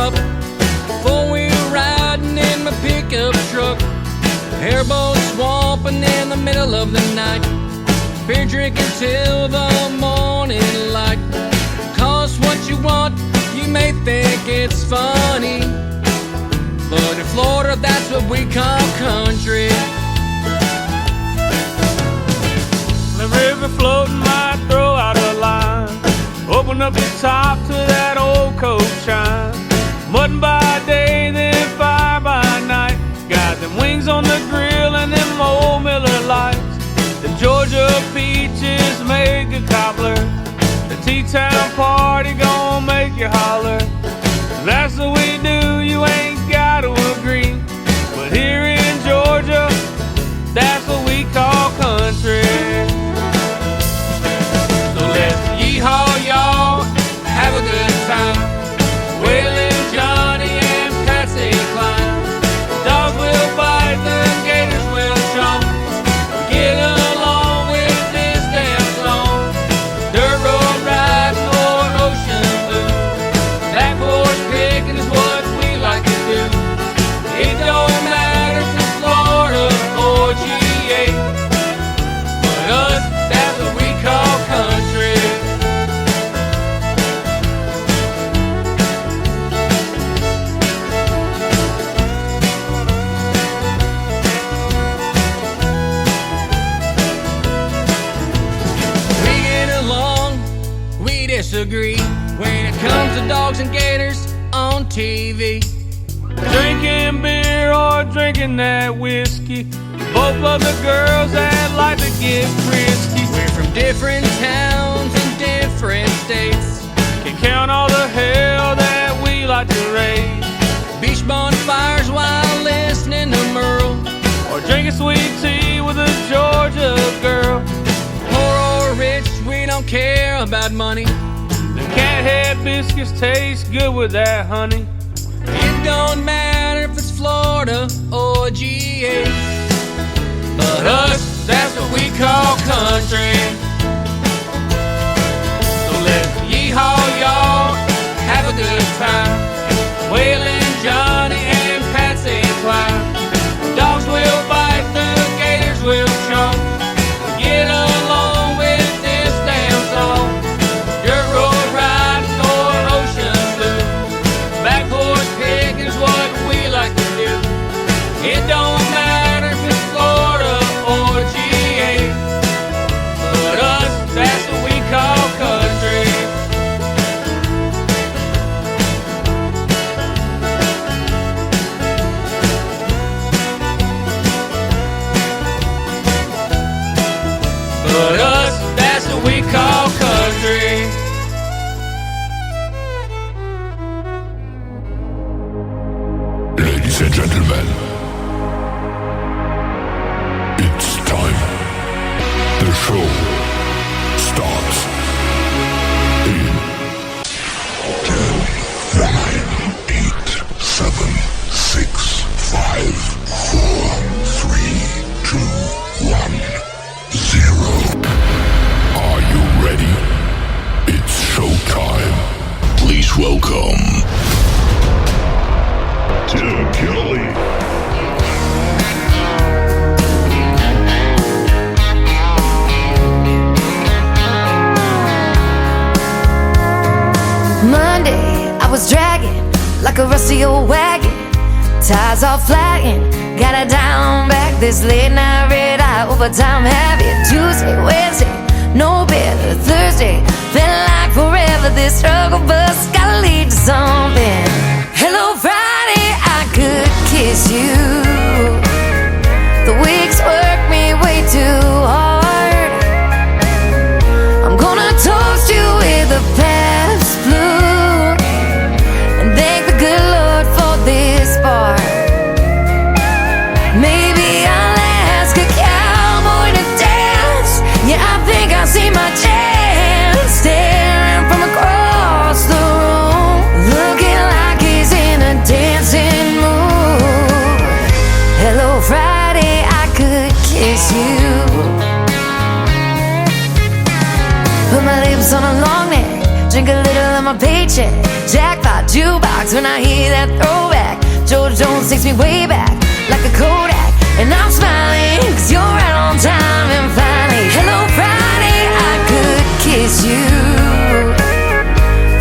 up, four-wheel riding in my pickup truck, airboat swamping in the middle of the night, beer drinking till the morning light. Cost what you want, you may think it's funny, but in Florida that's what we call country. The river floating might throw out a line, open up the top to that old coke shine. Mutton by day, then fire by night. Got them wings on the grill and them old Miller Lights. The Georgia peaches make a cobbler. The T-Town party gon' make you holler. That's what we do, you ain't gotta agree. But here in Georgia, that's what we call country. So let's yeehaw, y'all, have a good time. Waylon, Johnny, and Patsy Cline. Dogs will bite, the gators will chomp. Get along with this damn song. Dirt road riding or ocean blue. Black horse picking is what we like to do. It don't matter if it's Florida or GA, but us, that's what we call country. We get along, we disagree when it comes to dogs and gators on TV. Drinking beer or drinking that whiskey. Both love the girls that like to get frisky. We're from different towns and different states. Can count all the hell that we like to raise. Beach bonfires while listening to Merle, Or drinking sweet tea with a Georgia girl. poor or rich, we don't care about money. The Cathead biscuits taste good with that honey. It don't matter if it's Florida or GA, but us, that's what we call country. So let's yeehaw, y'all, have a good time. Waylon, Johnny, and Patsy Cline. Dogs will bite, the gators will chomp. Get along with this damn song. Dirt road riding or ocean blue. Back horse picking is what we like to do. It don't matter if it's Florida or GA, but us, that's what we call country. But us, that's what we call country. Ladies and gentlemen, it's time. The show starts in 10, 9, 8, 7, 6, 5, 4, 3, 2, 1, 0. Are you ready? It's showtime. Please welcome Tim Kelly. Monday, I was dragging like a rusty old wagon. Tires all flagging, got it down back. This late night red eye overtime heavy. Tuesday, Wednesday, no better. Thursday, felt like forever. This struggle bus gotta lead to something. Hello Friday, I could kiss you. The weeks work me way too hard. I'm gonna toast you with a past blue and thank the good Lord for this bar. Maybe I'll ask a cowboy to dance. Yeah, I think I see my chance. Staring from across the room, looking like he's in a dancing mood. Hello Friday, I could kiss you. Put my lips on a long neck, drink a little of my paycheck. Jackpot, jukebox, sparks when I hear that throwback. George Jones takes me way back like a Kodak, and I'm smiling 'cause you're right on time. And finally, hello Friday, I could kiss you.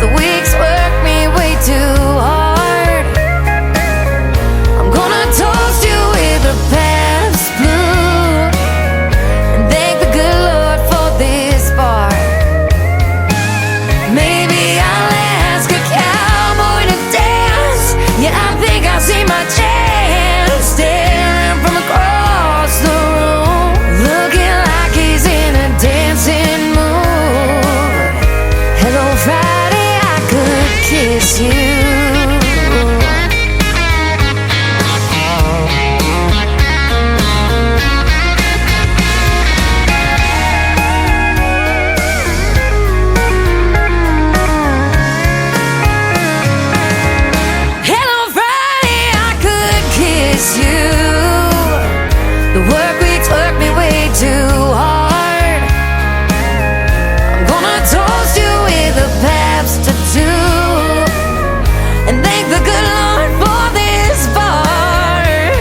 The weeks work me way too hard. I'm gonna toast you with a Pabst Blue and thank the good Lord for this bar. Maybe I'll ask a cowboy to dance. Yeah, I think I'll see my chance, staring from across the room, looking like he's in a dancing mood. Hello Friday, I could kiss you. Hello Friday, I could kiss you. The work weeks work me way too hard. I'm gonna toast you with a Pabst or two and thank the good Lord for this bar.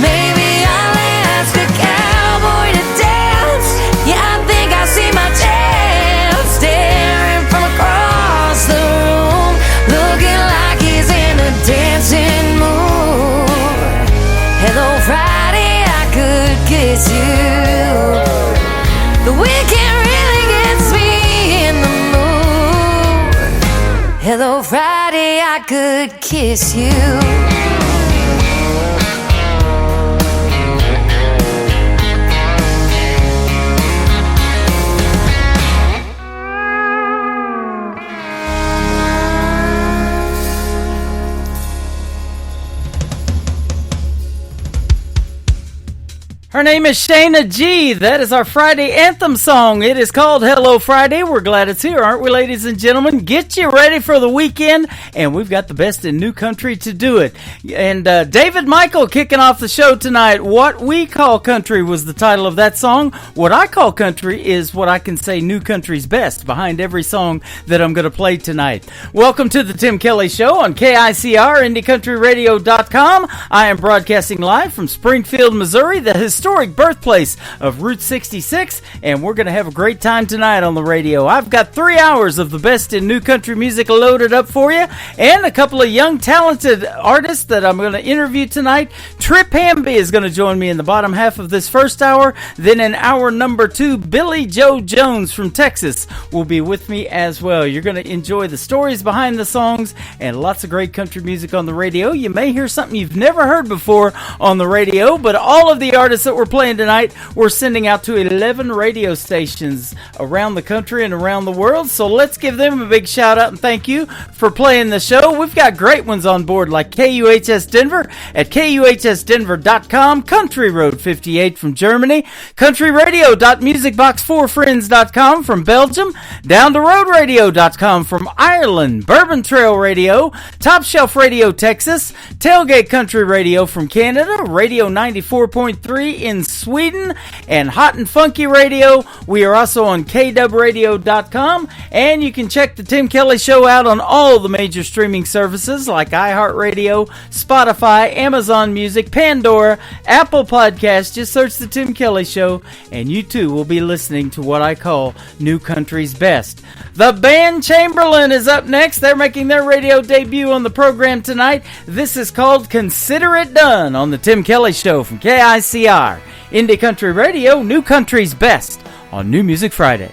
Maybe I'll ask a cowboy to dance. Yeah, I think I see my chance, staring from across the room, looking like he's in a dancing mood. Hello Friday, I could kiss you. The weekend really gets me in the mood. Hello Friday, I could kiss you. Her name is Shayna G. That is our Friday anthem song. It is called Hello Friday. We're glad it's here, aren't we, ladies and gentlemen? Get you ready for the weekend, and we've got the best in new country to do it. And David Michael kicking off the show tonight. What We Call Country was the title of that song. What I call country is what I can say new country's best behind every song that I'm going to play tonight. Welcome to the Tim Kelly Show on KICR, IndieCountryRadio.com. I am broadcasting live from Springfield, Missouri, the historic birthplace of Route 66, and we're going to have a great time tonight on the radio. I've got 3 hours of the best in new country music loaded up for you, and a couple of young talented artists that I'm going to interview tonight. Trip Hamby is going to join me in the bottom half of this first hour. Then in hour number 2, Billy Joe Jones from Texas will be with me as well. You're going to enjoy the stories behind the songs and lots of great country music on the radio. You may hear something you've never heard before on the radio, but all of the artists that we're playing tonight, we're sending out to 11 radio stations around the country and around the world. So let's give them a big shout out and thank you for playing the show. We've got great ones on board like KUHS Denver at KUHSdenver.com, Country Road 58 from Germany, countryradio.musicbox4friends.com from Belgium, Down the Road Radio.com from Ireland, Bourbon Trail Radio, Top Shelf Radio Texas, Tailgate Country Radio from Canada, Radio 94.3 in Sweden, and Hot and Funky Radio. We are also on KWradio.com, and you can check the Tim Kelly Show out on all the major streaming services like iHeartRadio, Spotify, Amazon Music, Pandora, Apple Podcasts. Just search the Tim Kelly Show, and you too will be listening to what I call new country's best. The band Chamberlain is up next. They're making their radio debut on the program tonight. This is called Consider It Done on the Tim Kelly Show from KICR. Indie Country Radio, new country's best on New Music Friday.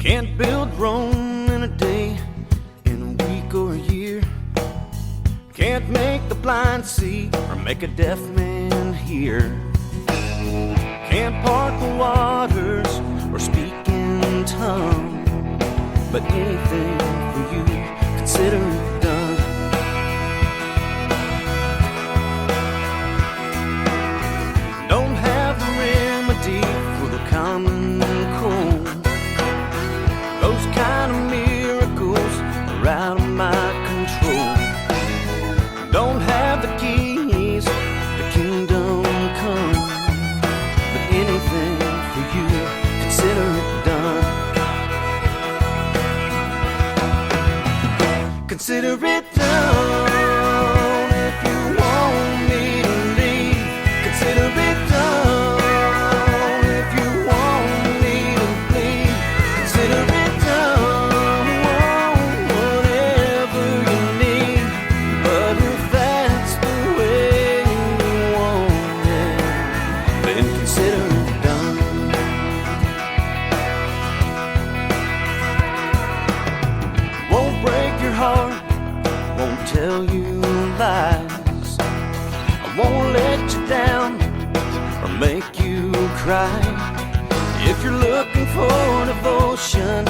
Can't build Rome in a day, in a week or a year. Can't make the blind see or make a deaf man hear. Can't part the waters or speak in tongues. But anything for you, consider it done. Don't have the remedy for the common cold. Those kind of miracles are out of my control. Don't have the keys to kingdom come. Consider it done if you want me to leave. Consider it done if you want me to bleed. Consider it done, whatever you need. But if that's the way you want it, then consider it done. Won't break your heart, won't tell you lies. I won't let you down or make you cry. If you're looking for devotion,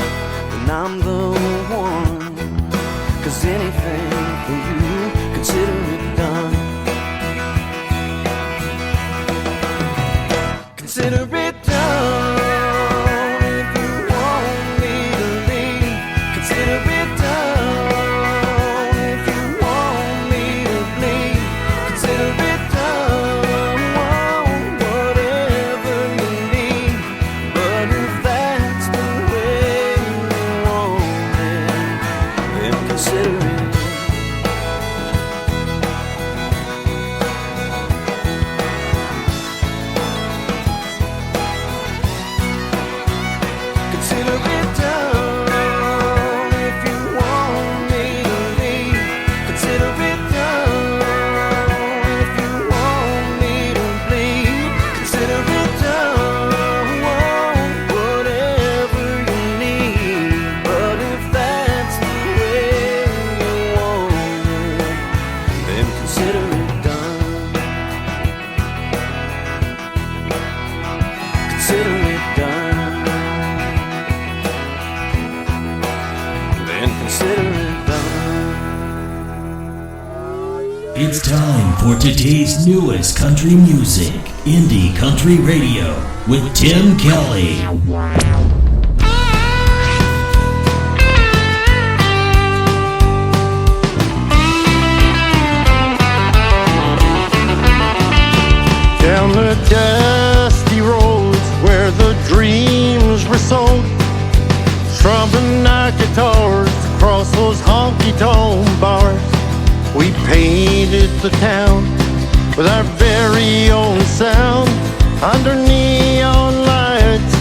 then I'm the one. 'Cause anything for you, consider it done. Consider it done if you want me to leave. Consider it done if you want me to bleed. Consider it done, whatever you need. But if that's the way you want it, then consider it. Consider it done if you want me to leave. Consider it done if you want me to bleed. Consider it done, whatever you need. But if that's the way you want it, then consider it done. Consider it done. Then consider it done. It's time for today's newest country music, Indie Country Radio, with Tim Kelly. Down the dusty roads where the dreams were sold, strumming our guitars across those honky-tonk bars. We painted the town with our very own sound under neon lights,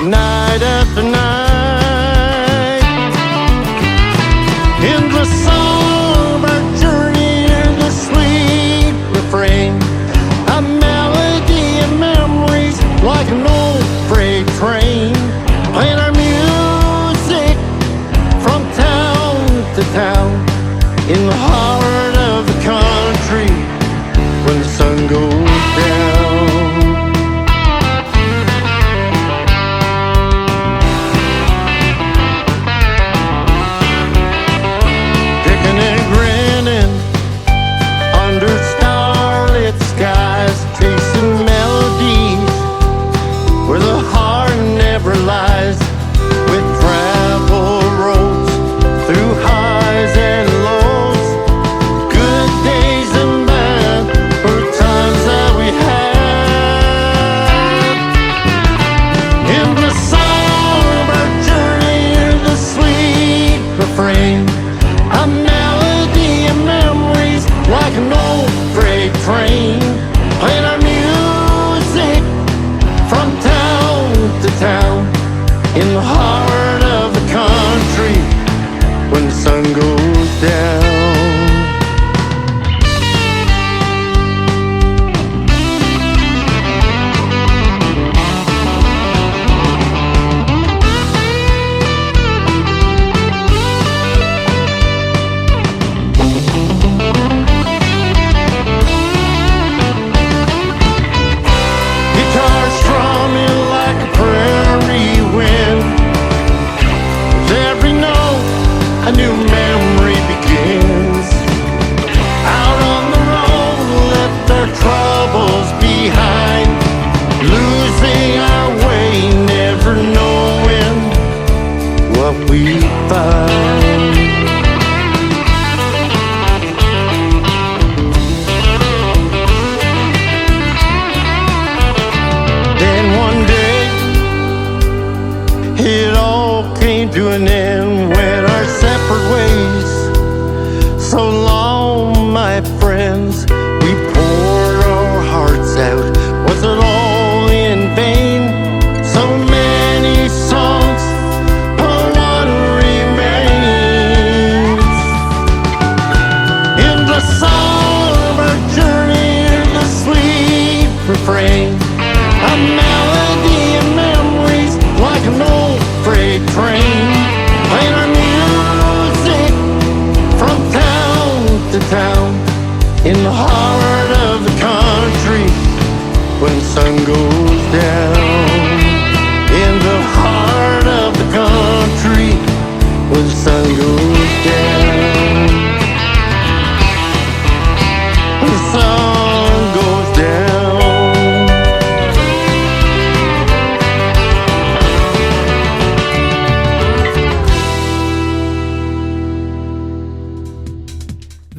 night after night. In the song of our journey and the sweet refrain, a melody and memories like an old freight train, playing our music from town to town, in the heart of the country when the sun goes down. Picking and grinning under starlit skies, chasing melodies where the heart never lies, with travel roads through highs and lows, good days and bad, for times that we had. In the song of our journey and the sweet refrain, a melody and memories like an old freight train, playing our music from town to town, in the heart of the country when the sun goes down. Guitar strumming like a prairie wind, with every note a new memory begins. Out on the road, left our troubles behind, losing our way, never knowing what we find. Then one day, it all came to an end when our separate ways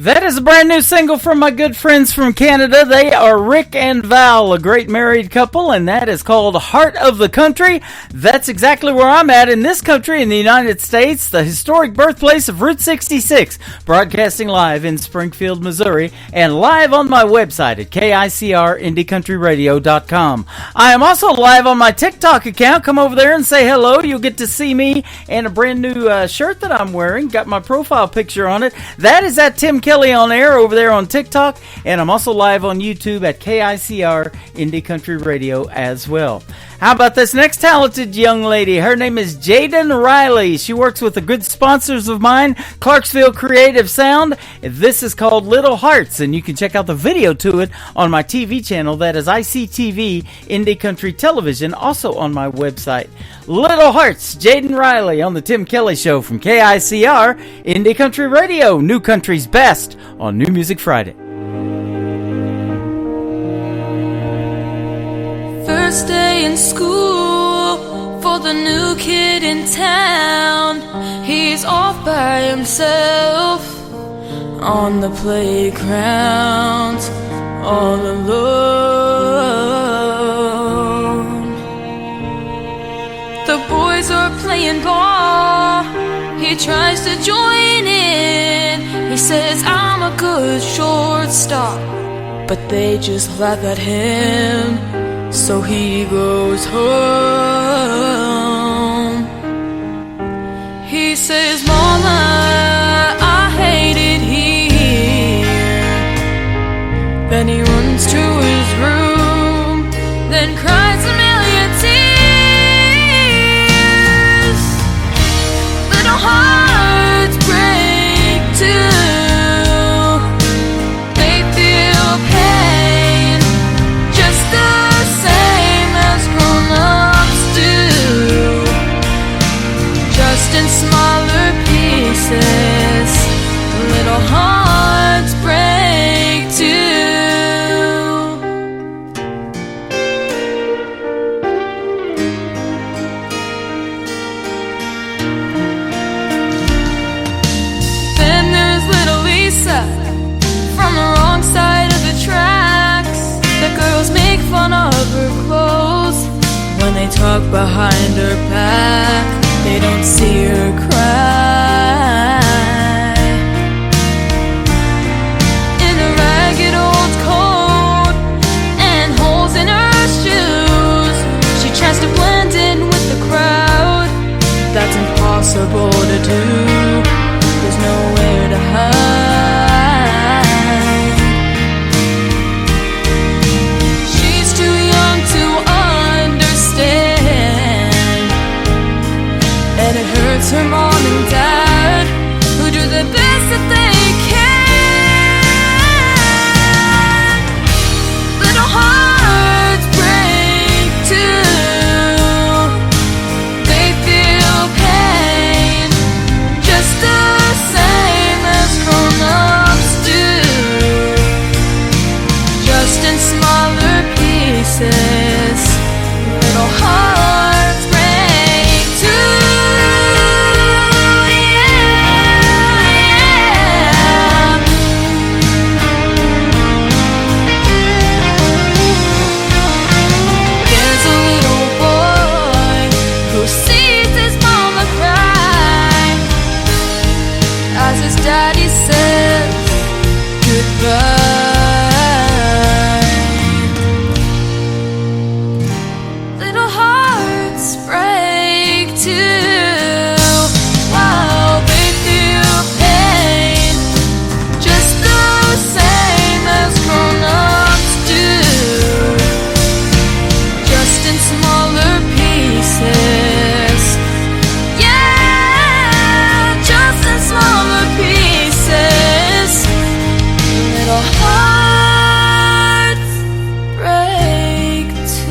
That is a brand new single from my good friends from Canada. They are Rick and Val, a great married couple, and that is called Heart of the Country. That's exactly where I'm at in this country, in the United States, the historic birthplace of Route 66, broadcasting live in Springfield, Missouri, and live on my website at KICRIndieCountryRadio.com. I am also live on my TikTok account. Come over there and say hello. You'll get to see me and a brand new shirt that I'm wearing. Got my profile picture on it. That is at Tim Kelly on Air over there on TikTok, and I'm also live on YouTube at KICR Indie Country Radio as well. How about this next talented young lady? Her name is Jaden Riley. She works with the good sponsors of mine, Clarksville Creative Sound. This is called Little Hearts, and you can check out the video to it on my TV channel. That is ICTV Indie Country Television, also on my website. Little Hearts, Jaden Riley on the Tim Kelly Show from KICR Indie Country Radio, New Country's best on New Music Friday. First day in school for the new kid in town. He's off by himself on the playground, all alone. The boys are playing ball. He tries to join in. He says, I'm a good shortstop, but they just laugh at him. So he goes home. He says, Mama, I hate it here. Then he runs to his room, then cries a million tears. Little hearts break too. They feel pain just the same as grown-ups do, just in smaller pieces. Little hearts break too. Then there's little Lisa from the wrong side of the tracks. The girls make fun of her clothes when they talk behind her back. They don't see her cry. In a ragged old coat and holes in her shoes, she tries to blend in with the crowd. That's impossible to do. There's nowhere to hide. She's too young to understand, and it hurts her mom and dad, who do the best that they can. Little hearts break too. They feel pain just the same as grown-ups do, just in smaller pieces. Little hearts break too. There's a little boy who sees his mama cry as his daddy says goodbye. Little hearts break too. Wow, they feel pain just the same as grown-ups do, just in smaller pieces. Yeah, just in smaller pieces. Little hearts break too.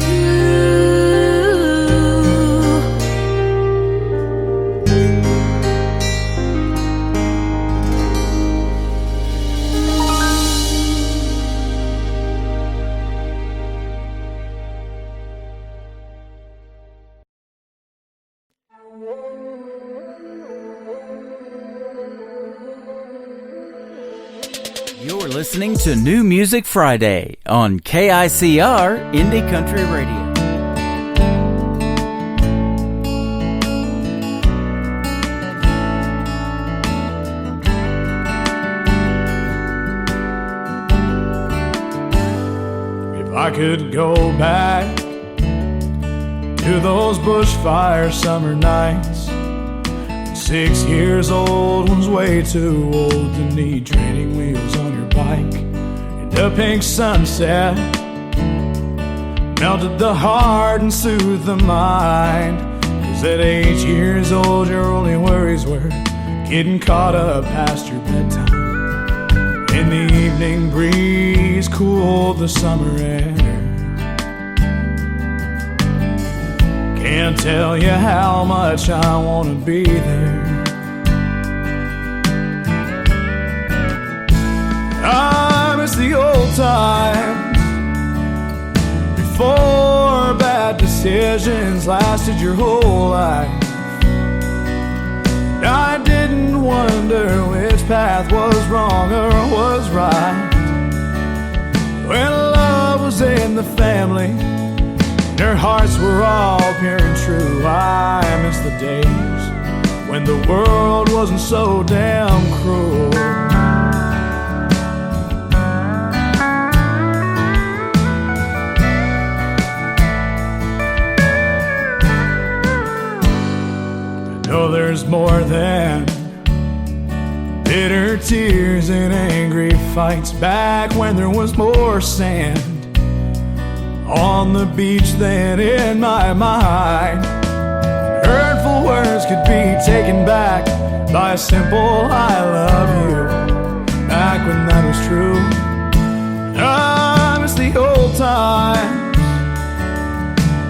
You're listening to New Music Friday on KICR Indie Country Radio. If I could go back to those bushfire summer nights, 6 years old one's way too old to need training wheels on your bike, and the pink sunset melted the heart and soothed the mind. 'Cause at 8 years old your only worries were getting caught up past your bedtime, and the evening breeze cooled the summer air. Can't tell you how much I want to be there. I miss the old times before bad decisions lasted your whole life. I didn't wonder which path was wrong or was right. When love was in the family, their hearts were all pure and true. I miss the days when the world wasn't so damn cruel. I know there's more than bitter tears and angry fights back when there was more sand on the beach than in my mind. Hurtful words could be taken back by a simple I love you, back when that was true. I miss the old times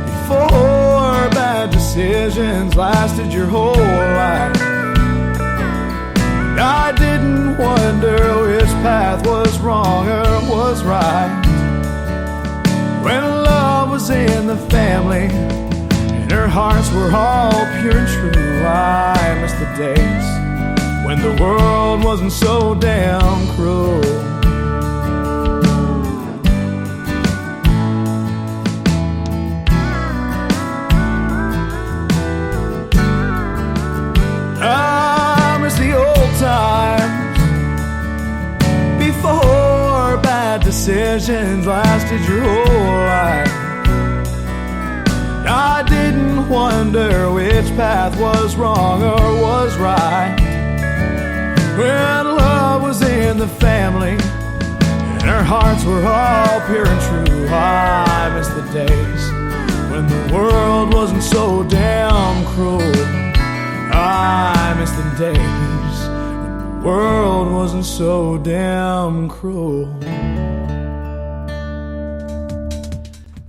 before bad decisions lasted your whole life. I didn't wonder which path was wrong or was right. When love was in the family and her hearts were all pure and true. I miss the days when the world wasn't so damn cruel. I miss the old times before bad decisions lasted your whole life. I didn't wonder which path was wrong or was right. When love was in the family and our hearts were all pure and true. I miss the days when the world wasn't so damn cruel. I miss the days when the world wasn't so damn cruel.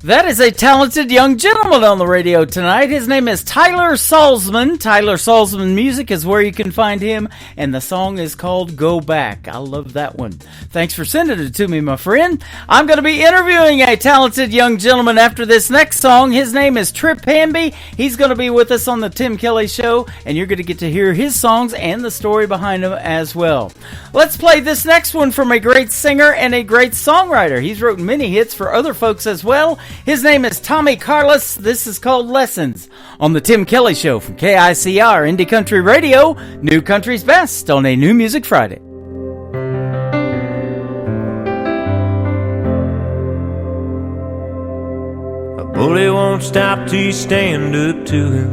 That is a talented young gentleman on the radio tonight. His name is Tyler Salzman. Tyler Salzman Music is where you can find him, and the song is called Go Back. I love that one. Thanks for sending it to me, my friend. I'm going to be interviewing a talented young gentleman after this next song. His name is Trip Hamby. He's going to be with us on the Tim Kelly Show, and you're going to get to hear his songs and the story behind them as well. Let's play this next one from a great singer and a great songwriter. He's written many hits for other folks as well. His name is Tommy Carlos. This is called Lessons on the Tim Kelly Show from KICR Indie Country Radio, New Country's Best on a New Music Friday. A bully won't stop till you stand up to him.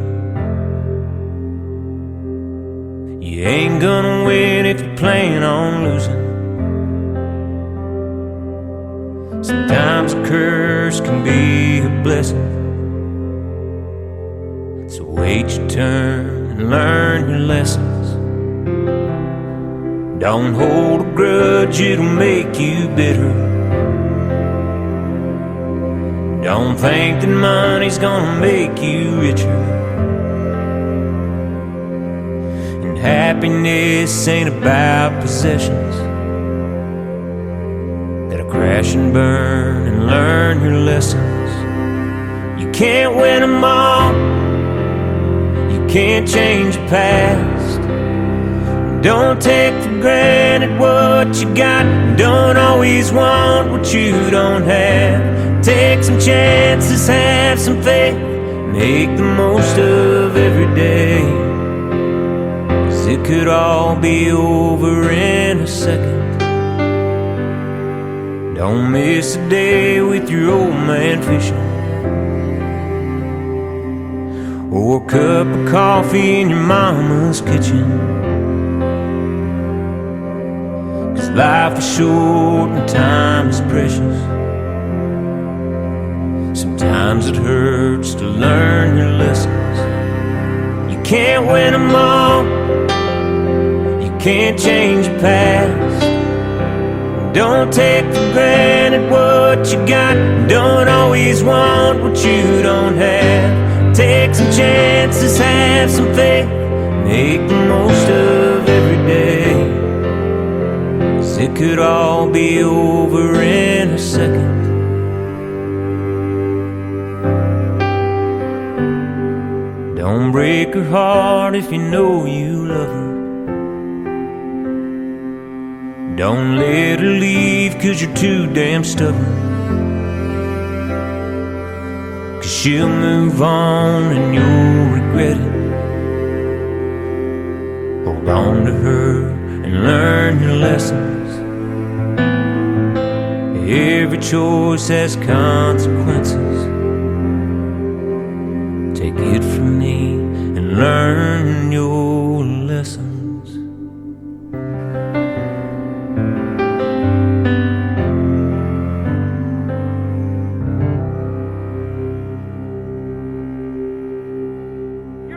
You ain't gonna win if you plan on losing. Sometimes a curse can be a blessing. So wait your turn and learn your lessons. Don't hold a grudge, it'll make you bitter. Don't think that money's gonna make you richer. And happiness ain't about possessions. Crash and burn and learn your lessons. You can't win them all. You can't change your past. Don't take for granted what you got. Don't always want what you don't have. Take some chances, have some faith. Make the most of every day. 'Cause it could all be over in a second. Don't miss a day with your old man fishing, or a cup of coffee in your mama's kitchen. 'Cause life is short and time is precious. Sometimes it hurts to learn your lessons. You can't win them all. You can't change your past. Don't take for granted what you got. Don't always want what you don't have. Take some chances, have some faith. Make the most of every day. 'Cause it could all be over in a second. Don't break her heart if you know you love her. Don't let her leave 'cause you're too damn stubborn. 'Cause she'll move on and you'll regret it. Hold on to her and learn your lessons. Every choice has consequences. Take it from me and learn your lessons.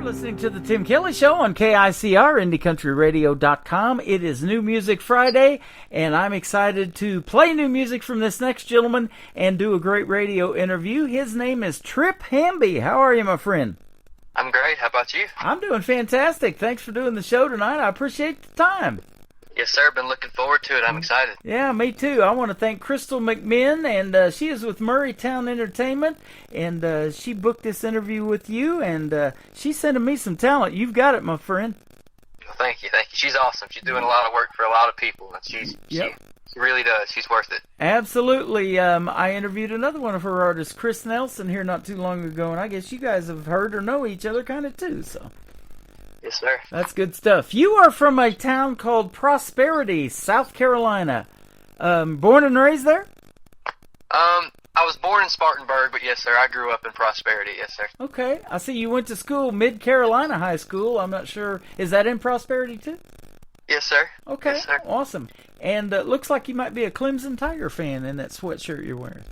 Listening to the Tim Kelly Show on KICR, IndieCountryRadio.com. It is New Music Friday, and I'm excited to play new music from this next gentleman and do a great radio interview. His name is Trip Hamby. How are you, my friend? I'm great. How about you? I'm doing fantastic. Thanks for doing the show tonight. I appreciate the time. Yes, sir. Been looking forward to it. I'm excited. Yeah, me too. I want to thank Crystal McMinn, and she is with Murraytown Entertainment, and she booked this interview with you, and she's sending me some talent. You've got it, my friend. Well, thank you. She's awesome. She's doing a lot of work for a lot of people, and she really does. She's worth it. Absolutely. I interviewed another one of her artists, Chris Nelson, here not too long ago, and I guess you guys have heard or know each other kind of too, so... Yes, sir. That's good stuff. You are from a town called Prosperity, South Carolina. Born and raised there? I was born in Spartanburg, but yes, sir, I grew up in Prosperity. Yes, sir. Okay. I see you went to school, Mid-Carolina High School. I'm not sure. Is that in Prosperity, too? Yes, sir. Okay. Yes, sir. Awesome. And looks like you might be a Clemson Tiger fan in that sweatshirt you're wearing.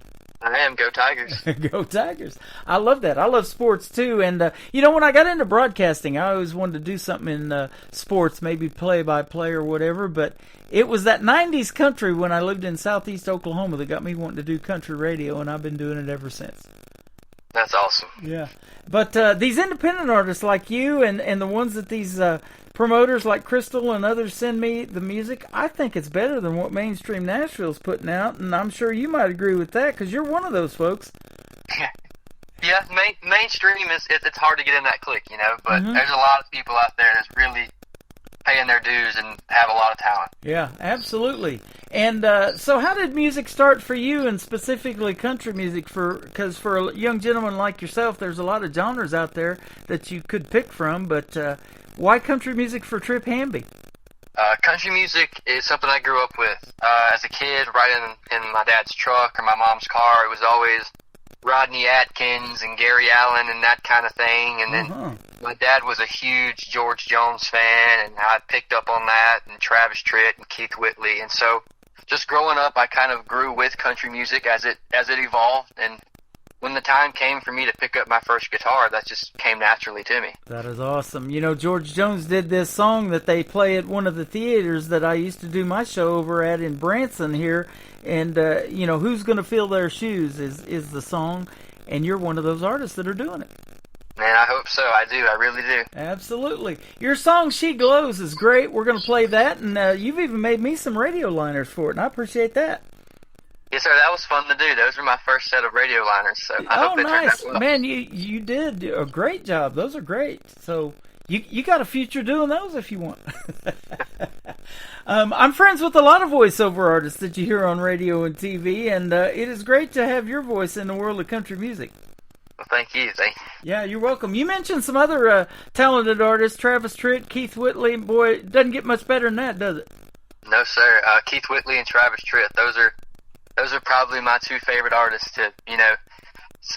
I am. Go Tigers. Go Tigers. I love that. I love sports, too. And, when I got into broadcasting, I always wanted to do something in sports, maybe play-by-play or whatever. But it was that 90s country when I lived in southeast Oklahoma that got me wanting to do country radio, and I've been doing it ever since. That's awesome. Yeah. But these independent artists like you and the ones that these promoters like Crystal and others send me the music, I think it's better than what Mainstream Nashville's putting out, and I'm sure you might agree with that because you're one of those folks. Yeah, mainstream it's hard to get in that clique, but there's a lot of people out there that's really paying their dues and have a lot of talent. Yeah, absolutely. And so how did music start for you, and specifically country music? Because for a young gentleman like yourself, there's a lot of genres out there that you could pick from, but why country music for Trip Hamby? Country music is something I grew up with. As a kid, riding in my dad's truck or my mom's car, it was always Rodney Atkins and Gary Allen and that kind of thing. And then my dad was a huge George Jones fan, and I picked up on that, and Travis Tritt and Keith Whitley. And so just growing up, I kind of grew with country music as it evolved. And when the time came for me to pick up my first guitar, that just came naturally to me. That is awesome. George Jones did this song that they play at one of the theaters that I used to do my show over at in Branson here. And, Who's Gonna Fill Their Shoes is the song. And you're one of those artists that are doing it. Man, I hope so. I do. I really do. Absolutely. Your song, She Glows, is great. We're going to play that. And you've even made me some radio liners for it. And I appreciate that. Yes, sir. That was fun to do. Those were my first set of radio liners, so I hope it turned out well. Man, you did a great job. Those are great. So you got a future doing those if you want. I'm friends with a lot of voiceover artists that you hear on radio and TV, and it is great to have your voice in the world of country music. Well, thank you. Yeah, you're welcome. You mentioned some other talented artists, Travis Tritt, Keith Whitley. Boy, it doesn't get much better than that, does it? No, sir. Keith Whitley and Travis Tritt, those are probably my two favorite artists to,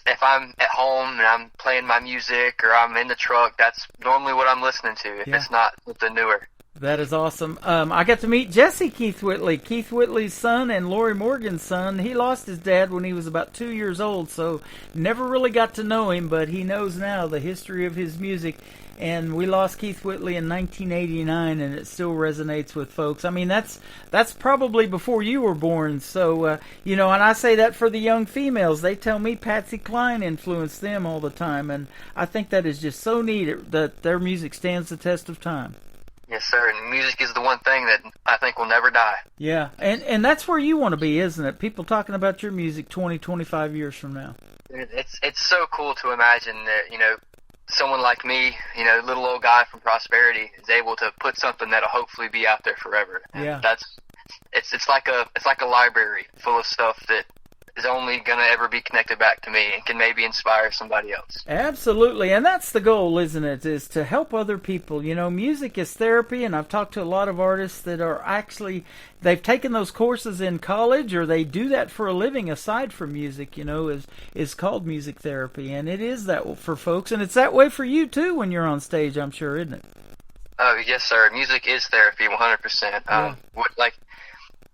if I'm at home and I'm playing my music or I'm in the truck, that's normally what I'm listening to if it's not something newer. That is awesome. I got to meet Jesse Keith Whitley, Keith Whitley's son and Lori Morgan's son. He lost his dad when he was about 2 years old, so never really got to know him, but he knows now the history of his music. And we lost Keith Whitley in 1989, and it still resonates with folks. I mean, that's probably before you were born. So, and I say that for the young females. They tell me Patsy Cline influenced them all the time, and I think that is just so neat that their music stands the test of time. Yes, sir, and music is the one thing that I think will never die. Yeah, and that's where you want to be, isn't it? People talking about your music 20, 25 years from now. It's so cool to imagine that, someone like me, little old guy from Prosperity, is able to put something that'll hopefully be out there forever. Yeah. It's like a library full of stuff that is only going to ever be connected back to me and can maybe inspire somebody else. Absolutely, and that's the goal, isn't it, is to help other people. Music is therapy, and I've talked to a lot of artists that are actually, they've taken those courses in college or they do that for a living aside from music, is called music therapy, and it is that for folks, and it's that way for you too when you're on stage, I'm sure, isn't it? Oh, yes, sir. Music is therapy, 100%. Yeah.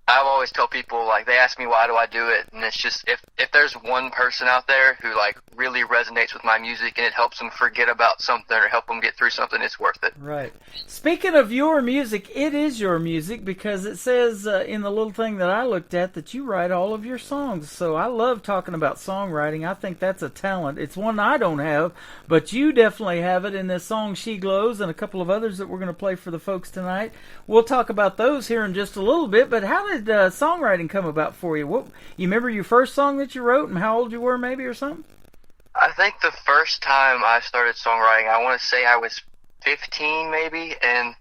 I always tell people, they ask me why do I do it, and it's just if there's one person out there who really resonates with my music and it helps them forget about something or help them get through something, it's worth it. Right. Speaking of your music, it is your music because it says in the little thing that I looked at that you write all of your songs. So I love talking about songwriting. I think that's a talent. It's one I don't have, but you definitely have it in this song She Glows and a couple of others that we're going to play for the folks tonight. We'll talk about those here in just a little bit, but how did songwriting come about for you? You remember your first song that you wrote and how old you were maybe or something? I think the first time I started songwriting, I want to say I was 15 maybe, and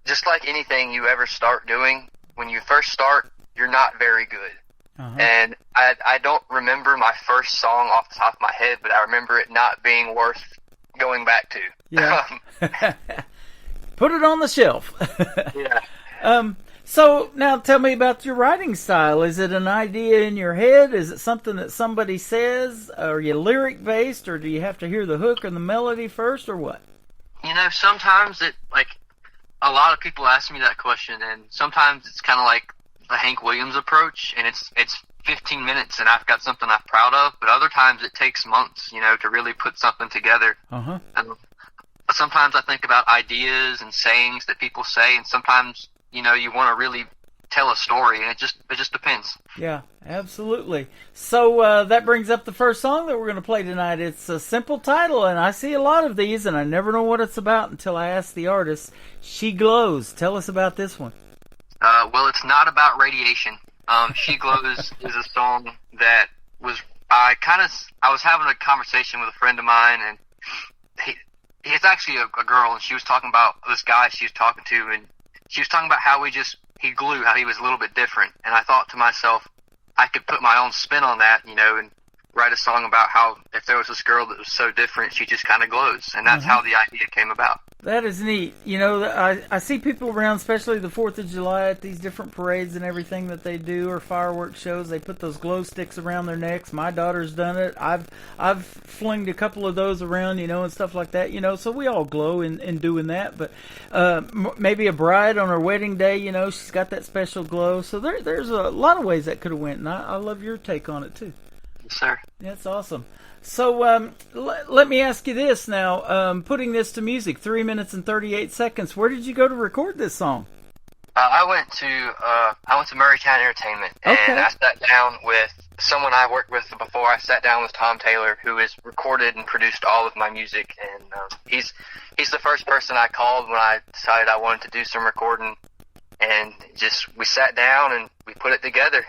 just like anything you ever start doing, when you first start, you're not very good. Uh-huh. And I don't remember my first song off the top of my head, but I remember it not being worth going back to. Yeah. Put it on the shelf. Yeah. So now tell me about your writing style. Is it an idea in your head? Is it something that somebody says? Are you lyric based, or do you have to hear the hook or the melody first, or what? Sometimes a lot of people ask me that question, and sometimes it's kind of like the Hank Williams approach, and it's 15 minutes and I've got something I'm proud of, but other times it takes months, to really put something together. Uh-huh. And sometimes I think about ideas and sayings that people say, and sometimes you want to really tell a story, and it just depends. Yeah, absolutely. So that brings up the first song that we're going to play tonight. It's a simple title, and I see a lot of these, and I never know what it's about until I ask the artist. She Glows. Tell us about this one. Well, it's not about radiation. She Glows is a song that I was having a conversation with a friend of mine, and he's actually a girl, and she was talking about this guy she was talking to, and she was talking about how he glue, how he was a little bit different. And I thought to myself, I could put my own spin on that, and write a song about how if there was this girl that was so different, she just kind of glows. And that's how the idea came about. That is neat. I see people around, especially the 4th of July at these different parades and everything that they do, or fireworks shows. They put those glow sticks around their necks. My daughter's done it. I've flinged a couple of those around, and stuff like that, so we all glow in doing that. But maybe a bride on her wedding day, she's got that special glow. So there's a lot of ways that could have went, and I love your take on it too. Yes, sir. That's awesome. So let me ask you this now. Putting this to music, 3 minutes and 38 seconds. Where did you go to record this song? I went to Murray Town Entertainment, and I sat down with someone I worked with before. I sat down with Tom Taylor, who has recorded and produced all of my music, and he's the first person I called when I decided I wanted to do some recording, and we sat down and we put it together.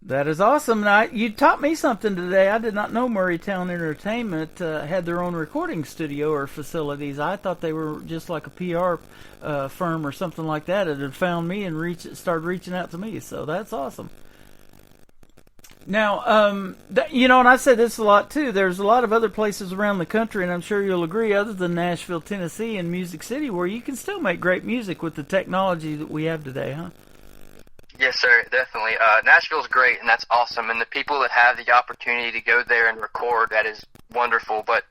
That is awesome. Now, you taught me something today. I did not know Murraytown Entertainment had their own recording studio or facilities. I thought they were just like a PR firm or something like that. It had found me and started reaching out to me. So that's awesome. Now, and I said this a lot too. There's a lot of other places around the country, and I'm sure you'll agree, other than Nashville, Tennessee, and Music City, where you can still make great music with the technology that we have today, huh? Yes, sir, definitely. Nashville's great, and that's awesome. And the people that have the opportunity to go there and record, that is wonderful. But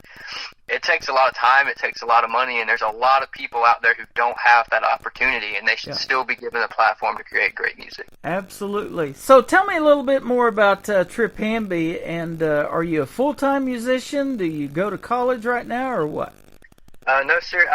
it takes a lot of time, it takes a lot of money, and there's a lot of people out there who don't have that opportunity, and they should still be given a platform to create great music. Absolutely. So tell me a little bit more about Trip Hamby, and are you a full-time musician? Do you go to college right now, or what? No, sir.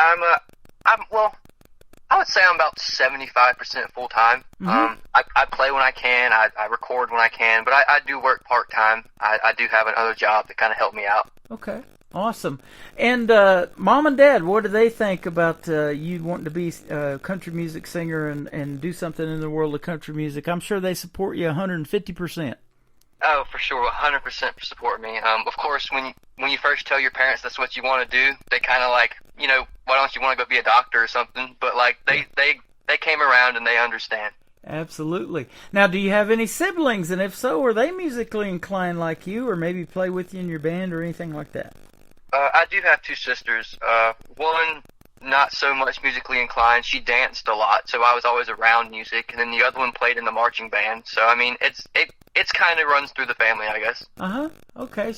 I would say I'm about 75% full-time. Mm-hmm. I play when I can, I record when I can, but I do work part-time. I do have another job to kind of help me out. Okay, awesome. And Mom and Dad, what do they think about you wanting to be a country music singer and do something in the world of country music? I'm sure they support you 150%. Oh, for sure, 100% support me. Of course, when you first tell your parents that's what you want to do, they kind of like, why don't you want to go be a doctor or something? But like they came around and they understand. Absolutely. Now, do you have any siblings? And if so, are they musically inclined like you, or maybe play with you in your band or anything like that? I do have two sisters. One not so much musically inclined. She danced a lot, so I was always around music. And then the other one played in the marching band. So I mean, it's kind of runs through the family, I guess. Okay.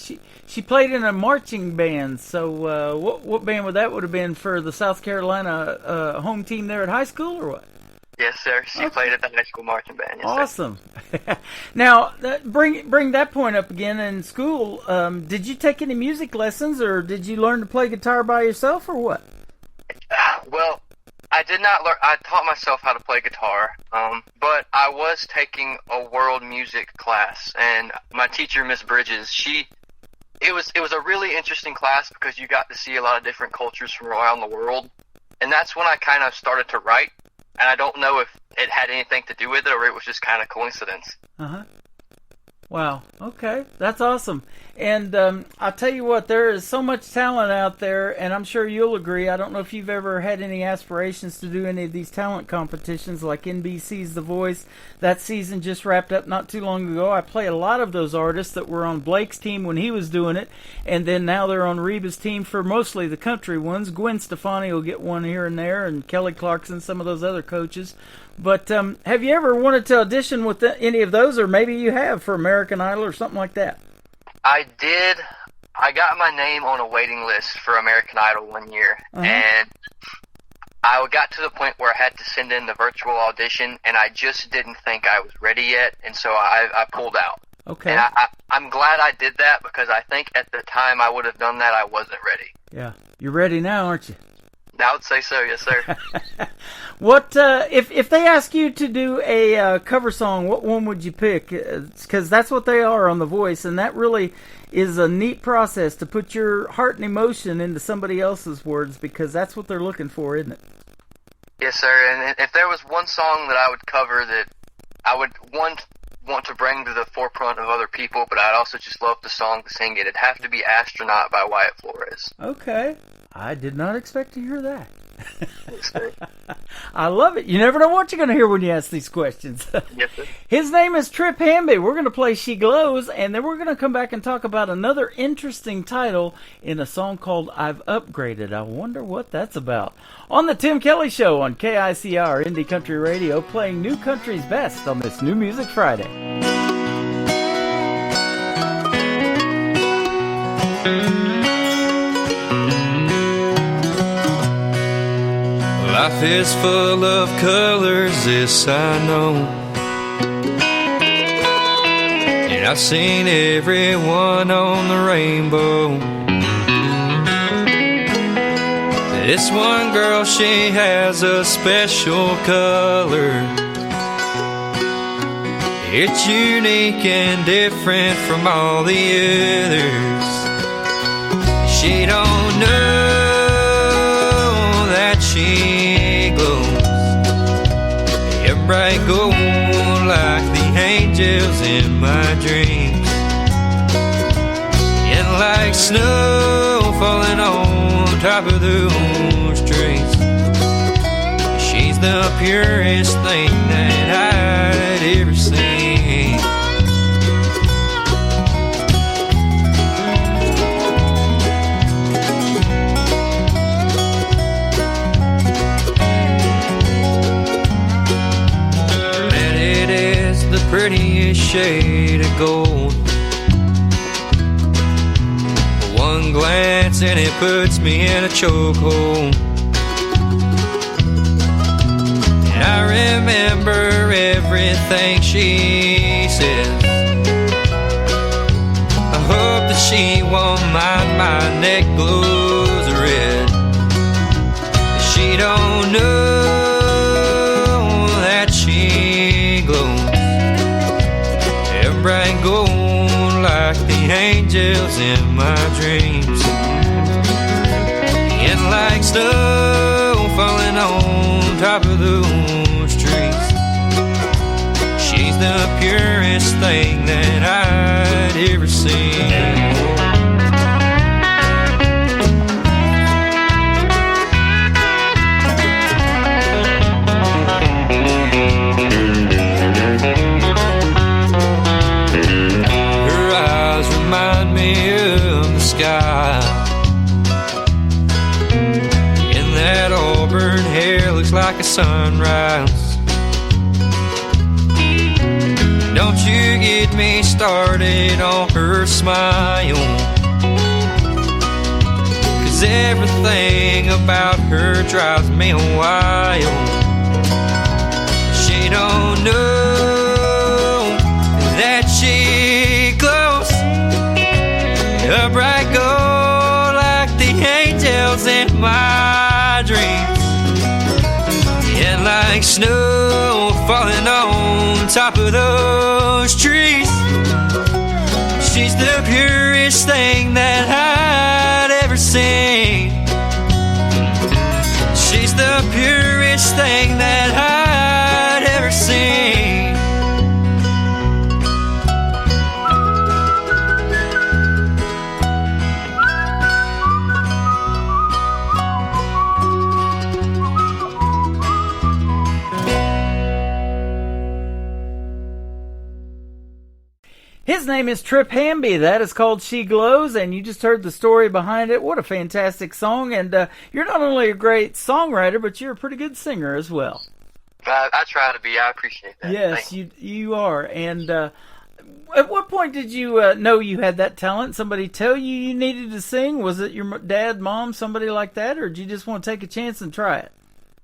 She played in a marching band. So what band would that have been for the South Carolina home team there at high school, or what? Yes, sir. She played at the high school marching band. Yes, awesome. Now, bring that point up again. In school, did you take any music lessons, or did you learn to play guitar by yourself, or what? Well, I did not learn. I taught myself how to play guitar, but I was taking a world music class, and my teacher, Miss Bridges, it was a really interesting class because you got to see a lot of different cultures from around the world, and that's when I kind of started to write. And I don't know if it had anything to do with it or it was just kind of coincidence. Wow. Okay. That's awesome. And I'll tell you what, there is so much talent out there, and I'm sure you'll agree. I don't know if you've ever had any aspirations to do any of these talent competitions like NBC's The Voice. That season just wrapped up not too long ago. I play a lot of those artists that were on Blake's team when he was doing it, and then now they're on Reba's team for mostly the country ones. Gwen Stefani will get one here and there, and Kelly Clarkson, some of those other coaches. But have you ever wanted to audition with any of those, or maybe you have for American Idol or something like that? I did. I got my name on a waiting list for American Idol one year, and I got to the point where I had to send in the virtual audition, and I just didn't think I was ready yet, and so I pulled out. Okay. And I'm glad I did that because I think at the time I would have done that, I wasn't ready. Yeah. You're ready now, aren't you? I would say so, yes, sir. What if they ask you to do a cover song? What one would you pick? Because that's what they are on The Voice, and that really is a neat process to put your heart and emotion into somebody else's words, because that's what they're looking for, isn't it? Yes, sir. And if there was one song that I would cover that I would want to bring to the forefront of other people, but I'd also just love the song to sing it, it'd have to be "Astronaut" by Wyatt Flores. Okay. I did not expect to hear that. I love it. You never know what you're going to hear when you ask these questions. Yes, sir. His name is Trip Hamby. We're going to play She Glows, and then we're going to come back and talk about another interesting title in a song called I've Upgraded. I wonder what that's about. On the Tim Kelly Show on KICR Indie Country Radio, playing new country's best on this New Music Friday. Life is full of colors, this I know, and I've seen every one on the rainbow. This one girl, she has a special color. It's unique and different from all the others. She don't know that she glows, a bright gold like the angel angels in my dreams. And like snow falling on top of those trees, she's the purest thing that I'd ever seen. And it is the prettiest shade of gold. One glance and it puts me in a chokehold. And I remember everything she says. I hope that she won't mind my neck glows red. She don't know that she glows. They're bright gold like the angels in my dreams. And like snow falling on top of those trees, she's the purest thing that I'd ever seen. Remind me of the sky, and that auburn hair looks like a sunrise. Don't you get me started on her smile, 'cause everything about her drives me wild. She don't know that she glows a bright gold like the angels in my dreams. And like snow falling on top of those trees, she's the purest thing that I'd ever seen. She's the purest thing that I'd ever seen. His name is Trip Hamby. That is called She Glows, and you just heard the story behind it. What a fantastic song, and you're not only a great songwriter, but you're a pretty good singer as well. I try to be. I appreciate that. Yes, you are. And at what point did you know you had that talent? Somebody tell you needed to sing? Was it your dad, mom, somebody like that, or did you just want to take a chance and try it?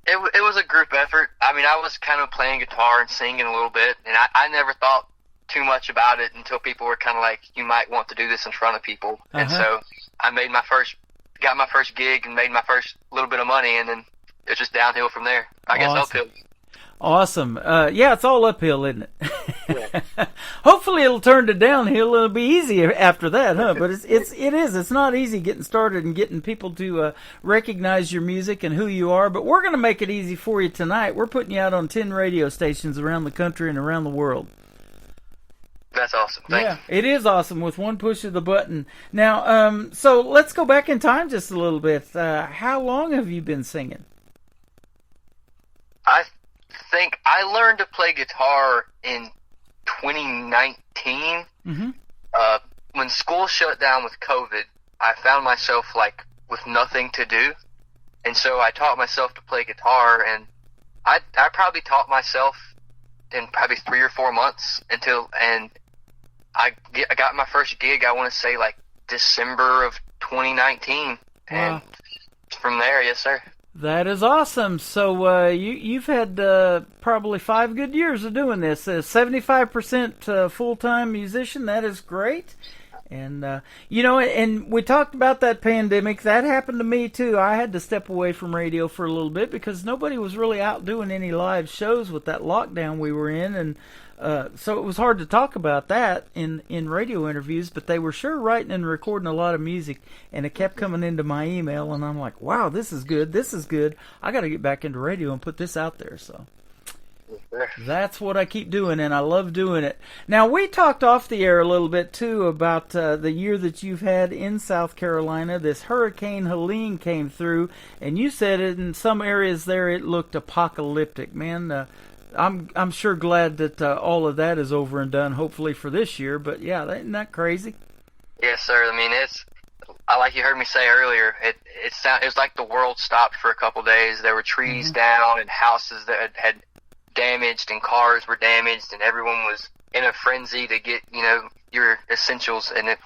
It was a group effort. I mean, I was kind of playing guitar and singing a little bit, and I never thought too much about it until people were kind of like, you might want to do this in front of people. And so I got my first gig and made my first little bit of money, and then it's just downhill from there. I guess uphill. Awesome. Yeah, it's all uphill, isn't it? Yeah. Hopefully it'll turn to downhill. It'll be easy after that, huh? But it is. It's not easy getting started and getting people to recognize your music and who you are. But we're going to make it easy for you tonight. We're putting you out on 10 radio stations around the country and around the world. That's awesome. Thanks. Yeah, it is awesome with one push of the button. Now, so let's go back in time just a little bit. How long have you been singing? I think I learned to play guitar in 2019. Mm-hmm. When school shut down with COVID, I found myself like with nothing to do, and so I taught myself to play guitar, and I probably taught myself in probably 3 or 4 months and I got my first gig, I want to say like December of 2019. And from there, yes, sir. That is awesome. So you've had probably 5 good years of doing this. 75% full-time musician. That is great. And, and we talked about that pandemic. That happened to me, too. I had to step away from radio for a little bit because nobody was really out doing any live shows with that lockdown we were in. And so it was hard to talk about that in radio interviews, but they were sure writing and recording a lot of music, and it kept coming into my email, and I'm like, wow, this is good. I got to get back into radio and put this out there. So That's what I keep doing, and I love doing it. Now, we talked off the air a little bit, too, about the year that you've had in South Carolina. This Hurricane Helene came through, and you said in some areas there it looked apocalyptic. Man, I'm sure glad that all of that is over and done, hopefully for this year. But, yeah, isn't that crazy? Yes, sir. I mean, like you heard me say earlier, it was like the world stopped for a couple days. There were trees down and houses that had damaged and cars were damaged, and everyone was in a frenzy to get, your essentials, and it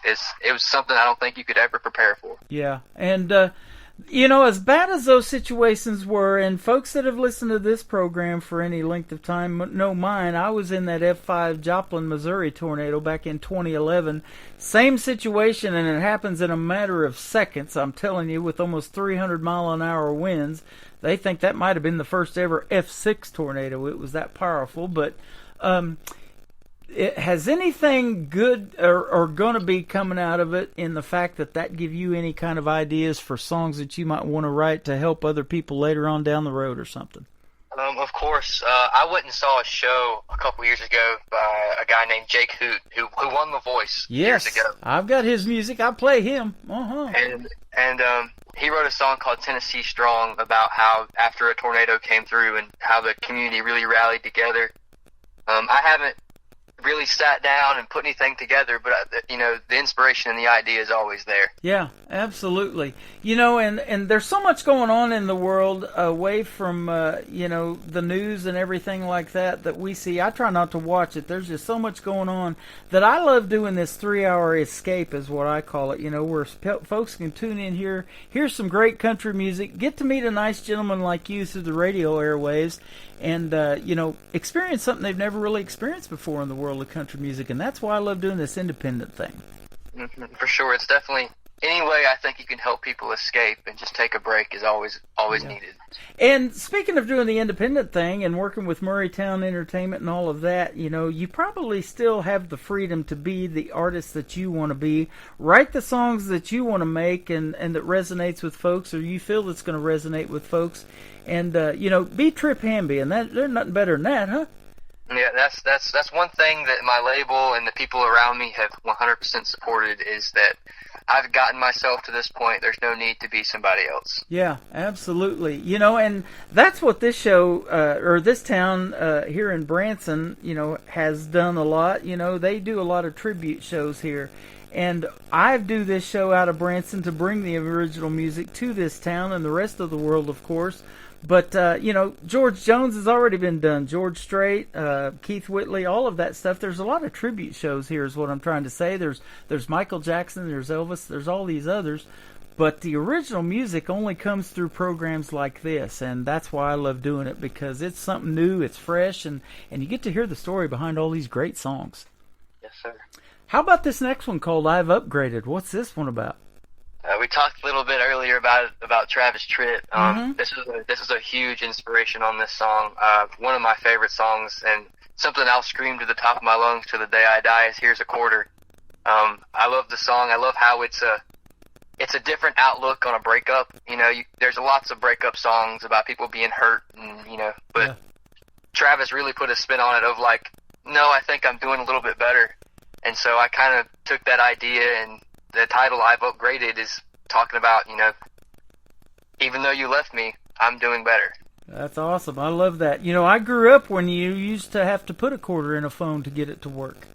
was something I don't think you could ever prepare for. Yeah, and as bad as those situations were, and folks that have listened to this program for any length of time know mine, I was in that F5 Joplin, Missouri tornado back in 2011. Same situation, and it happens in a matter of seconds, I'm telling you, with almost 300-mile-an-hour winds. They think that might have been the first ever F6 tornado. It was that powerful. But has anything good or going to be coming out of it in the fact that give you any kind of ideas for songs that you might want to write to help other people later on down the road or something? Of course. I went and saw a show a couple years ago by a guy named Jake Hoot, who won The Voice years ago. I've got his music. I play him. And he wrote a song called Tennessee Strong about how after a tornado came through and how the community really rallied together. I haven't really sat down and put anything together, but the inspiration and the idea is always there. Yeah, absolutely. And there's so much going on in the world away from the news and everything like that we see. I try not to watch it. There's just so much going on that I love doing this 3-hour escape is what I call it, where folks can tune in here, hear some great country music, get to meet a nice gentleman like you through the radio airwaves, and experience something they've never really experienced before in the world of country music. And that's why I love doing this independent thing. For sure. It's definitely any way I think you can help people escape and just take a break is always needed. And speaking of doing the independent thing and working with Murraytown Entertainment and all of that, you probably still have the freedom to be the artist that you want to be, write the songs that you want to make and that resonates with folks, or you feel that's going to resonate with folks, and be Trip Hamby, and there's nothing better than that, huh? Yeah, that's one thing that my label and the people around me have 100% supported, is that I've gotten myself to this point. There's no need to be somebody else. Yeah, absolutely. And that's what this show, or this town here in Branson, has done a lot. They do a lot of tribute shows here. And I do this show out of Branson to bring the original music to this town and the rest of the world, of course. But, George Jones has already been done. George Strait, Keith Whitley, all of that stuff. There's a lot of tribute shows here is what I'm trying to say. There's Michael Jackson, there's Elvis, there's all these others. But the original music only comes through programs like this, and that's why I love doing it, because it's something new, it's fresh, and you get to hear the story behind all these great songs. Yes, sir. How about this next one called I've Upgraded? What's this one about? We talked a little bit earlier about Travis Tritt. This is a huge inspiration on this song. One of my favorite songs, and something I'll scream to the top of my lungs to the day I die, is "Here's a Quarter." I love the song. I love how it's a different outlook on a breakup. There's lots of breakup songs about people being hurt, but Travis really put a spin on it of like, no, I think I'm doing a little bit better. And so I kind of took that idea, and the title "I've Upgraded" is talking about, even though you left me, I'm doing better. That's awesome. I love that. I grew up when you used to have to put a quarter in a phone to get it to work.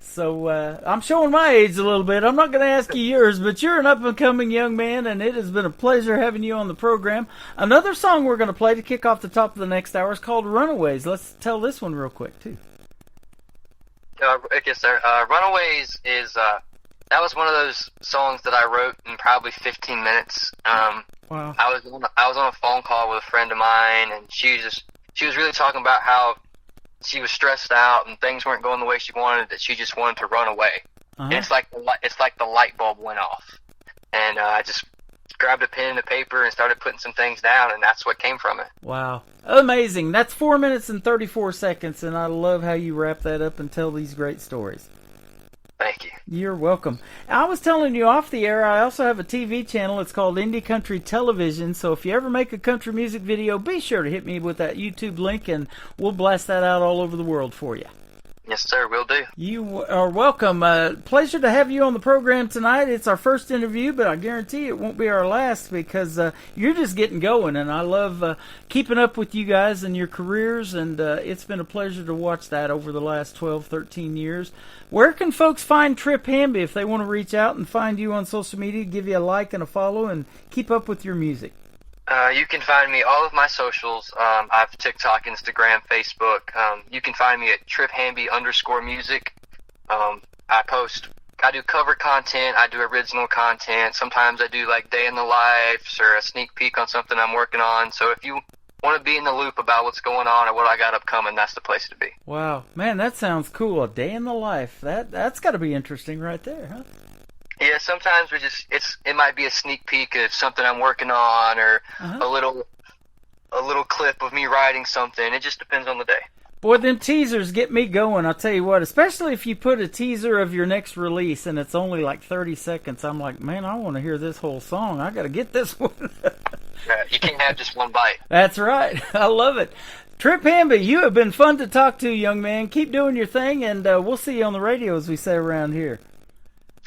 So I'm showing my age a little bit. I'm not going to ask you yours, but you're an up-and-coming young man, and it has been a pleasure having you on the program. Another song we're going to play to kick off the top of the next hour is called "Runaways." Let's tell this one real quick, too. Yes, sir. "Runaways" is that was one of those songs that I wrote in probably 15 minutes. Wow. I was on a phone call with a friend of mine, and she was really talking about how she was stressed out and things weren't going the way she wanted, that she just wanted to run away. And it's like the light bulb went off, and I just grabbed a pen and a paper and started putting some things down, and that's what came from it. Wow. Amazing. That's 4 minutes and 34 seconds, and I love how you wrap that up and tell these great stories. Thank you. You're welcome. I was telling you off the air, I also have a TV channel. It's called Indie Country Television. So if you ever make a country music video, be sure to hit me with that YouTube link, and we'll blast that out all over the world for you. Yes, sir, will do. You are welcome. Pleasure to have you on the program tonight. It's our first interview, but I guarantee it won't be our last because you're just getting going, and I love keeping up with you guys and your careers, and it's been a pleasure to watch that over the last 12, 13 years. Where can folks find Trip Hamby if they want to reach out and find you on social media, give you a like and a follow, and keep up with your music? You can find me all of my socials. I have TikTok, Instagram, Facebook. You can find me at triphamby_music. I do cover content. I do original content. Sometimes I do like day in the life or a sneak peek on something I'm working on. So if you want to be in the loop about what's going on or what I got upcoming, that's the place to be. Wow, man, that sounds cool. A day in the life. That's got to be interesting right there, huh? Yeah, sometimes it might be a sneak peek of something I'm working on or a little clip of me writing something. It just depends on the day. Boy, them teasers get me going. I'll tell you what, especially if you put a teaser of your next release and it's only like 30 seconds. I'm like, man, I want to hear this whole song. I got to get this one. You can't have just one bite. That's right. I love it. Trip Hamby, you have been fun to talk to, young man. Keep doing your thing, and we'll see you on the radio, as we say around here.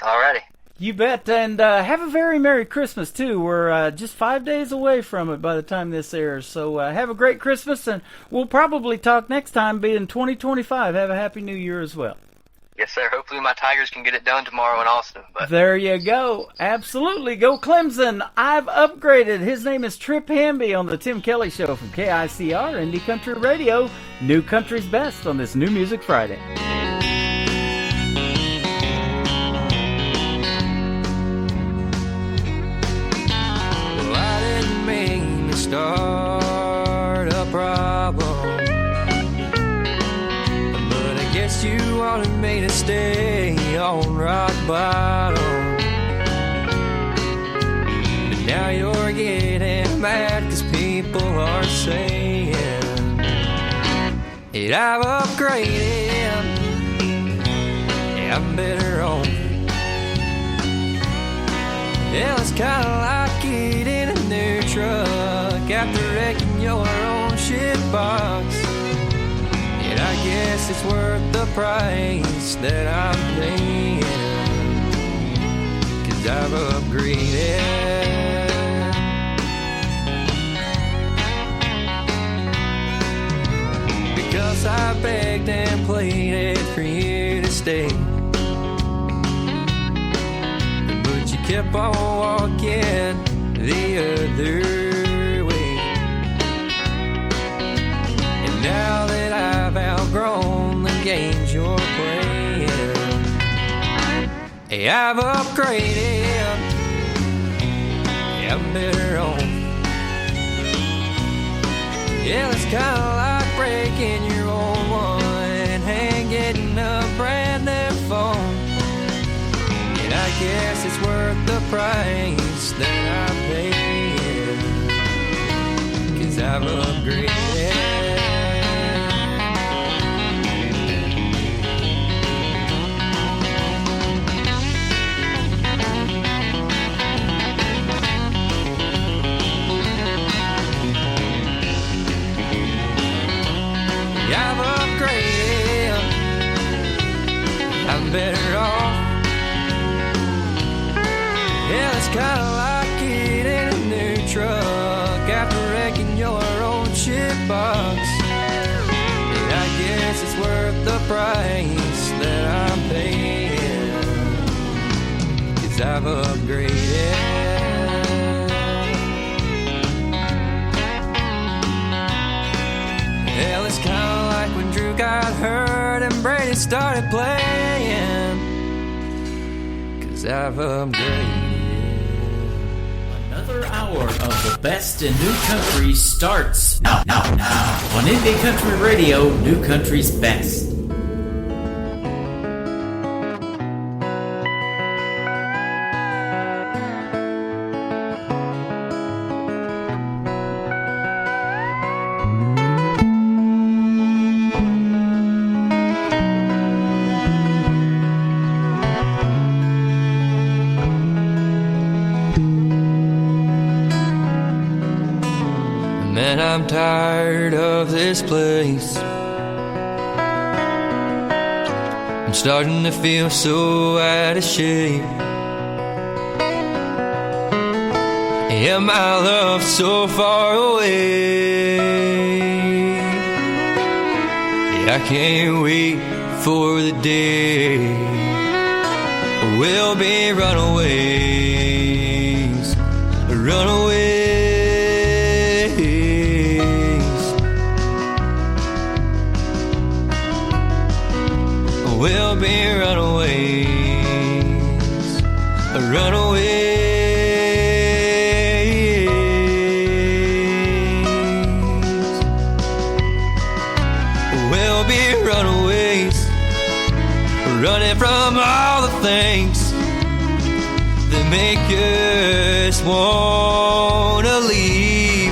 Alrighty. You bet, and have a very Merry Christmas, too. We're just 5 days away from it by the time this airs, so have a great Christmas, and we'll probably talk next time, being 2025. Have a Happy New Year as well. Yes, sir. Hopefully my Tigers can get it done tomorrow in Austin. But there you go. Absolutely. Go Clemson. I've upgraded. His name is Trip Hamby on the Tim Kelly Show from KICR, Indie Country Radio. New Country's Best on this New Music Friday. Start a problem, but I guess you wanted me to stay on rock bottom. But now you're getting mad 'cause people are saying that I've upgraded, yeah, I'm better off. Yeah, it's kinda like getting a new truck after wrecking your own shit box. And I guess it's worth the price that I'm paying, 'cause I've upgraded. Because I begged and pleaded for you to stay, but you kept on walking the other way. And now that I've outgrown the games you're playing, hey, I've upgraded, yeah, I'm better off. Yeah, it's kinda like breaking your own one and getting a brand new phone. And I guess it's worth the price that I'm paying, 'cause I've upgraded. I've upgraded, I'm better off. Yeah, it's kinda like getting a new truck after wrecking your own shit box. And I guess it's worth the price that I'm paying, 'cause I've upgraded. Hell, it's kinda like when Drew got hurt and Brady started playing, 'cause I've upgraded. Another hour of the best in new country starts now on Indie Country Radio, New Country's Best. Man, I'm tired of this place. I'm starting to feel so out of shape. Yeah, my love's so far away. Yeah, I can't wait for the day we'll be runaways, runaways. We'll be runaways, runaways. We'll be runaways, running from all the things that make us wanna leave.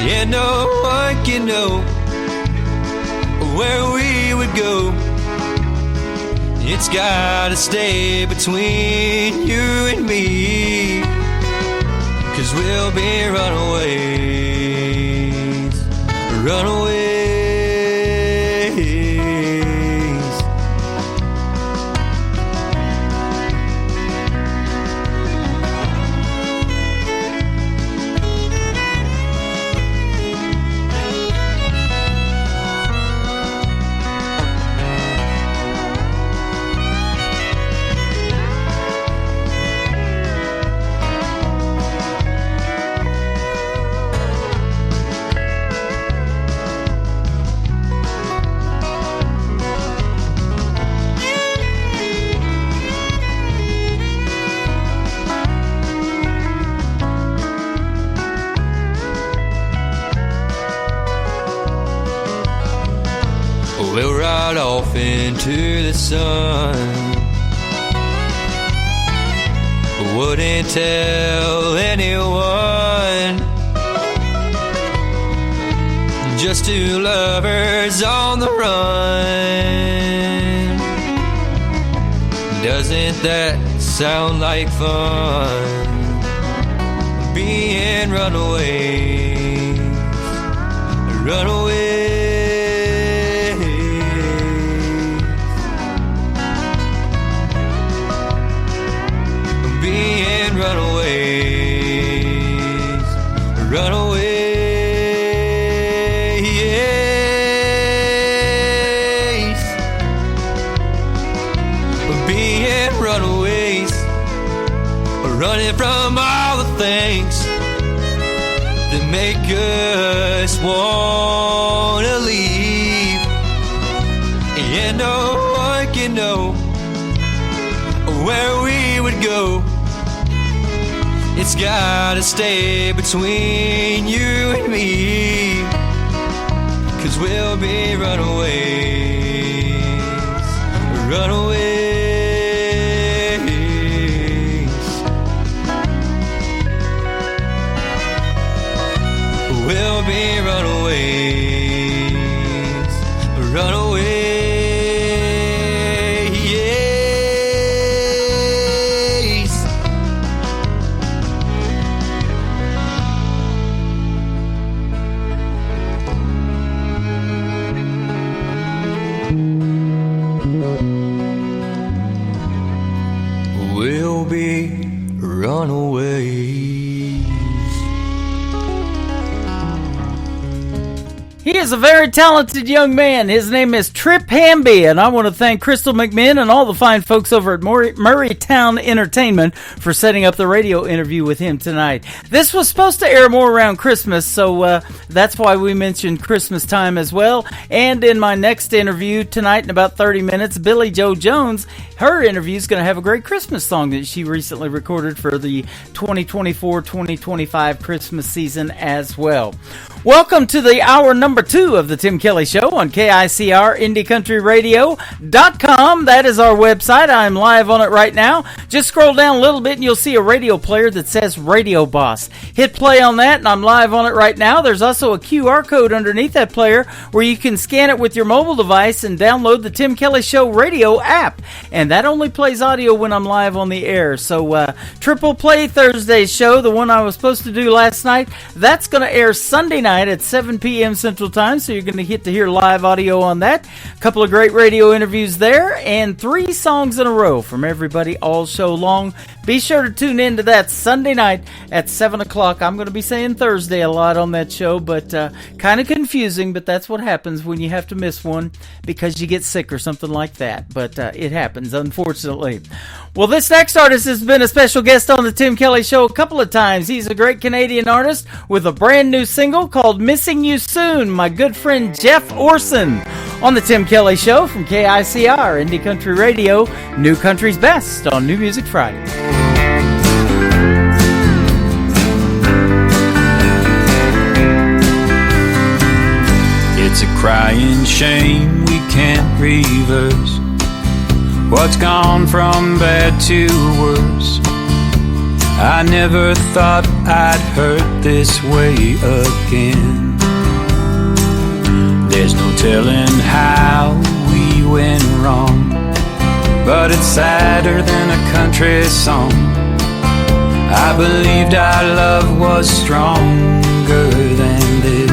Yeah, no one can know where we would go. It's gotta stay between you and me, 'cause we'll be runaways, runaways. We'll ride off into the sun. Wouldn't tell anyone. Just two lovers on the run. Doesn't that sound like fun? Being runaways, runaways. Being runaways, runaways. Being runaways, running from all the things that make us wanna leave. Yeah, no one can know where we would go. It's gotta stay between you and me, 'cause we'll be runaways, runaways. We'll be runaways, runaways. We'll be runaways. He is a very talented young man. His name is Trip Hamby, and I want to thank Crystal McMinn and all the fine folks over at Murraytown Entertainment for setting up the radio interview with him tonight. This was supposed to air more around Christmas, so that's why we mentioned Christmas time as well. And in my next interview tonight in about 30 minutes, Billy Joe Jones, her interview is going to have a great Christmas song that she recently recorded for the 2024-2025 Christmas season as well. Welcome to the hour number 2 of the Tim Kelly Show on KICR IndieCountryRadio.com. That is our website. I'm live on it right now. Just scroll down a little bit and you'll see a radio player that says Radio Boss. Hit play on that and I'm live on it right now. There's also a QR code underneath that player where you can scan it with your mobile device and download the Tim Kelly Show radio app. And that only plays audio when I'm live on the air. So Triple Play Thursday show, the one I was supposed to do last night, that's going to air Sunday night at 7 p.m. Central Time, so you're going to get to hear live audio on that. A couple of great radio interviews there, and 3 songs in a row from everybody all show long. Be sure to tune in to that Sunday night at 7 o'clock. I'm going to be saying Thursday a lot on that show, but kind of confusing, but that's what happens when you have to miss one because you get sick or something like that. But it happens, unfortunately. Well, this next artist has been a special guest on the Tim Kelly Show a couple of times. He's a great Canadian artist with a brand new single called Missing You Soon, my good friend Jeff Orson. On the Tim Kelly Show from KICR, Indie Country Radio, New Country's Best on New Music Friday. It's a crying shame we can't reverse what's gone from bad to worse. I never thought I'd hurt this way again. There's no telling how we went wrong, but it's sadder than a country song. I believed our love was stronger than this.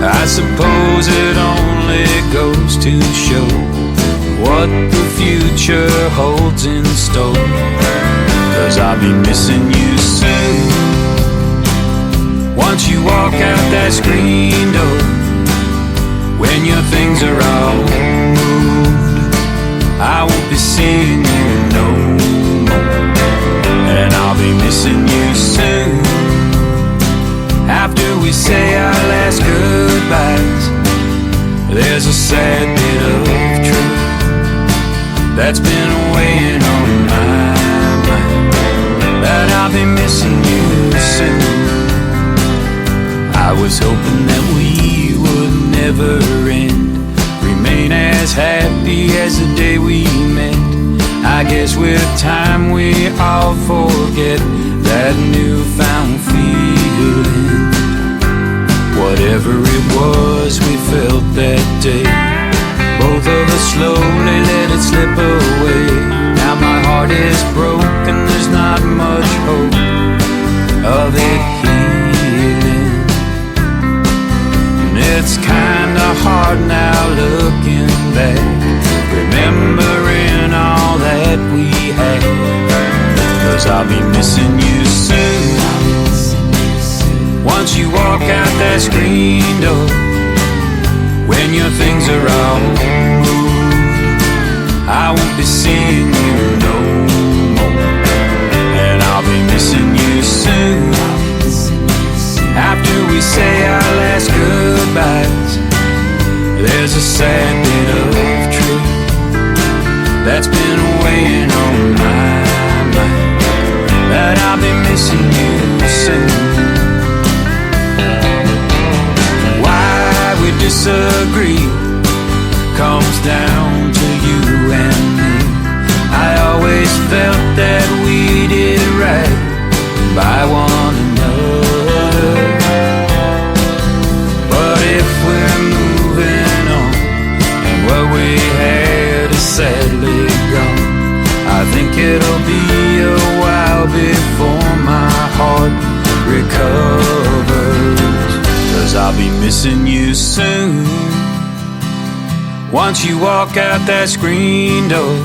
I suppose it only goes to show what the future holds in store, 'cause I'll be missing you soon. Once you walk out that screen door, when your things are all moved, I won't be seeing you no more, and I'll be missing you soon. After we say our last goodbyes, there's a sad bit of truth that's been weighing on my mind, that I'll be missing you soon. I was hoping that we would never end, remain as happy as the day we met. I guess with time we all forget that newfound feeling. Whatever it was we felt that day, both of us slowly let it slip away. Now my heart is broken, there's not much hope of it healing. And it's kinda hard now looking back, remembering all that we had, 'cause I'll be missing you soon. Once you walk out that screen door, when your things are all moved, I won't be seeing you no more, and I'll be missing you soon. After we say our last goodbyes, there's a sad bit of truth that's been weighing on my mind, that I'll be missing you soon. Why we disagree comes down to you and me. I always felt that we did right by one another, but if we're moving on and what we had is sadly gone, I think it'll be a while before my heart recovers, 'cause I'll be missing you soon. Once you walk out that screen door,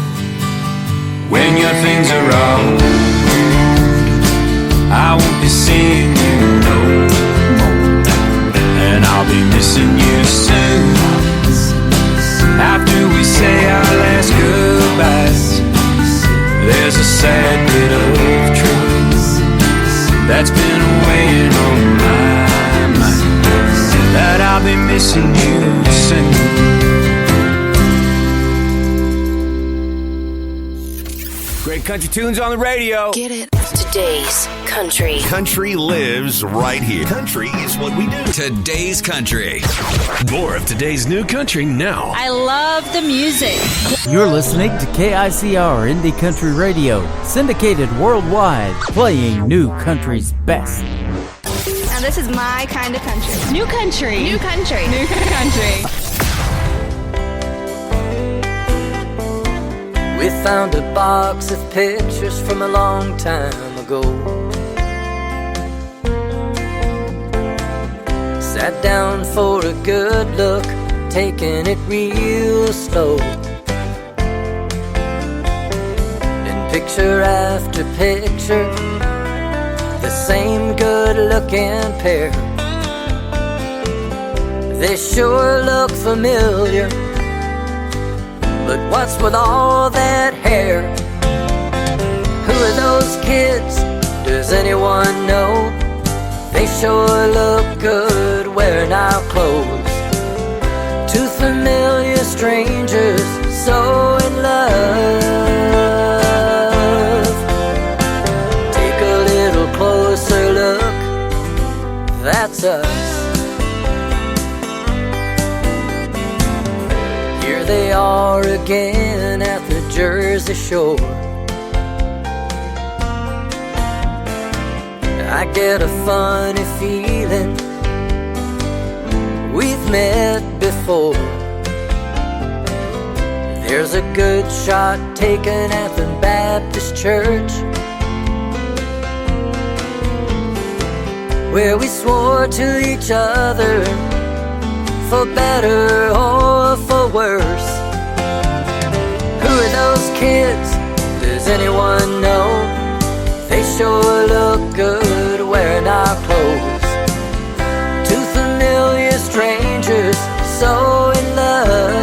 when your things are all moved, I won't be seeing you no more, and I'll be missing you soon. After we say our last goodbyes, there's a sad bit of truth that's been weighing on my mind, that I'll be missing you soon. Great country tunes on the radio. Get it? Today's country. Country lives right here. Country is what we do. Today's country. More of today's new country now. I love the music. You're listening to KICR Indie Country Radio, syndicated worldwide, playing New Country's best. Now this is my kind of country. New country. New country. New country. We found a box of pictures from a long time ago. Sat down for a good look, taking it real slow. And picture after picture, the same good-looking pair. They sure look familiar, but what's with all that hair? Who are those kids? Does anyone know? They sure look good wearing our clothes. Two familiar strangers so in love. Take a little closer look, that's us. Here they are again at the Jersey Shore. I get a funny feeling we've met before. There's a good shot taken at the Baptist church, where we swore to each other, for better or for worse. Who are those kids? Does anyone know? They sure look good wearing our clothes. Two familiar strangers so in love.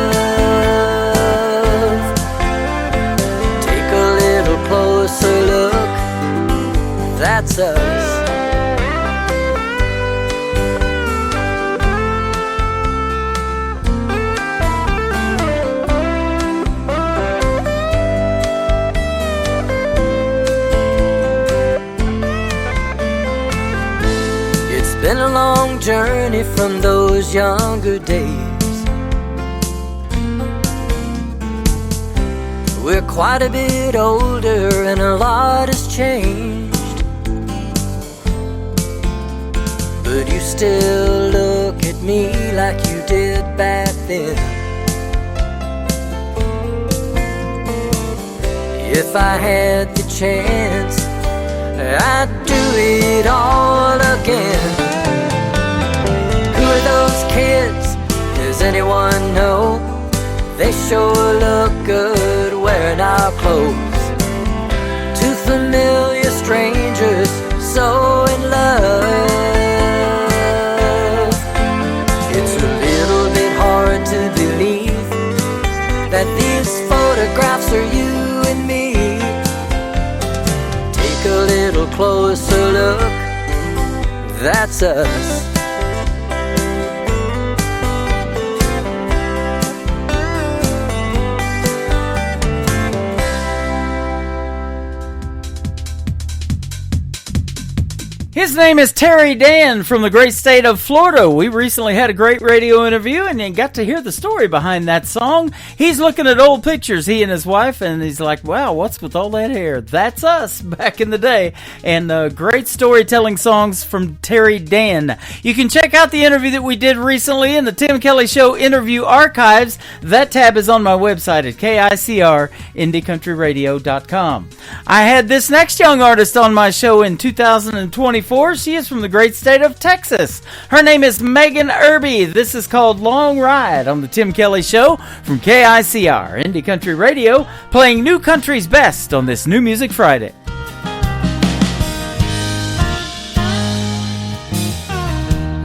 Take a little closer look, that's us. Been a long journey from those younger days. We're quite a bit older and a lot has changed, but you still look at me like you did back then. If I had the chance, I'd do it all again. Who are those kids? Does anyone know? They sure look good wearing our clothes. Two familiar strangers so in love. It's a little bit hard to believe that these photographs are you and me. Take a little closer look, that's us. His name is Terry Dan from the great state of Florida. We recently had a great radio interview and got to hear the story behind that song. He's looking at old pictures, he and his wife, and he's like, wow, what's with all that hair? That's us back in the day. And great storytelling songs from Terry Dan. You can check out the interview that we did recently in the Tim Kelly Show interview archives. That tab is on my website at KICR-IndieCountryRadio.com. I had this next young artist on my show in 2024. She is from the great state of Texas. Her name is Megan Irby. This is called Long Ride on the Tim Kelly Show from KICR, Indie Country Radio, playing New Country's best on this New Music Friday.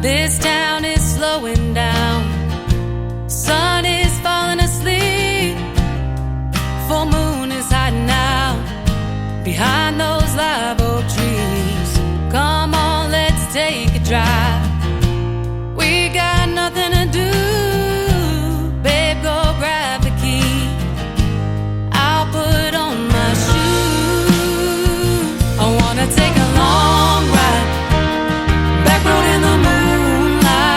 This town is slowing down. Sun is falling asleep. Full moon is hiding out behind those live oak trees. Come on, let's take a drive. We got nothing to do. Babe, go grab the key. I'll put on my shoes. I wanna take a long ride, back road in the moonlight.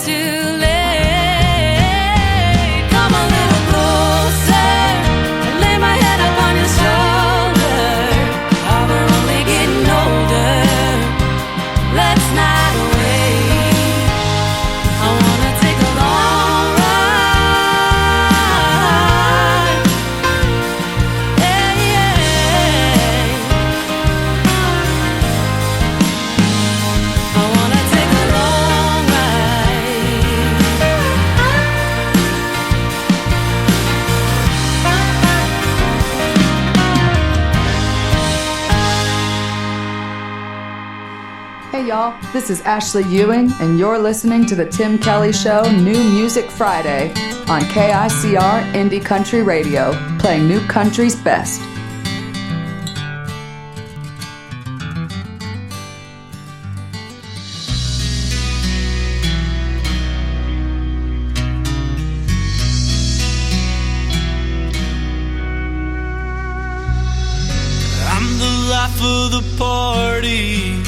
too late. Come a little closer and lay my head up on your shoulder. Oh, we're only getting older. Let's not wait. I wanna take a long ride. Yeah, yeah. I wanna take a long Hey y'all, this is Ashley Ewing, and you're listening to The Tim Kelly Show New Music Friday on KICR Indie Country Radio, playing new country's best. I'm the life of the party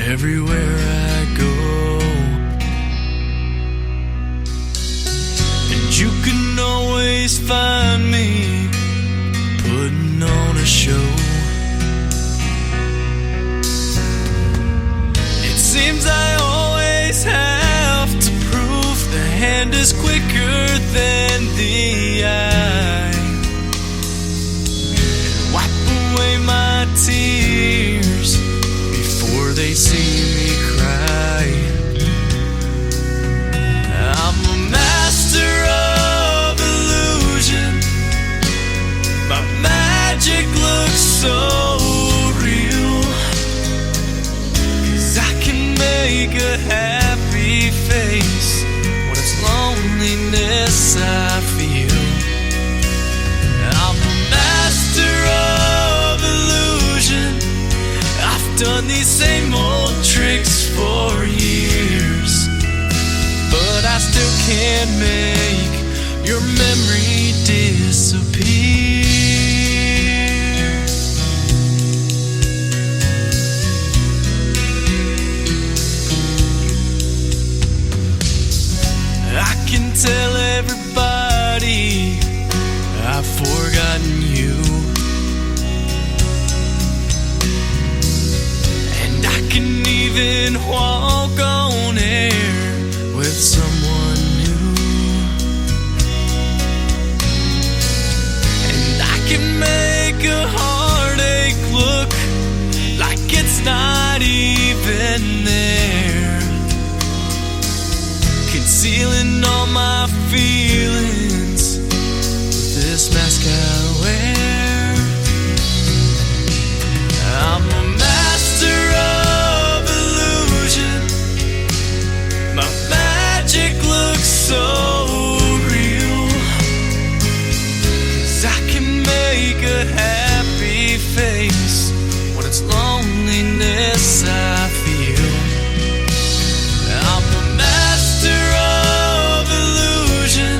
everywhere I go, and you can always find me putting on a show. It seems I always have to prove the hand is quicker than the eye. Wipe away my tears before they see me cry. I'm a master of illusion. My magic looks so real, 'cause I can make a happy face when it's loneliness I feel. I'm a master of illusion. I've done these same old tricks for years, but I still can't make your memory disappear. I can tell everybody I've forgotten you, and I can even walk on air with someone new, and I can make a heartache look like it's not even there, concealing all my feelings with this mask I wear. I'm a master of illusion. My magic looks so real, 'cause I can make a happy face when it's loneliness I feel. I'm a master of illusion.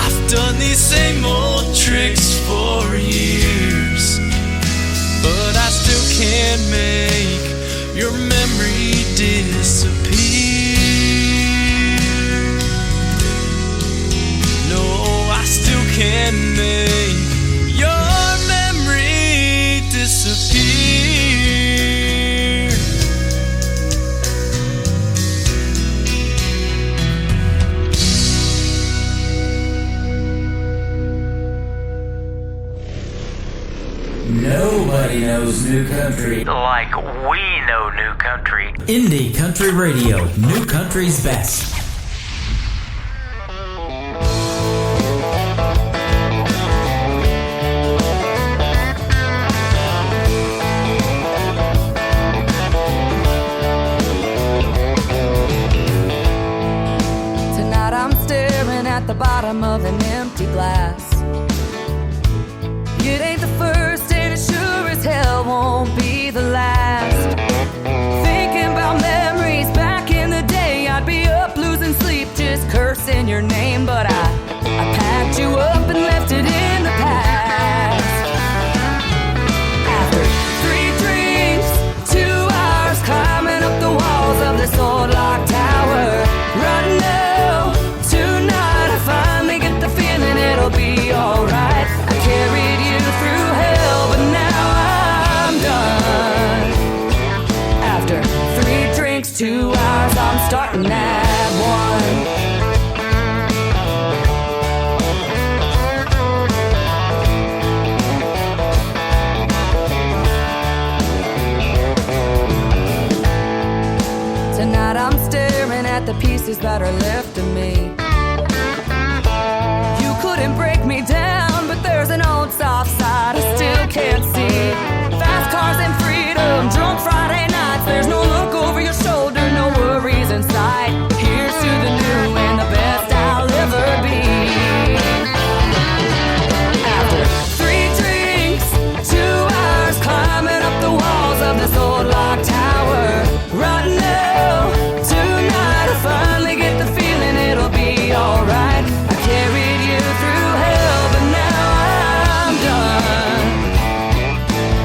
I've done these same old tricks for years, but I still can't make your memory disappear. No, I still can't make your memory disappear. Nobody knows new country like we know new country. Indie Country Radio, new country's best. Tonight I'm staring at the bottom of an empty glass. It ain't the first and it sure as hell won't be the last. Thinking about memories back in the day, I'd be up losing sleep just cursing your name, but I packed you up and left it in the past. After 3 drinks, 2 hours climbing up the walls of this old locked tower, starting at 1. Tonight I'm staring at the pieces that are left of me. You couldn't break me down, but there's an old soft side I still can't see. Fast cars and freedom, drunk Friday nights. There's no look over your shoulder, no worries in sight. Here's to the new and the best I'll ever be. After 3 drinks, 2 hours climbing up the walls of this old locked tower. Right now, tonight I finally get the feeling it'll be alright. I carried you through hell, but now I'm done.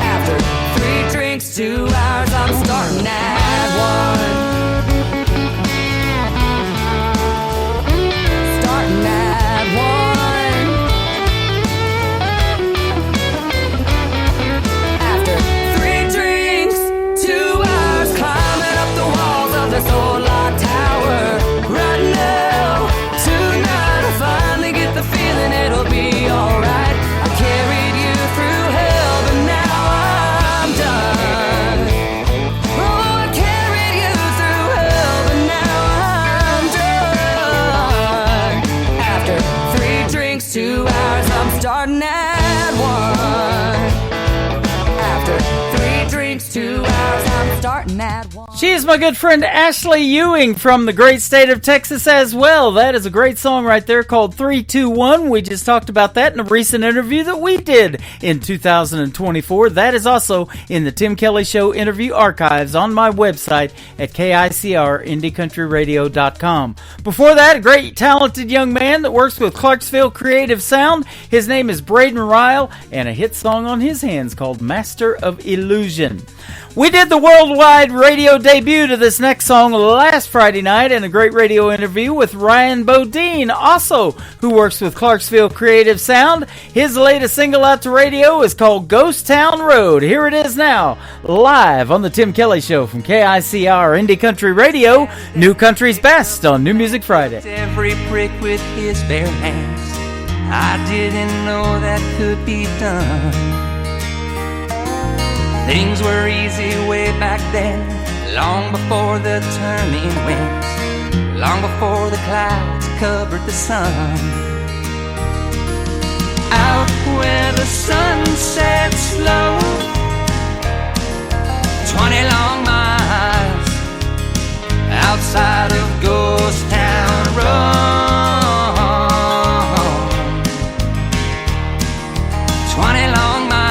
After 3 drinks, 2 hours, I'm starting at 1. Starting at 1. After 3 drinks, 2 hours, climbing up the walls of this old locked tower. Right now, tonight I finally get the feeling it'll be alright. I carried you through hell, but now I'm done. Oh, I carried you through hell, but now I'm done. After 3 drinks, 2 hours, I'm starting at 1. After 3 drinks, 2 hours, I'm starting at 1. She is my good friend Ashley Ewing from the great state of Texas as well. That is a great song right there called 321. We just talked about that in a recent interview that we did in 2024. That is also in the Tim Kelly Show interview archives on my website at KICRIndieCountryRadio.com. Before that, a great talented young man that works with Clarksville Creative Sound. His name is Braden Ryle, and a hit song on his hands called Master of Illusion. We did the worldwide radio debut to this next song last Friday night in a great radio interview with Ryan Bodine, also who works with Clarksville Creative Sound. His latest single out to radio is called Ghost Town Road. Here it is now, live on the Tim Kelly Show from KICR Indie Country Radio, New Country's Best on New Music Friday. Every brick with his bare hands, I didn't know that could be done. Things were easy way back then, long before the turning winds, long before the clouds covered the sun. Out where the sun sets slow, 20 long miles outside of Ghost Town Road. 20 long miles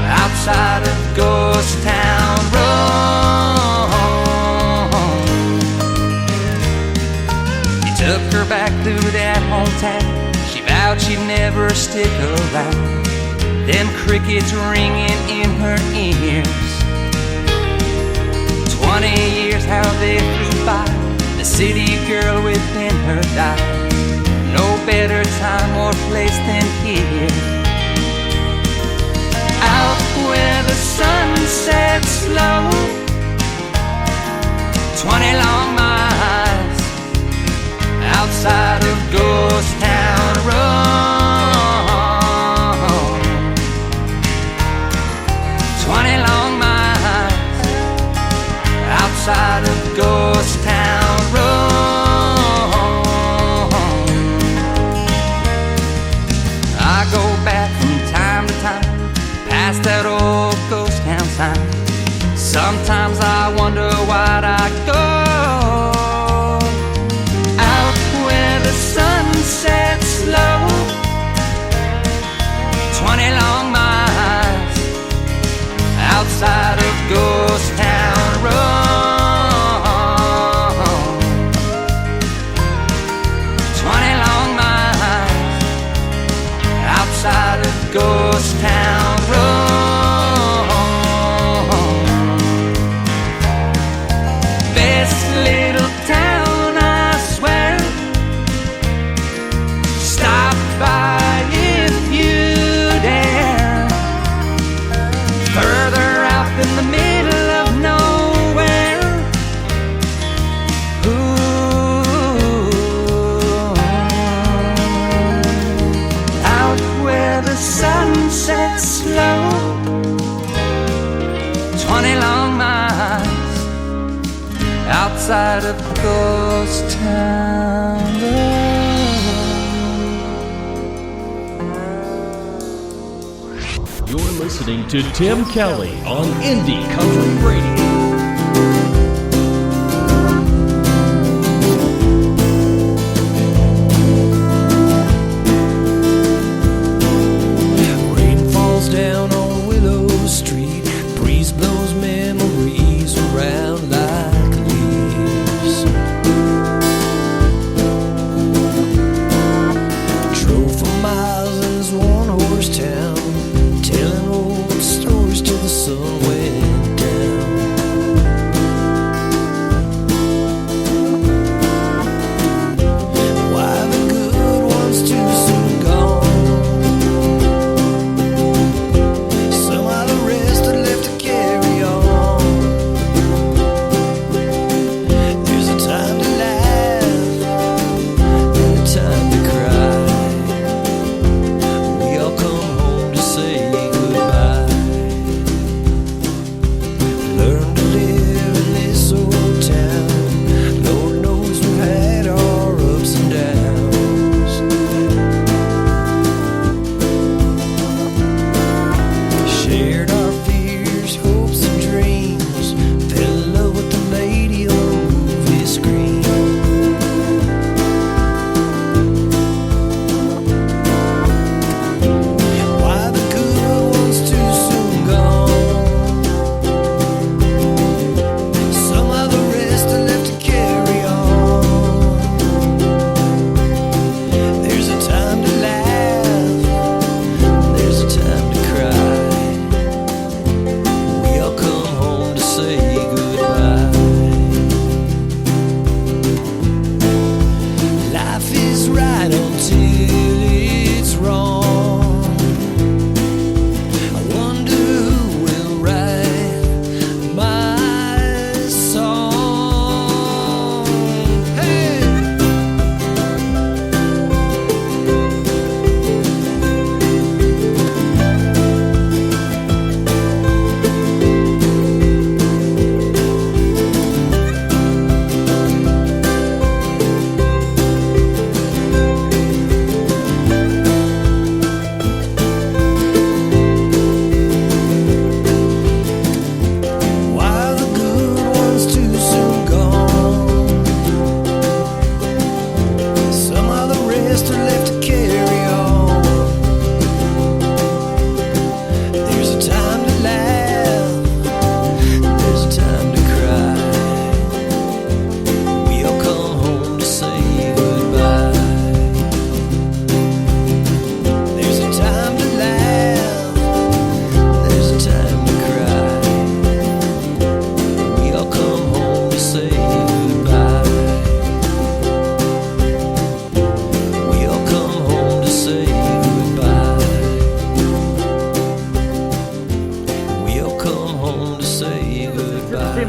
outside of Ghost Town Road. He took her back through that hometown. She vowed she'd never stick around. Them crickets ringing in her ears. 20 years how they flew by. The city girl within her died. No better time or place than here, out where the sun sets slow. 20 long miles outside of Ghost Town Road. 20 long miles outside of Ghost Town Road. I go back from time to time past that old ghost town sign. Sometimes I wonder why'd I go out where the sun sets slow. 20 long miles outside of Ghost Town Road. 20 long miles outside of Ghost Town Road. 20 long miles outside of ghost town. You're listening to Tim Kelly on Indie Country Radio. Down on Willow Street, breeze blows memories around like leaves. Drove for miles in this one-horse town, telling old stories till the sun went down. Why the good ones too soon gone?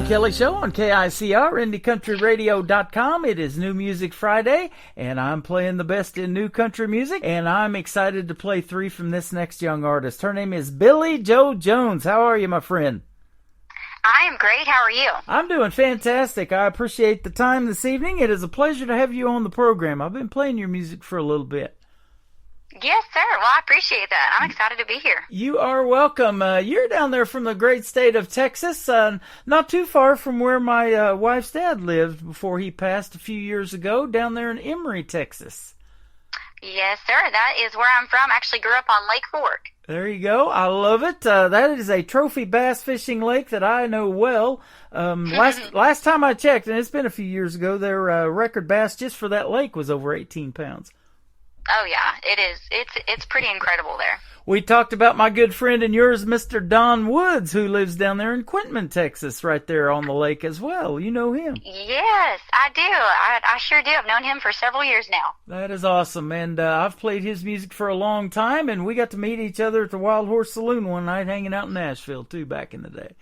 Kelly Show on KICR, IndieCountryRadio.com. It is New Music Friday, and I'm playing the best in new country music, and I'm excited to play three from this next young artist. Her name is Billie Joe Jones. How are you, my friend? I am great. How are you? I'm doing fantastic. I appreciate the time this evening. It is a pleasure to have you on the program. I've been playing your music for a little bit. Yes, sir. Well, I appreciate that. I'm excited to be here. You are welcome. You're down there from the great state of Texas, not too far from where my wife's dad lived before he passed a few years ago, down there in Emory, Texas. Yes, sir. That is where I'm from. I actually grew up on Lake Fork. There you go. I love it. That is a trophy bass fishing lake that I know well. Last time I checked, and it's been a few years ago, their record bass just for that lake was over 18 pounds. Oh, yeah, it is. It's pretty incredible there. We talked about my good friend and yours, Mr. Don Woods, who lives down there in Quitman, Texas, right there on the lake as well. You know him. Yes, I do. I sure do. I've known him for several years now. That is awesome. And I've played his music for a long time, and we got to meet each other at the Wild Horse Saloon one night hanging out in Nashville, too, back in the day.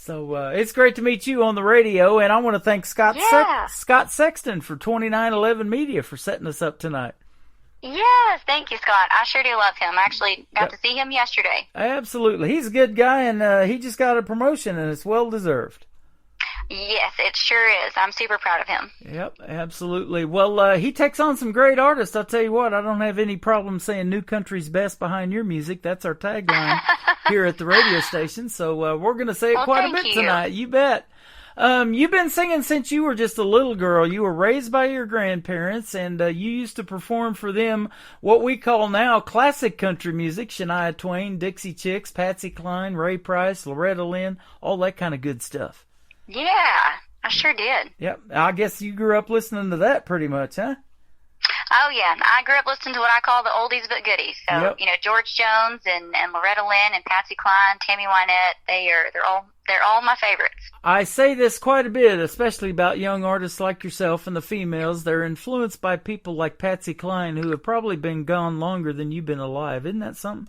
So it's great to meet you on the radio, and I want to thank Scott Sexton for 2911 Media for setting us up tonight. Yes, thank you, Scott. I sure do love him. I actually got to see him yesterday. Absolutely. He's a good guy, and he just got a promotion, and it's well-deserved. Yes, it sure is. I'm super proud of him. Yep, absolutely. Well, he takes on some great artists. I'll tell you what, I don't have any problem saying New Country's best behind your music. That's our tagline here at the radio station, so we're going to say it quite a bit tonight. You bet. You've been singing since you were just a little girl. You were raised by your grandparents, and you used to perform for them what we call now classic country music. Shania Twain, Dixie Chicks, Patsy Cline, Ray Price, Loretta Lynn, all that kind of good stuff. Yeah, I sure did. Yep, I guess you grew up listening to that pretty much, huh? Oh, yeah. I grew up listening to what I call the oldies but goodies. So, George Jones and Loretta Lynn and Patsy Cline, Tammy Wynette, they're all my favorites. I say this quite a bit, especially about young artists like yourself and the females. They're influenced by people like Patsy Cline, who have probably been gone longer than you've been alive. Isn't that something?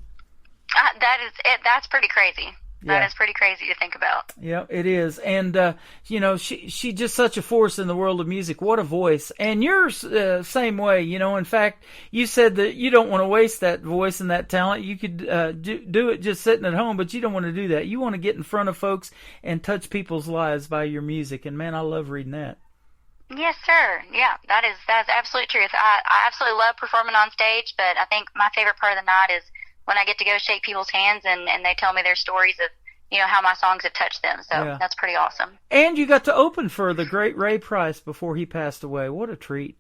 That's pretty crazy. That is pretty crazy to think about. Yeah, it is. And, she's just such a force in the world of music. What a voice. And you're same way, In fact, you said that you don't want to waste that voice and that talent. You could do it just sitting at home, but you don't want to do that. You want to get in front of folks and touch people's lives by your music. And, man, I love reading that. Yes, sir. Yeah, that's absolute truth. I absolutely love performing on stage, but I think my favorite part of the night is when I get to go shake people's hands and they tell me their stories of, how my songs have touched them. So that's pretty awesome. And you got to open for the great Ray Price before he passed away. What a treat.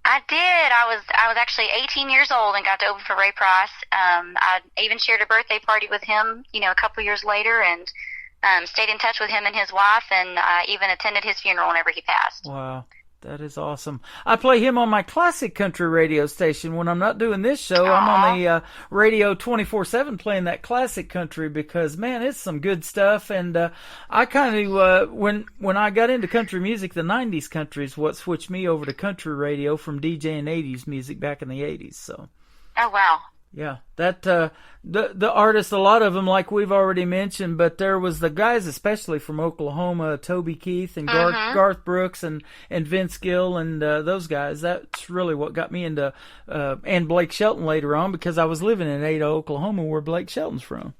I did. I was actually 18 years old and got to open for Ray Price. I even shared a birthday party with him, a couple years later, and stayed in touch with him and his wife, and I even attended his funeral whenever he passed. Wow. That is awesome. I play him on my classic country radio station. When I'm not doing this show, I'm on the radio 24/7 playing that classic country because, man, it's some good stuff. And I kind of, when I got into country music, the 90s country is what switched me over to country radio from DJing 80s music back in the 80s. So. Oh, wow. Yeah, that the artists, a lot of them, like we've already mentioned, but there was the guys, especially from Oklahoma, Toby Keith and Garth Brooks and Vince Gill and those guys. That's really what got me into and Blake Shelton later on, because I was living in Ada, Oklahoma, where Blake Shelton's from.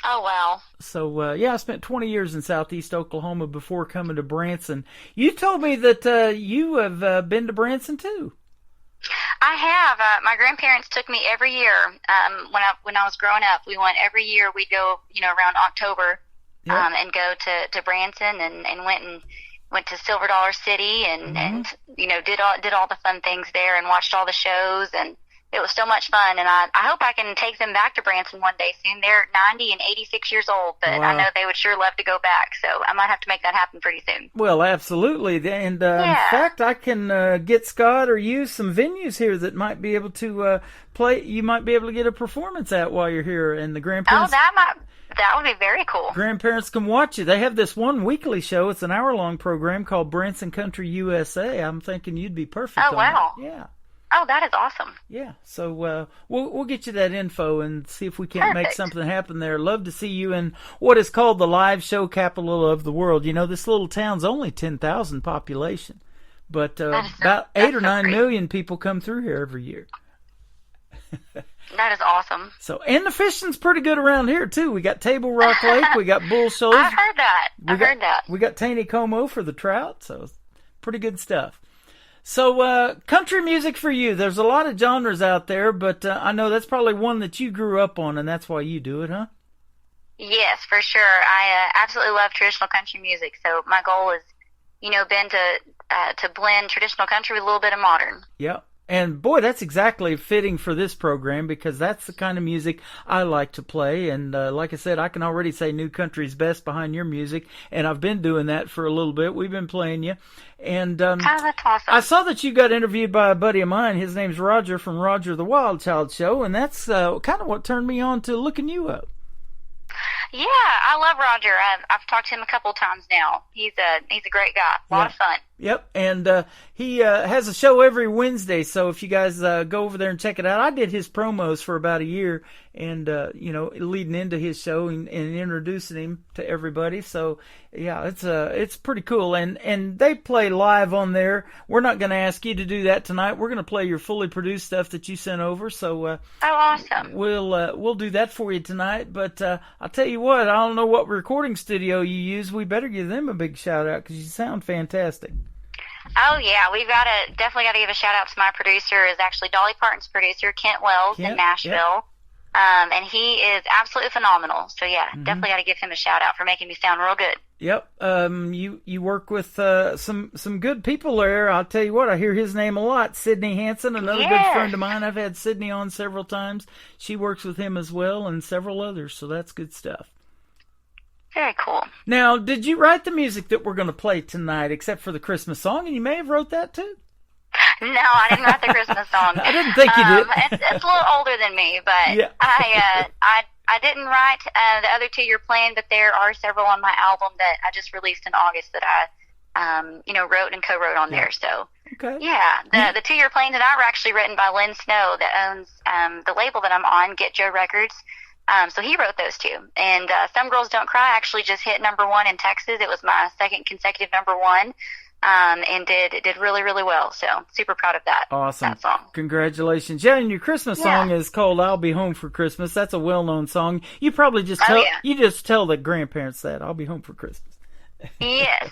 Oh, wow. So, I spent 20 years in southeast Oklahoma before coming to Branson. You told me that you have been to Branson, too. I have. My grandparents took me every year when I was growing up. We went every year. We'd go, around October, and go to Branson and went to Silver Dollar City and did all the fun things there and watched all the shows, and it was so much fun. And I hope I can take them back to Branson one day soon. They're 90 and 86 years old, but I know they would sure love to go back. So I might have to make that happen pretty soon. Well, absolutely. And in fact, I can get Scott or you some venues here that might be able to play. You might be able to get a performance at while you're here, and the grandparents. Oh, that would be very cool. Grandparents can watch you. They have this one weekly show. It's an hour-long program called Branson Country USA. I'm thinking you'd be perfect. Oh, wow. Yeah. Oh, that is awesome. Yeah, so we'll get you that info and see if we can't make something happen there. Love to see you in what is called the live show capital of the world. This little town's only 10,000 population, but about 8 or 9 million people come through here every year. That is awesome. So, and the fishing's pretty good around here, too. We got Table Rock Lake, we got Bull Shoals. I've heard that. We got Taneycomo for the trout, so pretty good stuff. So, country music for you. There's a lot of genres out there, but I know that's probably one that you grew up on, and that's why you do it, huh? Yes, for sure. I absolutely love traditional country music, so my goal has, been to blend traditional country with a little bit of modern. Yeah. And, boy, that's exactly fitting for this program because that's the kind of music I like to play. And like I said, I can already say New Country's best behind your music, and I've been doing that for a little bit. We've been playing you. And that's awesome. I saw that you got interviewed by a buddy of mine. His name's Roger from Roger the Wild Child Show, and that's kind of what turned me on to looking you up. Yeah, I love Roger. I've talked to him a couple times now. He's a great guy. A lot of fun. Yep, and he has a show every Wednesday, so if you guys go over there and check it out. I did his promos for about a year, and leading into his show and introducing him to everybody. So yeah, it's pretty cool, and they play live on there. We're not going to ask you to do that tonight. We're going to play your fully produced stuff that you sent over. So awesome. We'll do that for you tonight. But I'll tell you what, I don't know what recording studio you use. We better give them a big shout out because you sound fantastic. Oh yeah, we've definitely got to give a shout out to my producer. Is actually Dolly Parton's producer, Kent Wells in Nashville. Yep. And he is absolutely phenomenal. So yeah, definitely got to give him a shout out for making me sound real good. Yep. You work with some good people there. I'll tell you what, I hear his name a lot. Sydney Hansen, another good friend of mine. I've had Sydney on several times. She works with him as well, and several others. So that's good stuff. Very cool. Now, did you write the music that we're going to play tonight, except for the Christmas song? And you may have wrote that too. No, I didn't write the Christmas song. I didn't think you did. It's a little older than me, but yeah. I didn't write the other two you're playing, but there are several on my album that I just released in August that I wrote and co-wrote on there. So yeah, the two you're playing tonight were actually written by Lynn Snow, that owns the label that I'm on, Get Joe Records. So he wrote those two. And Some Girls Don't Cry actually just hit #1 in Texas. It was my second consecutive #1. And did really, really well. So super proud of that. Awesome. That song. Congratulations. Yeah, and your Christmas song is called I'll Be Home for Christmas. That's a well-known song. You probably just tell the grandparents that. I'll be home for Christmas. Yes.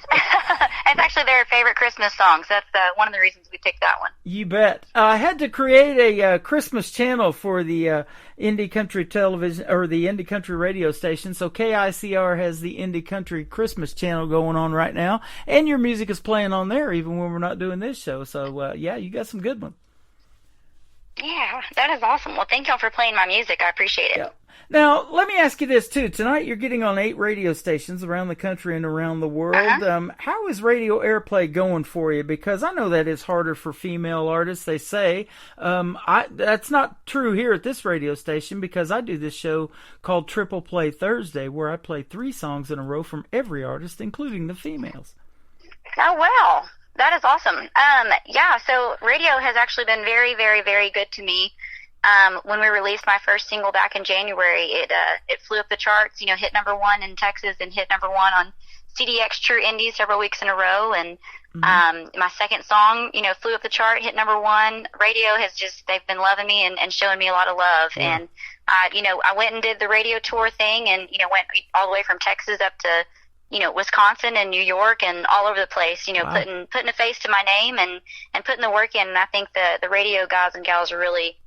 It's actually their favorite Christmas song. So that's one of the reasons we picked that one. You bet. I had to create a Christmas channel for the Indie Country television, or the Indie Country radio station. So KICR has the Indie Country Christmas channel going on right now. And your music is playing on there even when we're not doing this show. So, you got some good ones. Yeah, that is awesome. Well, thank y'all for playing my music. I appreciate it. Yeah. Now, let me ask you this, too. Tonight, you're getting on 8 radio stations around the country and around the world. How is radio airplay going for you? Because I know that it's harder for female artists, they say. That's not true here at this radio station, because I do this show called Triple Play Thursday, where I play 3 songs in a row from every artist, including the females. Oh, wow. That is awesome. So radio has actually been very, very, very good to me. When we released my first single back in January, it flew up the charts, hit #1 in Texas and hit #1 on CDX True Indie several weeks in a row. And my second song, flew up the chart, hit #1. Radio has they've been loving me and showing me a lot of love. Yeah. And, I went and did the radio tour thing and, went all the way from Texas up to, Wisconsin and New York and all over the place, putting a face to my name and putting the work in. And I think the radio guys and gals are really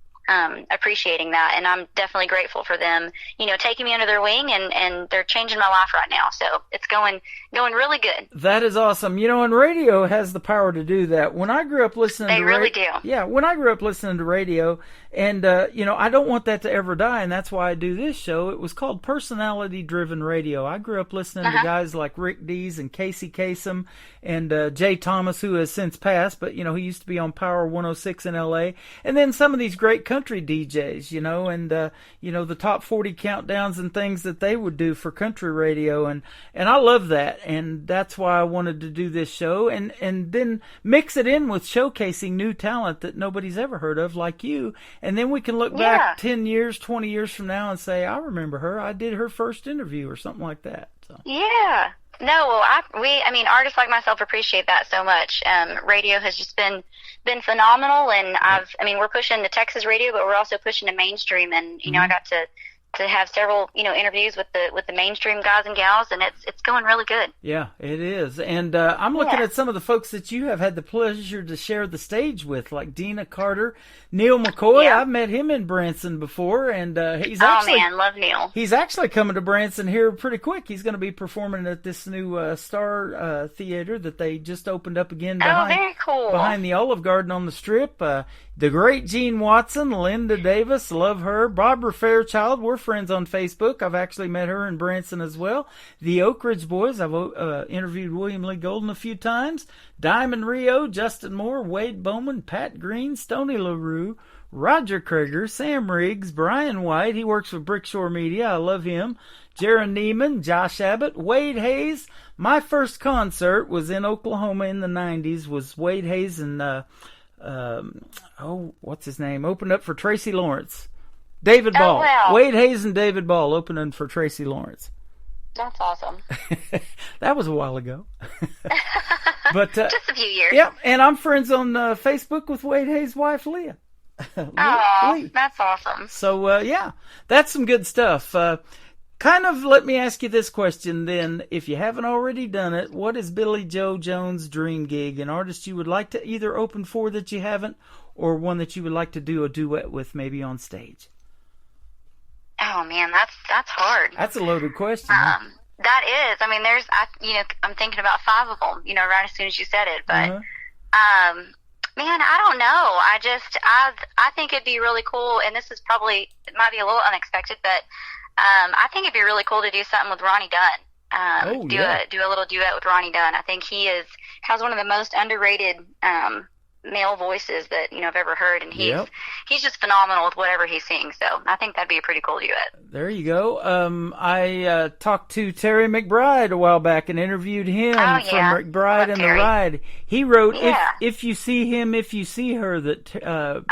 appreciating that, and I'm definitely grateful for them, taking me under their wing, and they're changing my life right now. So it's going really good. That is awesome. And radio has the power to do that. When I grew up listening to radio, do. Yeah, when I grew up listening to radio, and I don't want that to ever die, and that's why I do this show. It was called Personality Driven Radio. I grew up listening to guys like Rick Dees and Casey Kasem and Jay Thomas, who has since passed, but he used to be on Power 106 in LA, and then some of these great country DJs, and the top 40 countdowns and things that they would do for country radio, and I love that, and that's why I wanted to do this show, and then mix it in with showcasing new talent that nobody's ever heard of, like you, and then we can look back 10 years, 20 years from now and say, I remember her, I did her first interview or something like that. So. Yeah. No, well, artists like myself appreciate that so much. Radio has just been phenomenal, and we're pushing the Texas radio, but we're also pushing the mainstream, and I got to have several interviews with the mainstream guys and gals, and it's going really good. Yeah, it is. And I'm looking at some of the folks that you have had the pleasure to share the stage with, like Dina Carter, Neil McCoy. Yeah. I've met him in Branson before, and he's actually love Neil. He's actually coming to Branson here pretty quick. He's going to be performing at this new Star Theater that they just opened up again very cool. behind the Olive Garden on the Strip. The great Gene Watson, Linda Davis, love her. Barbara Fairchild, we're friends on Facebook. I've actually met her in Branson as well. The Oak Ridge Boys, I've interviewed William Lee Golden a few times. Diamond Rio, Justin Moore, Wade Bowman, Pat Green, Stoney LaRue, Roger Krager, Sam Riggs, Brian White, he works for Brickshore Media, I love him. Jaron Neiman, Josh Abbott, Wade Hayes. My first concert was in Oklahoma in the 90s, was Wade Hayes and what's his name? Opened up for Tracy Lawrence. David Oh, Ball. wow. Wade Hayes and David Ball opening for Tracy Lawrence. That's awesome. That was a while ago. But just a few years. Yep, and I'm friends on Facebook with Wade Hayes' wife, Leah. Oh, that's awesome. So, yeah, that's some good stuff. Kind of let me ask you this question then. If you haven't already done it, what is Billy Joe Jones' dream gig? An artist you would like to either open for that you haven't, or one that you would like to do a duet with maybe on stage? Oh man, that's hard. That's a loaded question. Huh? That is. I mean, I'm thinking about 5 of them, right as soon as you said it. But, man, I don't know. I think it'd be really cool, and this is probably, it might be a little unexpected, but I think it'd be really cool to do something with Ronnie Dunn. Do a little duet with Ronnie Dunn. I think he has one of the most underrated male voices that I've ever heard, and he's just phenomenal with whatever he sings. So I think that'd be a pretty cool duet. There you go. I talked to Terry McBride a while back and interviewed him from McBride and the Ride. He wrote if you see him, if you see her. Man,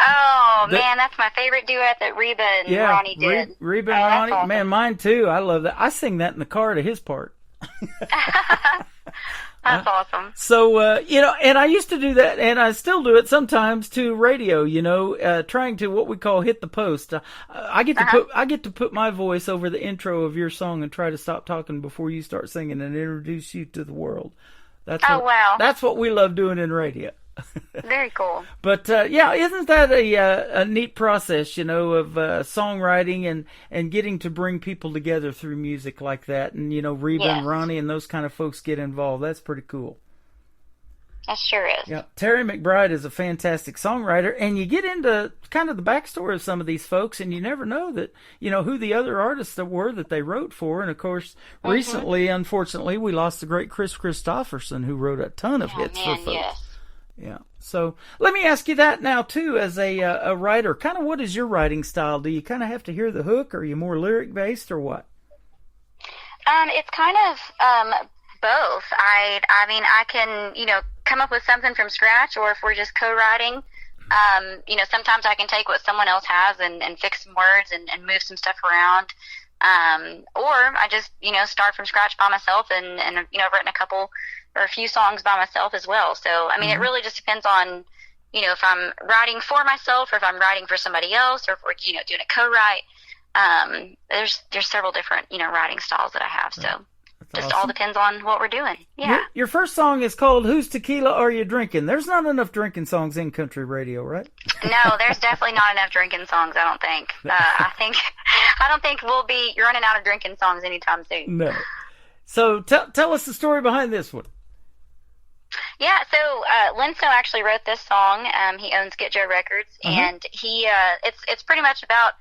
that's my favorite duet that Reba and Ronnie did. Reba and Ronnie, awesome. Man, mine too. I love that. I sing that in the car to his part. That's awesome. So, and I used to do that, and I still do it sometimes to radio, trying to what we call hit the post. I get to put my voice over the intro of your song and try to stop talking before you start singing and introduce you to the world. Wow. That's what we love doing in radio. Very cool. But isn't that a neat process, of songwriting and getting to bring people together through music like that, and Reba and Ronnie and those kind of folks get involved. That's pretty cool. That sure is. Yeah, Terry McBride is a fantastic songwriter, and you get into kind of the backstory of some of these folks, and you never know that who the other artists were that they wrote for. And of course, recently, unfortunately, we lost the great Chris Christopherson, who wrote a ton of hits for folks. Yes. Yeah. So let me ask you that now too, as a writer. Kind of, what is your writing style? Do you kind of have to hear the hook, or are you more lyric based, or what? It's kind of both. I mean, I can come up with something from scratch, or if we're just co-writing, sometimes I can take what someone else has and fix some words and move some stuff around. Or I just start from scratch by myself, and I've written a couple or a few songs by myself as well. So, I mean, it really just depends on, if I'm writing for myself, or if I'm writing for somebody else, or if we're, doing a co-write. There's several different, writing styles that I have. So just all depends on what we're doing. Yeah. Your first song is called Whose Tequila Are You Drinking? There's not enough drinking songs in country radio, right? No, there's definitely not enough drinking songs, I don't think. I don't think we'll be running out of drinking songs anytime soon. No. So tell us the story behind this one. Yeah, so Lynn Snow actually wrote this song. He owns Get Joe Records, and he it's pretty much about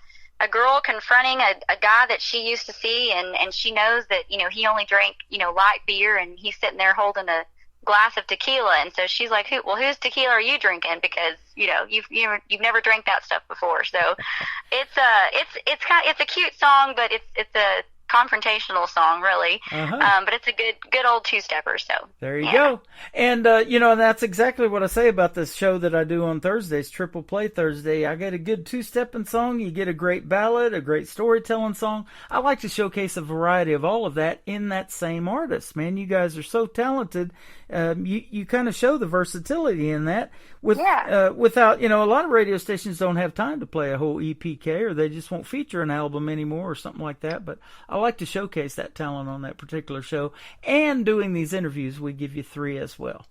a girl confronting a guy that she used to see, and she knows that he only drank light beer, and he's sitting there holding a glass of tequila, and so she's like, whose tequila are you drinking? Because you've never drank that stuff before. So it's a cute song, but it's a confrontational song, really. But it's a good old two-stepper. So there you go. And that's exactly what I say about this show that I do on Thursdays, Triple Play Thursday. I get a good two-stepping song, you get a great ballad, a great storytelling song. I like to showcase a variety of all of that in that same artist. Man, you guys are so talented. You kind of show the versatility in that without a lot of radio stations don't have time to play a whole EPK, or they just won't feature an album anymore or something like that. But I like to showcase that talent on that particular show, and doing these interviews, we give you 3 as well.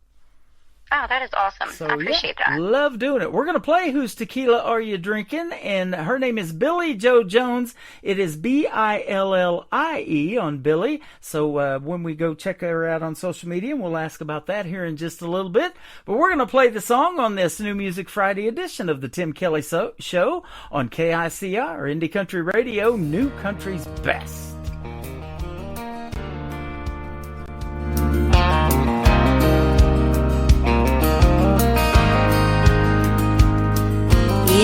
Oh, that is awesome. So, I appreciate that. Love doing it. We're going to play Whose Tequila Are You Drinking? And her name is Billy Joe Jones. It is Billie on Billy. So when we go check her out on social media, we'll ask about that here in just a little bit. But we're going to play the song on this New Music Friday edition of the Tim Kelly Show on KICR, Indie Country Radio, New Country's Best.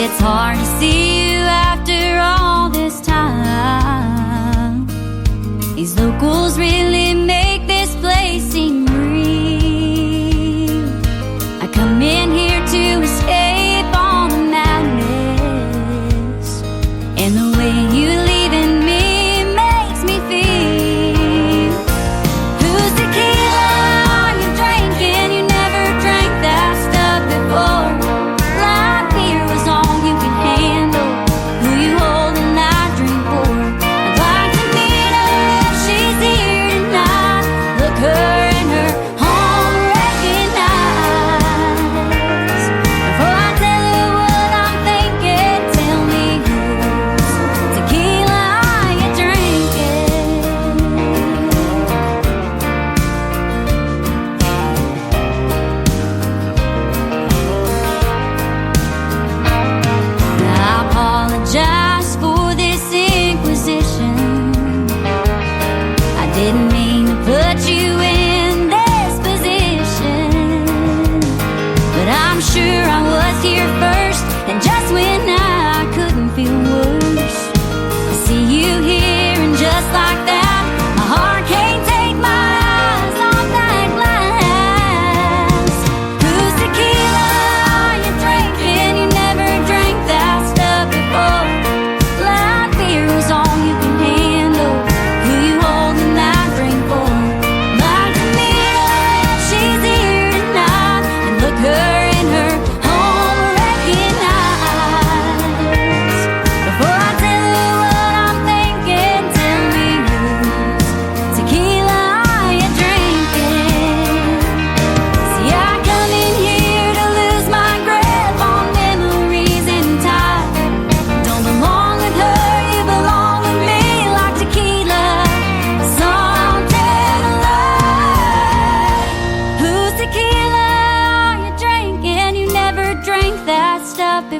It's hard to see you after all this time. These locals really make this place seem real. I come in here to escape all the madness and the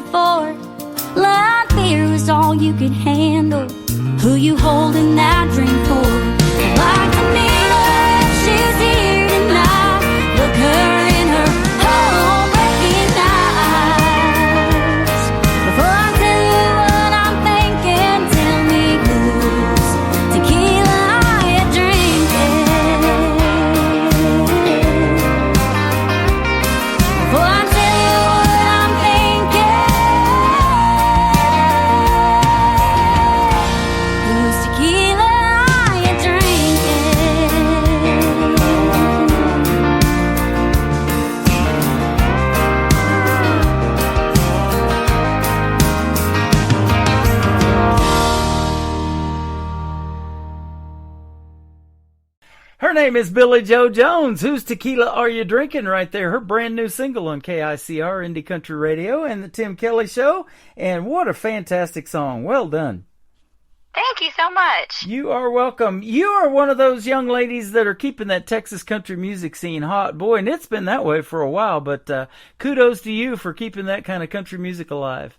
before. Like fear was all you could handle. Who you holding that dream for? Like Camila, she's here tonight. Look her in her heartbreaking eyes. Before I tell you what I'm thinking, tell me whose tequila are you drinking? Before I tell you what I'm thinking, whose tequila are you Her name is Billy Joe Jones. Whose tequila are you drinking? Right there. Her brand new single on KICR Indie Country Radio and the Tim Kelly Show. And what a fantastic song. Well done. Thank you so much. You are welcome. You are one of those young ladies that are keeping that Texas country music scene hot. Boy, and it's been that way for a while, but kudos to you for keeping that kind of country music alive.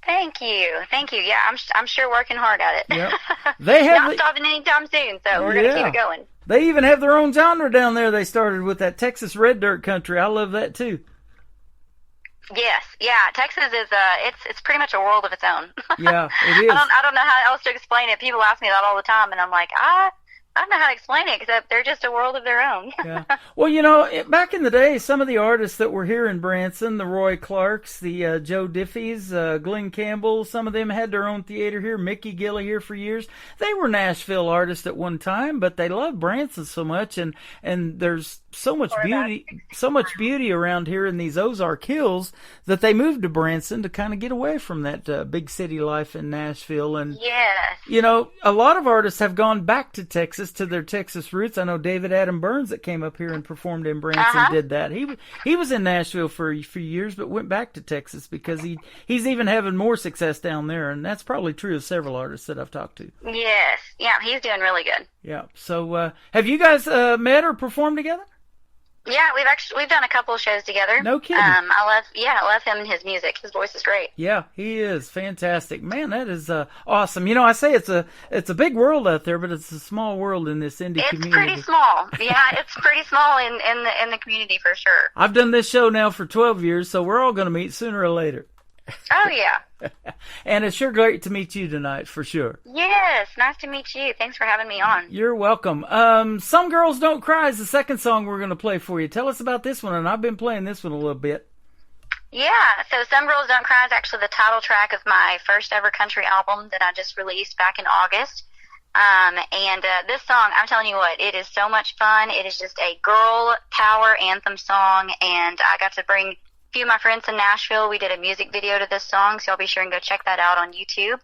Thank you. Yeah, I'm sure working hard at it. Yep. They have not stopping anytime soon, so we're going to keep it going. They even have their own genre down there. They started with that Texas red dirt country. I love that too. Yes, yeah. Texas is it's pretty much a world of its own. Yeah, it is. I don't know how else to explain it. People ask me that all the time, and I'm like, I don't know how to explain it, except they're just a world of their own. Yeah. Well, you know, back in the day, some of the artists that were here in Branson, the Roy Clarks, the Joe Diffies, Glenn Campbell, some of them had their own theater here. Mickey Gilley here for years. They were Nashville artists at one time, but they loved Branson so much, and there's so much beauty around here in these Ozark Hills that they moved to Branson to kind of get away from that big city life in Nashville. And yes, you know, a lot of artists have gone back to Texas, to their Texas roots. I know David Adam Burns that came up here and performed in Branson did that. He was in Nashville for a few years, but went back to Texas because he's even having more success down there, and that's probably true of several artists that I've talked to. Yes, yeah, he's doing really good. Yeah. So have you guys met or performed together? Yeah, we've done a couple of shows together. No kidding. I love him and his music. His voice is great. Yeah, he is fantastic. Man, that is awesome. You know, I say it's a big world out there, but it's a small world in this indie community. It's pretty small. Yeah, it's pretty small in the community for sure. I've done this show now for 12 years, so we're all going to meet sooner or later. Oh yeah. And it's sure great to meet you tonight, for sure. Yes, nice to meet you. Thanks for having me on. You're welcome. Some Girls Don't Cry is the second song we're going to play for you. Tell us about this one, and I've been playing this one a little bit. Yeah, so Some Girls Don't Cry is actually the title track of my first ever country album that I just released back in August. And this song, I'm telling you what, it is so much fun. It is just a girl power anthem song, and I got to bring few of my friends in Nashville. We did a music video to this song, so I'll be sure and go check that out on YouTube.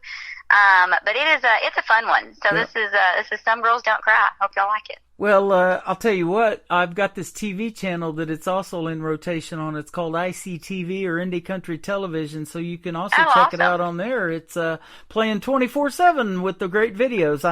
But it's a fun one. So this is Some Girls Don't Cry. Hope y'all like it. Well, I'll tell you what, I've got this TV channel that it's also in rotation on. It's called ICTV or Indie Country Television, so you can also check it out on there. It's playing 24/7 with the great videos.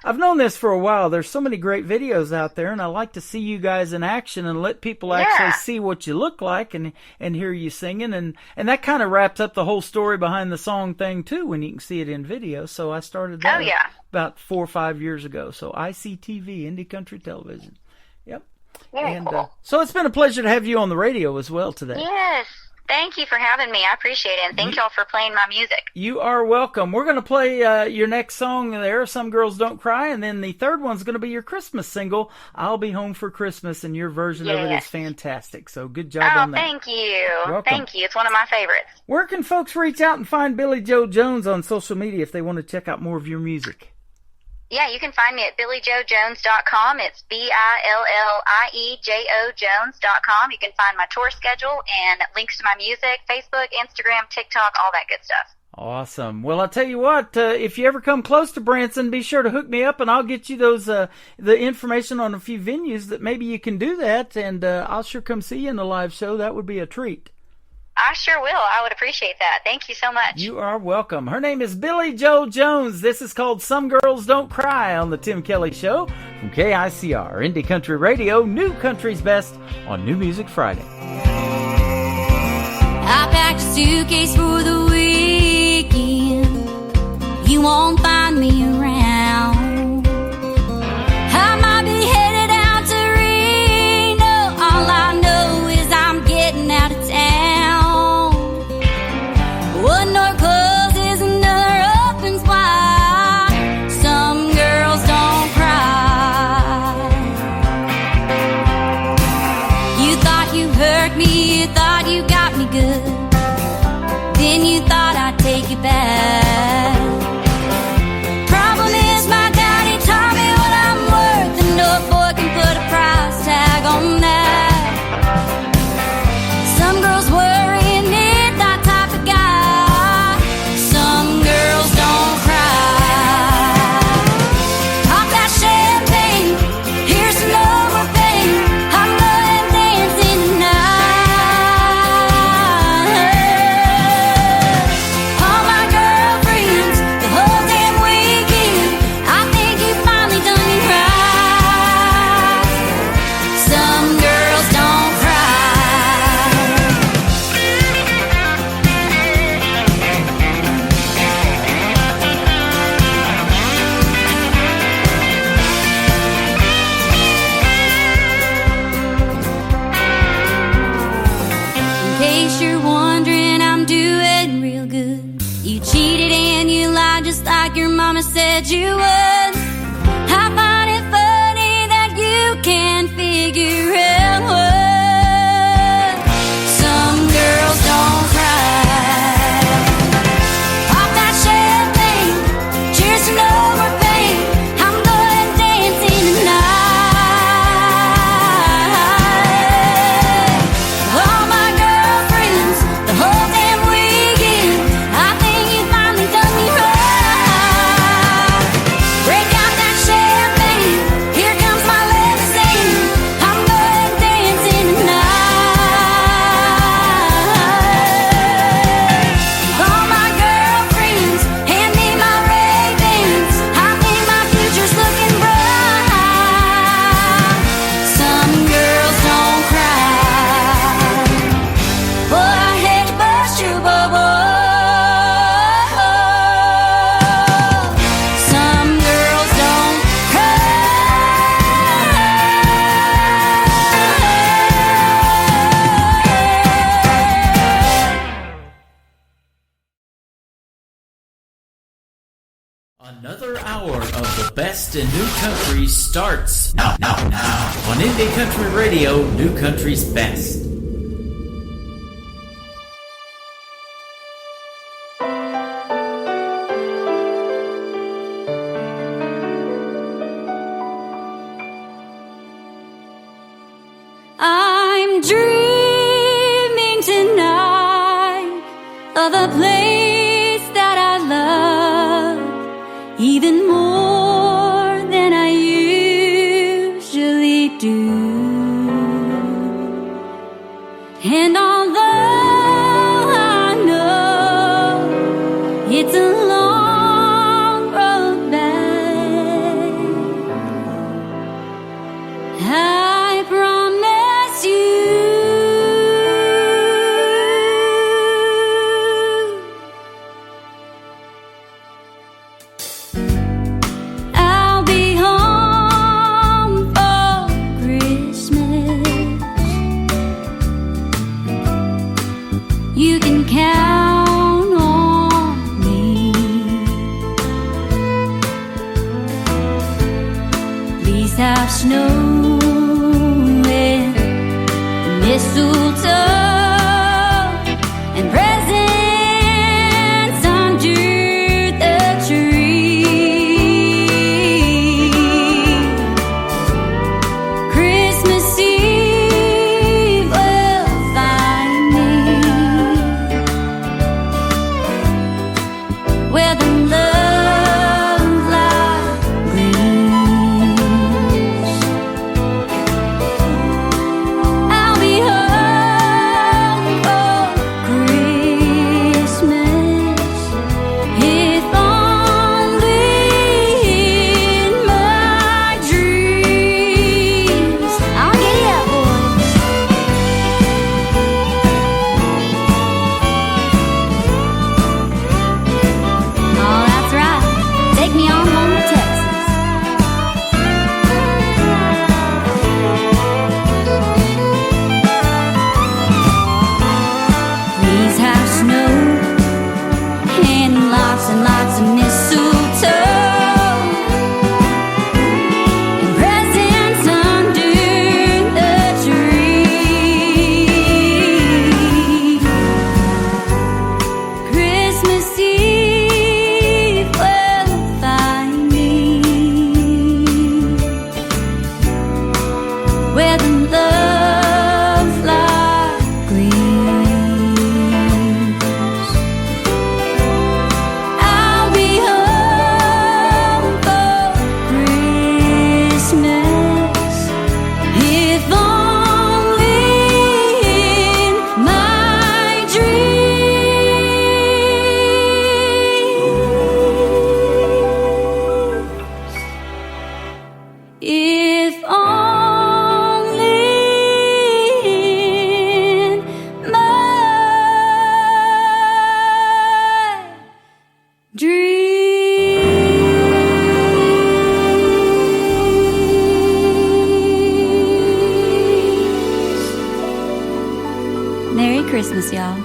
I've known this for a while. There's so many great videos out there, and I like to see you guys in action and let people actually see what you look like and hear you singing. And that kind of wraps up the whole story behind the song thing, too, when you can see it in video. So I started that about 4 or 5 years ago. So ICTV, Indie Country Television. Yep. Very cool. So it's been a pleasure to have you on the radio as well today. Yes. Thank you for having me. I appreciate it. And thank y'all for playing my music. You are welcome. We're going to play your next song there, Some Girls Don't Cry. And then the third one's going to be your Christmas single, I'll Be Home for Christmas. And your version of it is fantastic. So good job on that. Thank you. Welcome. Thank you. It's one of my favorites. Where can folks reach out and find Billy Joe Jones on social media if they want to check out more of your music? Yeah, you can find me at BillyJoeJones.com. It's BILLIEJO Jones.com. You can find my tour schedule and links to my music, Facebook, Instagram, TikTok, all that good stuff. Awesome. Well, I'll tell you what, if you ever come close to Branson, be sure to hook me up and I'll get you those the information on a few venues that maybe you can do that, and I'll sure come see you in the live show. That would be a treat. I sure will. I would appreciate that. Thank you so much. You are welcome. Her name is Billy Joe Jones. This is called Some Girls Don't Cry on the Tim Kelly Show from KICR, Indie Country Radio, New Country's Best on New Music Friday. I packed a suitcase for the weekend. You won't find me around. I might be headed out to Reno. All I know is I'm getting out of town. One door closes, another opens wide. Some girls don't cry. You thought you hurt me, you thought you got me good. Then you thought I'd take it back. Problem is my daddy taught me what I'm worth, and no boy can put a price tag on that. Some girls worry and need that type of guy. Some girls don't cry. Pop that champagne, here's some overpain. I'm going dancing tonight. All my girlfriends, the whole damn weekend. I think you finally done me right. Some girls don't cry. In case you're wondering, I'm doing real good. You cheated and you lied just like your mama said you would. I find it funny that you can't figure out what some girls don't cry. Pop that champagne, cheers to no more pain. I'm going dancing tonight. All my girlfriends, the whole damn weekend. I think you finally done me right. Break out that champagne, here comes my limousine. I'm going dancing tonight. All my girlfriends, hand me my Ray-Bans. I think my future's looking bright. Some girls don't cry. Boy, I hate to bust your bubble. Some girls don't Another hour of the best in new country starts now on Indie Country Radio, New Country's best. I'm dreaming tonight of a place that I love even more than I usually do. And although I know it's a long road back, I promise you I'll be home for Christmas. You can count on me. Please have snow and mistletoe and presents under the tree. Christmas Eve will find me where the love light gleams. I'll be home Christmas, y'all.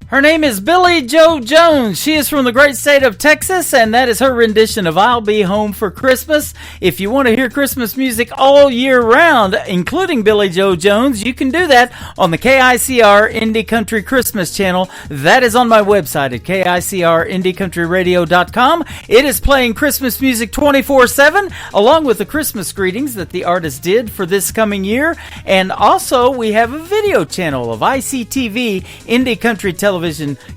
Her name is Billie Joe Jones. She is from the great state of Texas, and that is her rendition of I'll Be Home for Christmas. If you want to hear Christmas music all year round, including Billie Joe Jones, you can do that on the KICR Indie Country Christmas channel. That is on my website at KICRIndieCountryRadio.com. It is playing Christmas music 24/7, along with the Christmas greetings that the artist did for this coming year. And also, we have a video channel of ICTV, Indie Country Television.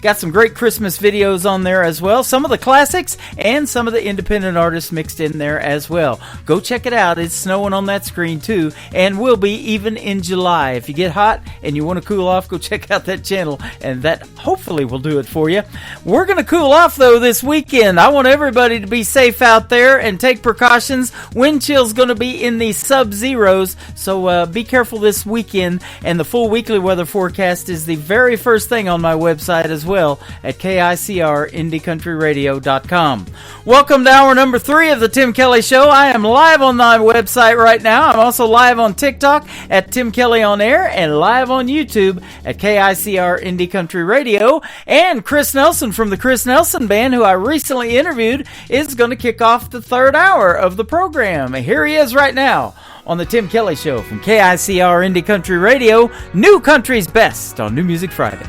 Got some great Christmas videos on there as well. Some of the classics and some of the independent artists mixed in there as well. Go check it out. It's snowing on that screen too, and will be even in July. If you get hot and you want to cool off, go check out that channel, and that hopefully will do it for you. We're going to cool off though this weekend. I want everybody to be safe out there and take precautions. Wind chill's going to be in the sub-zeros, so be careful this weekend. And the full weekly weather forecast is the very first thing on my website as well at KICRIndieCountryRadio.com. Welcome to hour number 3 of the Tim Kelly Show. I am live on my website right now. I'm also live on TikTok at Tim Kelly On Air and live on YouTube at KICR Indie Country Radio. And Chris Nelson from the Chris Nelson Band, who I recently interviewed, is going to kick off the third hour of the program. Here he is right now on the Tim Kelly Show from KICR Indie Country Radio, New Country's Best on New Music Friday.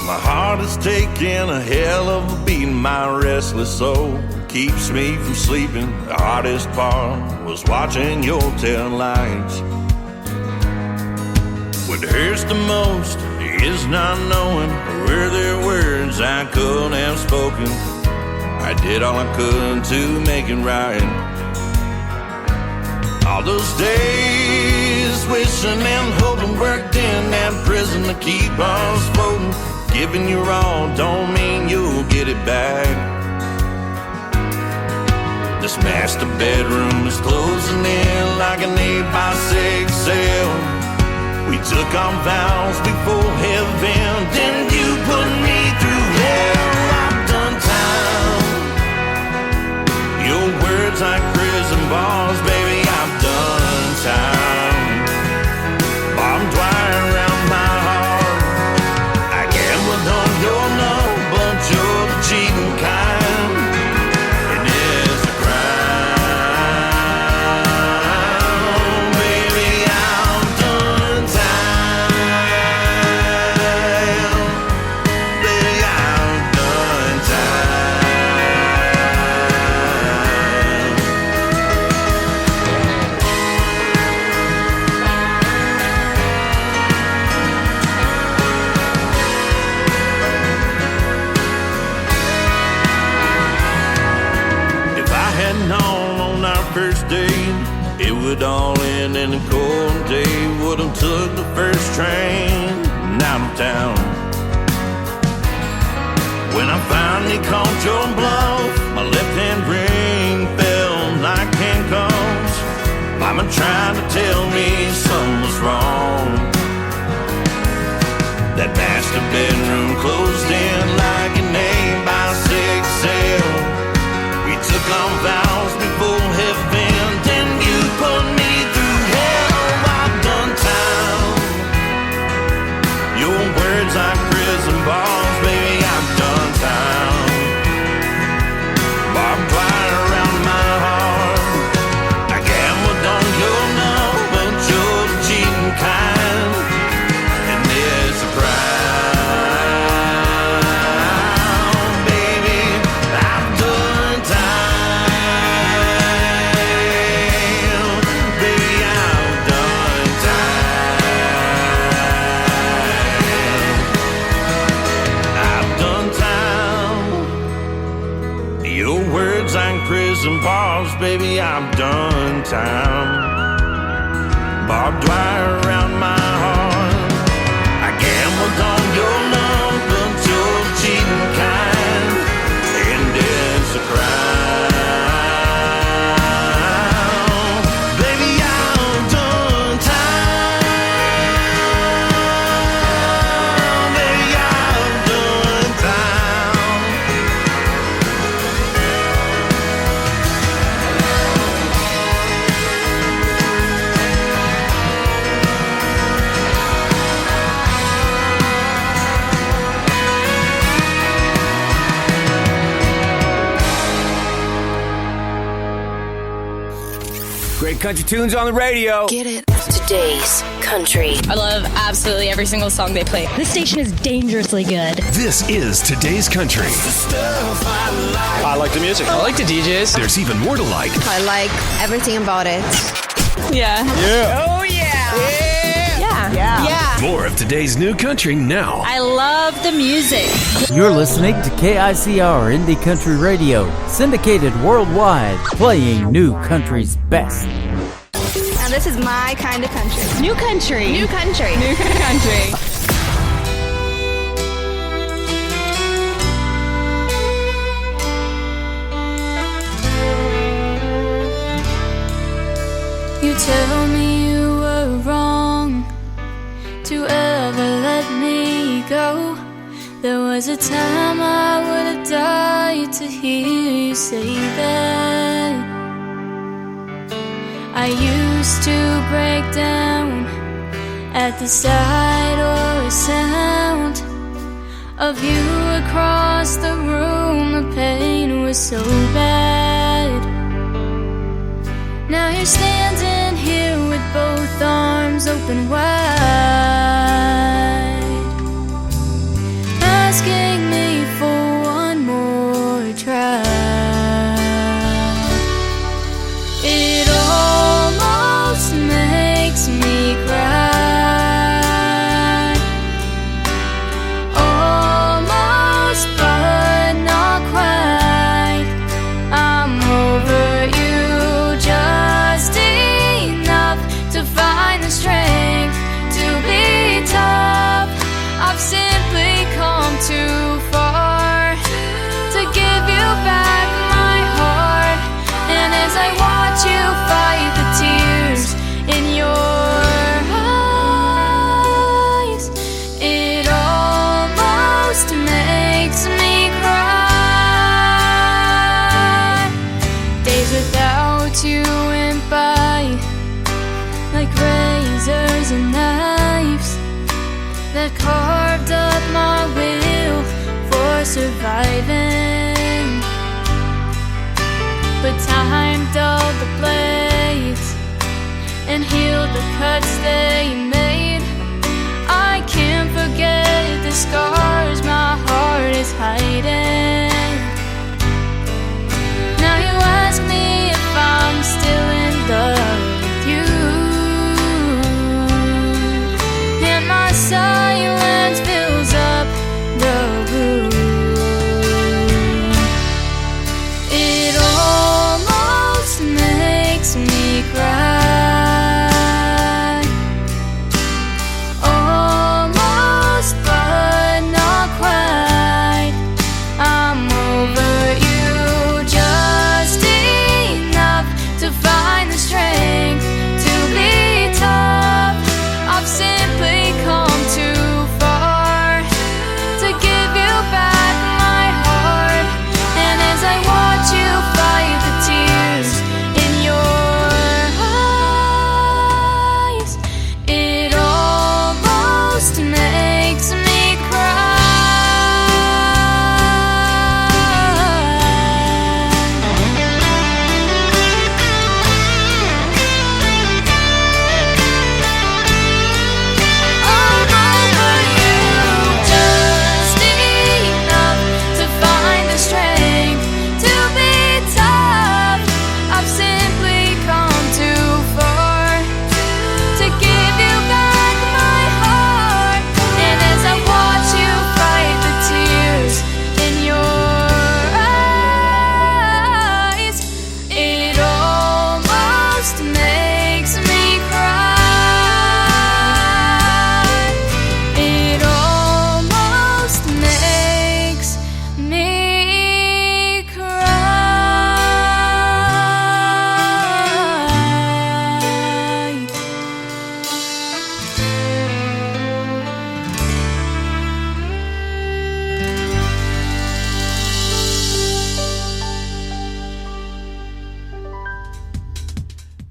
My heart is taking a hell of a beating. My restless soul keeps me from sleeping. The hardest part was watching your tail lights. What hurts the most is not knowing were there words I could have spoken. I did all I could to make it right. All those days wishing and hoping, worked in that prison to keep us floating. Giving you all don't mean you'll get it back. This master bedroom is closing in like an 8x6 cell. We took on vows before heaven, then you put me through hell. I've done time. Your words like prison bars, baby, I've done time. Barbed wire around my heart. I gambled on your love, but you're the cheating kind. And it's a crime. Baby, I've done time. Baby, I've done first date, it would all end in a cold day. Would've took the first train out of town. When I finally called your bluff, my left hand ring fell like handcuffs. Mama tried to tell me something was wrong. That master bedroom closed in like an 8x6 cell. We took on vows before heaven, then you put me through hell. I've done time. Your words like prison bars, baby, I've done time. Barbed wire around my heart. I gambled on your love, but you're the cheating kind. And it's a crime, baby, I've done time. Baby, I've done time. I've done time. Your words like prison bars, baby, I've done time. Barbed wire around my heart. I gambled on your love, but you're the cheating kind. And it's a crime. Baby, I've done time. Baby, I've done time. Great country tunes on the radio. Get it. Today's country. I love absolutely every single song they play. This station is dangerously good. This is Today's Country. I like the music. I like the DJs. There's even more to like. I like everything about it. Yeah. Yeah. Oh, yeah. Yeah. Yeah. More of today's new country now. I love the music. You're listening to KICR Indie Country Radio, syndicated worldwide, playing new country's best. Now this is my kind of country. New country. New country. New country. You tell me you were wrong to ever let me go. There was a time I would have died to hear you say that. I used to break down at the sight or sound of you across the room. The pain was so bad. Now you're standing here with both arms open wide, asking me for one more try. It almost makes me cry, almost but not quite. I'm over you just enough to find the strength to be tough. I've simply come too far to give you back my heart. And as I watch you fight the tears in your eyes, it almost makes me cry. Days without you went by like razors and knives that carved up my will for surviving. But time dulled the blades and healed the cuts they made. I can't forget the scars my heart is hiding. Now you ask me if I'm still in love with you, and my silence fills up the room. It almost makes me cry, almost but not quite. I'm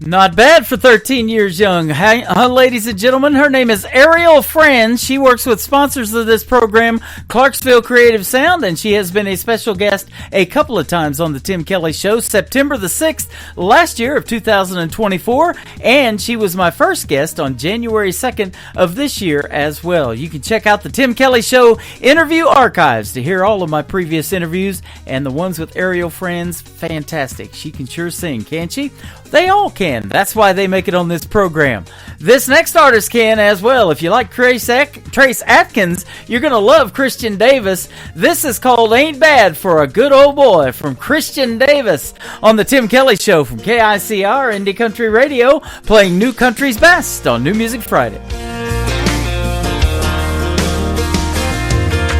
Not bad for 13 years young. Ladies and gentlemen, her name is Ariel Franz. She works with sponsors of this program, Clarksville Creative Sound, and she has been a special guest a couple of times on the Tim Kelly Show, September the 6th last year of 2024, and she was my first guest on January 2nd of this year as well. You can check out the Tim Kelly Show interview archives to hear all of my previous interviews, and the ones with Ariel Franz, fantastic. She can sure sing, can't she? They all can. That's why they make it on this program. This next artist can as well. If you like Trace Atkins, you're going to love Christian Davis. This is called Ain't Bad for a Good Old Boy from Christian Davis on the Tim Kelly Show from KICR Indie Country Radio, playing New Country's best on New Music Friday.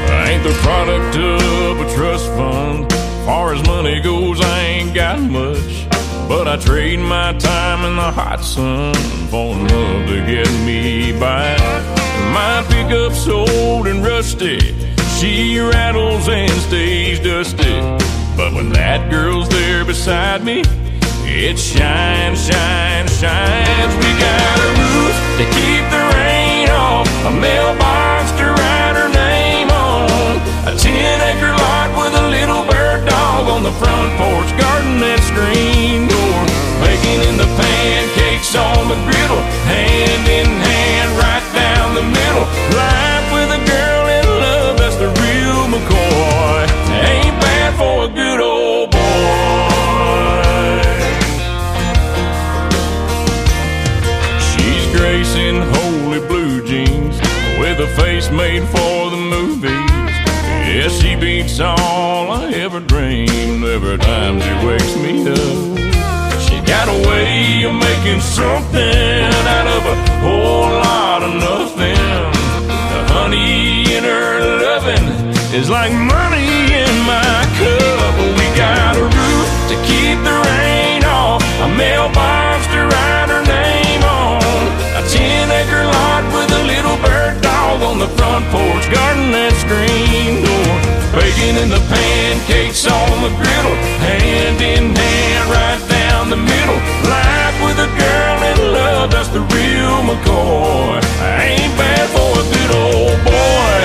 I ain't the product of a trust fund. Far as money goes, I ain't got much. But I trade my time in the hot sun for love to get me by. My pickup's old and rusty. She rattles and stays dusty. But when that girl's there beside me, it shines, shines, shines. We got a roof to keep the rain off, a mailbox to write her name on, a 10-acre lot with a little bird dog on the front porch, garden and screen door, baking in the pancakes on the griddle, hand in hand right down the middle. Life with a girl in love, that's the real McCoy. Ain't bad for a good old boy. She's gracing holy blue jeans with a face made for the movies. Yeah, she beats all I ever dreamed every time she wakes me up. She got a way of making something out of a whole lot of nothing. The honey in her loving is like money in my cup. We got a roof to keep the rain off, a mailbox to write her name on, a 10-acre lot with a little bird dog on the front porch, garden and screen door, baking in the pancakes on the griddle, hand in hand right down the middle. Life with a girl in love, that's the real McCoy. I ain't bad for a good old boy.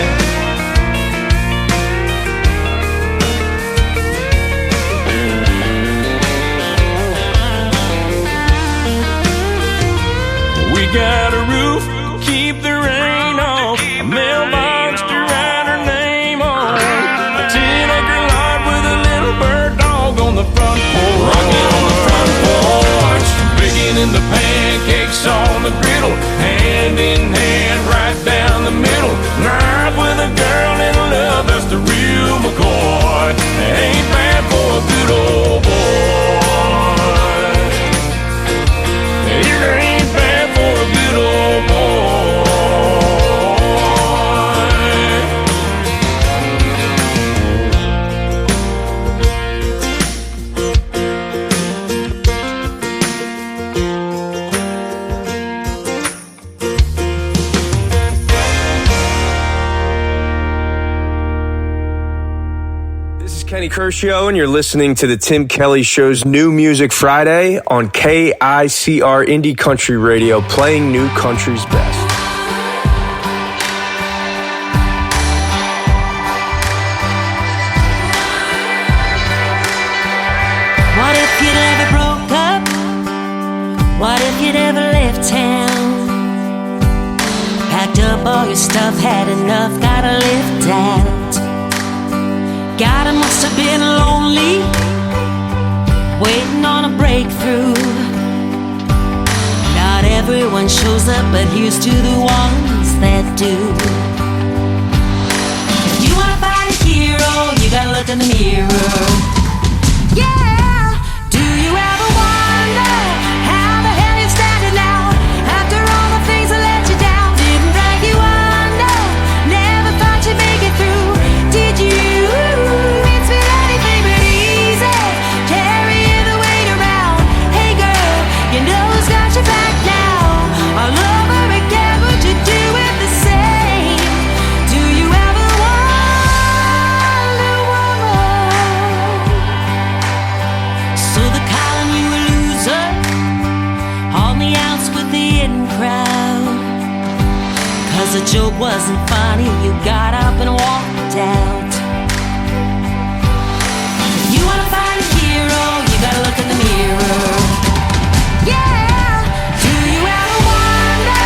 We got a roof, keep the rain off, a mailbox to write her name on, a 10-acre lot with a little bird dog on the front porch, rocking on the front porch, baking in the pancakes on the griddle, hand in hand right down the middle. Life with a girl in love, that's the real McCoy. Ain't bad for a good old boy. It ain't bad for a good old boy. This is Kenny Curcio, and you're listening to the Tim Kelly Show's New Music Friday on KICR Indie Country Radio, playing New Country's best. What if you'd ever broke up? What if you'd ever left town? Packed up all your stuff, had enough, gotta lift out. God, I must have been lonely, waiting on a breakthrough. Not everyone shows up, but here's to the ones that do. If you wanna find a hero, you gotta look in the mirror. Yeah! Do you ever wonder how the hell you're standing out? After all the things that let you down, didn't drag you under, never thought you'd make it through, did you? It's been anything but easy, carrying the weight around. Hey girl, you know who's got your back now? All over again, would you do it the same? Do you ever wonder, woman? joke wasn't funny, you got up and walked out. If you wanna find a hero, you gotta look in the mirror. Yeah! Do you ever wonder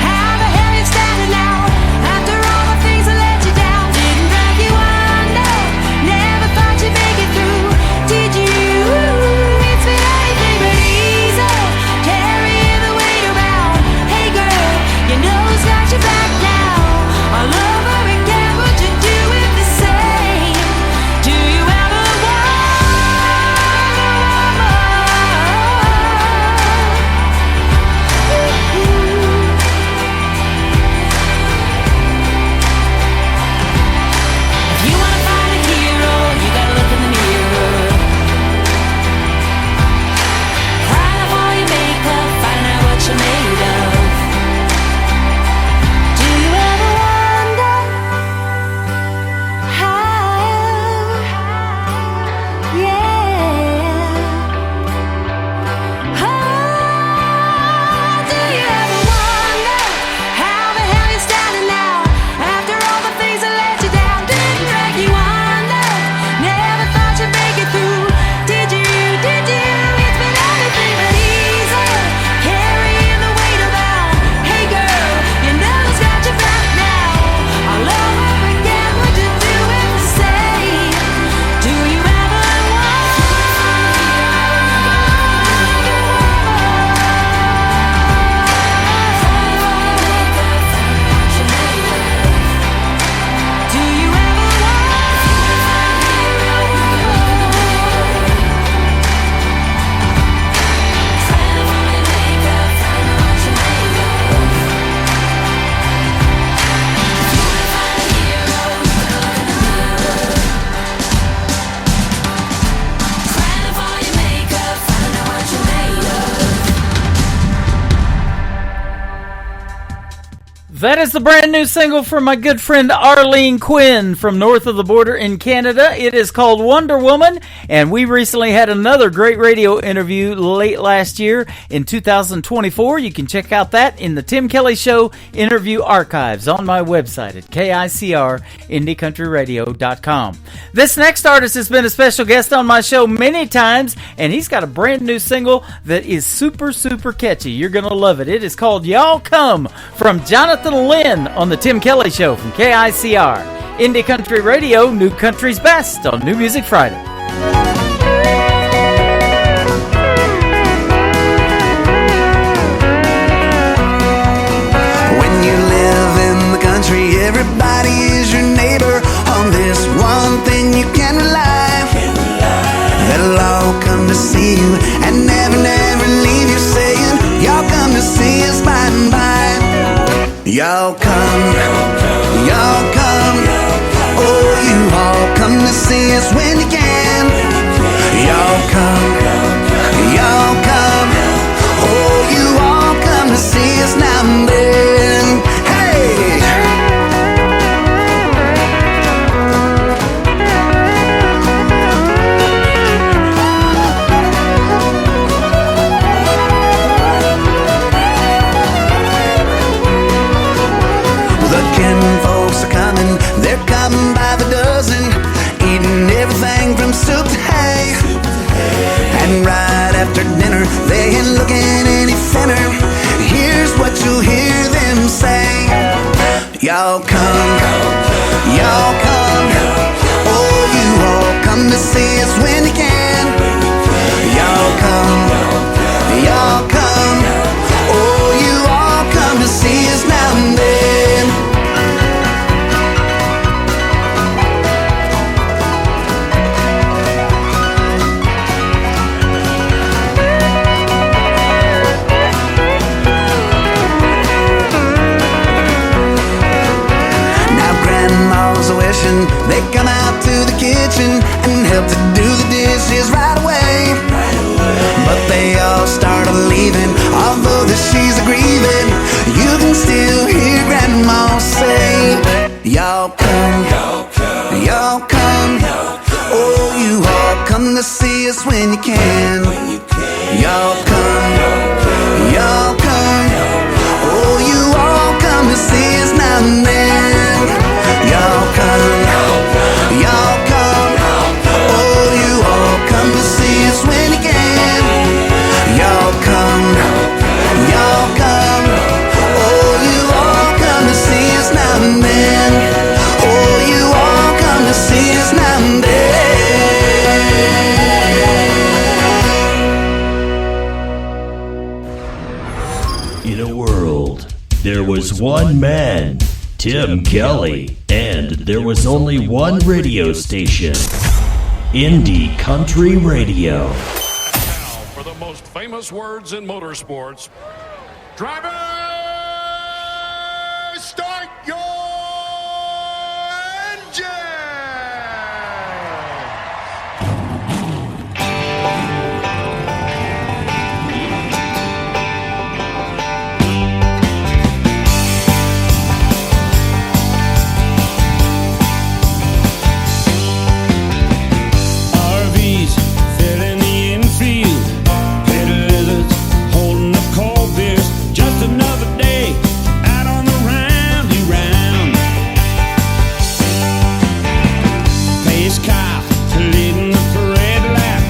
how the hell you're standing out? After all the things that let you down, didn't drag you under, never thought you'd make it through, did you? It's been anything but easy, carrying the weight around. Hey girl, you know who's got your back now? All over again, would you do it the same? Do you ever If you wanna find a hero, you gotta look in the mirror. Find out all your makeup, find out what you're made of. Do you ever wonder how? Yeah. Do you ever wonder how the hell you're standing now? After all the things that let you down, didn't drag you under, never thought you'd make it through, did you? Did you? It's been anything but easy, carrying the weight around. Hey girl, you know who's got your back now? All over again, would you do it the same? Do you ever Do you ever That is the brand new single from my good friend Arlene Quinn from north of the border in Canada. It is called Wonder Woman, and we recently had another great radio interview late last year in 2024. You can check out that in the Tim Kelly Show interview archives on my website at KICRIndieCountryRadio.com. This next artist has been a special guest on my show many times, and he's got a brand new single that is super, super catchy. You're going to love it. It is called Y'all Come from Jonathan Lynn on the Tim Kelly Show from KICR. Indie Country Radio, New Country's Best on New Music Friday. When you live in the country, everybody is your neighbor. On this one thing you can rely, they'll all come to see you and never, never leave you saying, y'all come to see us by and by. Y'all come, y'all come, oh, you all come to see us when you can. Y'all come, oh, you all come to see us now and then. Hey! Folks are coming, they're coming by the dozen, eating everything from soup to hay. And right after dinner, they ain't looking any thinner. Here's what you'll hear them say: y'all come, oh, you all come to see us when you can. Y'all come, oh, you all come to see us now and then. They come out to the kitchen and help to do the dishes right away. But they all start leaving, although that she's grieving. You can still hear Grandma say, y'all come, oh, you all come to see us when you can. Y'all come, oh, you all come to see us now and was one man, Tim Kelly, and there was only one radio station, Indie Country Radio. Now for the most famous words in motorsports. Driver, start your engine! RVs filling the infield, peddlers holding up cold beers. Just another day out on the round-y-round. Pace car leading the parade lap.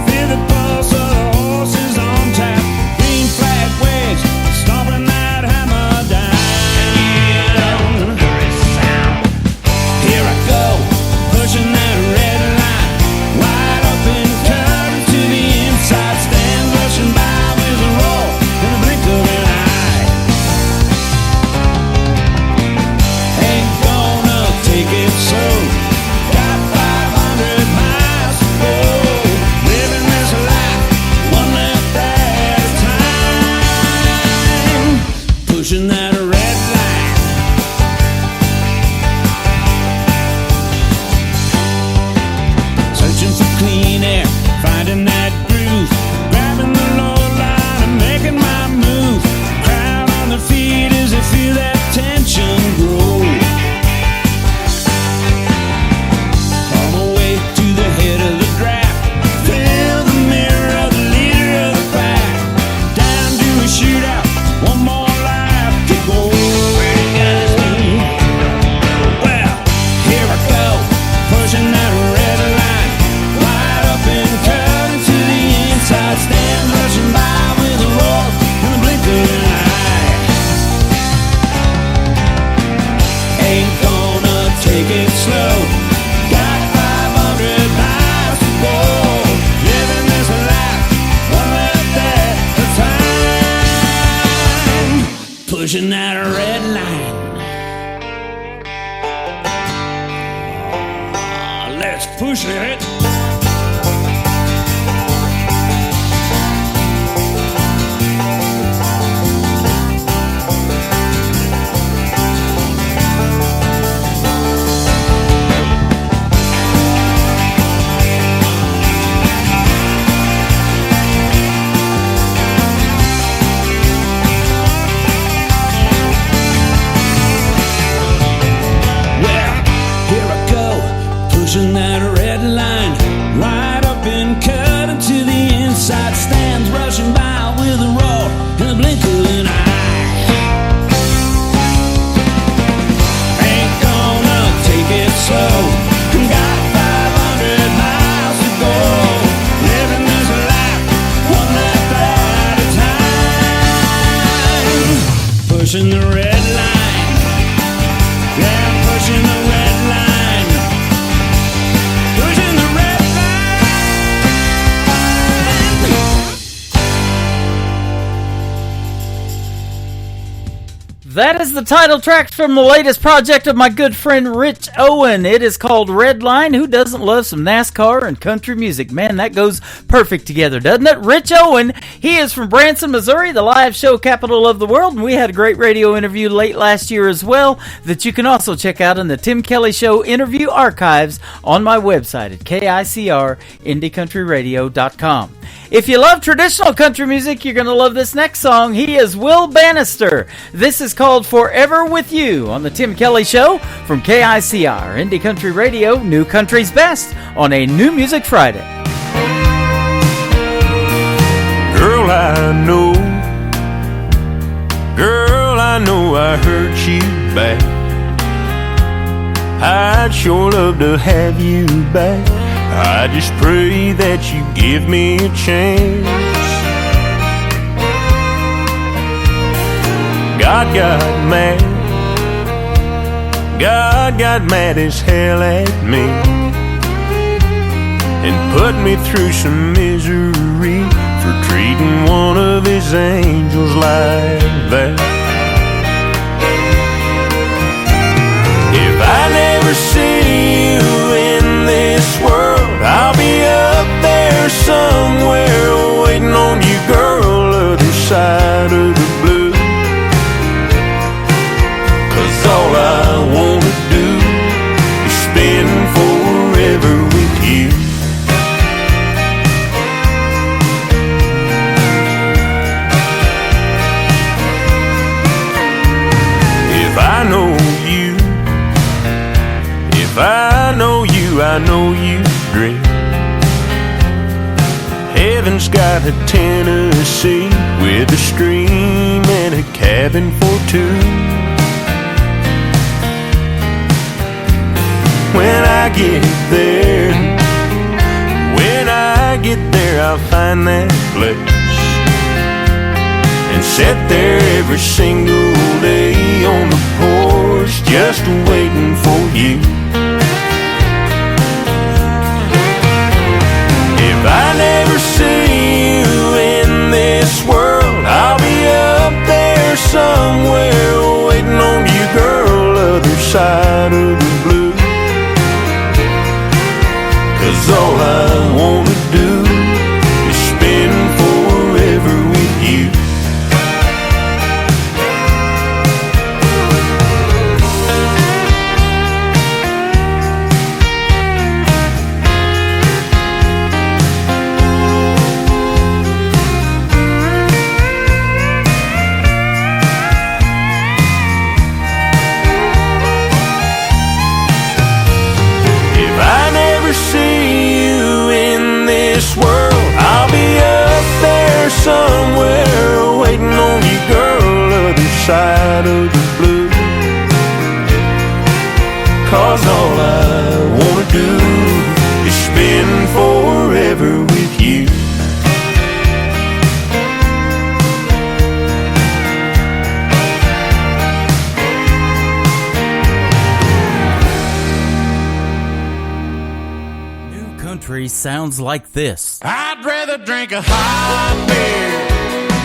Feel the pulse of the horses on tap. Green flag waves stomping that hammer down. Here I go, pushing that red line, wide open, cut to the inside. Stand rushing by with a roll in the blink of an eye. Ain't gonna take it slow. Got 500 miles to go. Living this life one lap at a time. Pushing that red line. Searching for clean air, finding that groove, grabbing the low line and making my move. Crowd on the feet as they feel that tension grow. On my way to the head of the draft, fill the mirror of the leader of the pack. Down to a shootout, one more lap to go. Well, here I go, pushing that red line, wide open, cutting to the inside. Stand rushing by with a roar in the blink of an eye. Ain't gonna take it slow. Got 500 miles to go. Living this life one lap at a time. Pushing that red line. Let's push it. Well, here I go, pushing that red line, right up and cut into the inside. Stands rushing by with a roar in the blink of an eye. Ain't gonna take it slow. Got 500 miles to go. Living this life one lap at a time. Pushing the red line. Yeah, pushing the red line. Pushing the red That is the title track from the latest project of my good friend Rich Owen. It is called Red Line. Who doesn't love some NASCAR and country music? Man, that goes perfect together, doesn't it? Rich Owen, he is from Branson, Missouri, the live show capital of the world, and we had a great radio interview late last year as well that you can also check out in the Tim Kelly Show interview archives on my website at KICR-IndieCountryRadio.com. If you love traditional country music, you're going to love this next song. He is Will Bannister. This is called Forever With You on the Tim Kelly Show from KICR, Indie Country Radio, New Country's Best on a New Music Friday. Girl, I know I hurt you bad. I'd sure love to have you back. I just pray that you give me a chance. God got mad as hell at me and put me through some misery for treating one of his angels like that. never see you in this world, I'll be up there somewhere waiting on you, girl, other side of the blue. 'Cause all I wanna do is spend forever with you. If I know you, I know you dream. Heaven's got a Tennessee with a stream and a cabin for two. When I get there, I'll find that place and sit there every single day on the porch just waiting for you. If I never see you in this world, I'll be up there somewhere waiting on you, girl, other side of the blue. 'Cause all I wanna do is spend forever with you. Somewhere waiting on you, girl, other side of the blue. 'Cause all I wanna do is spend forever with you. New country sounds like this. I'd rather drink a hot beer,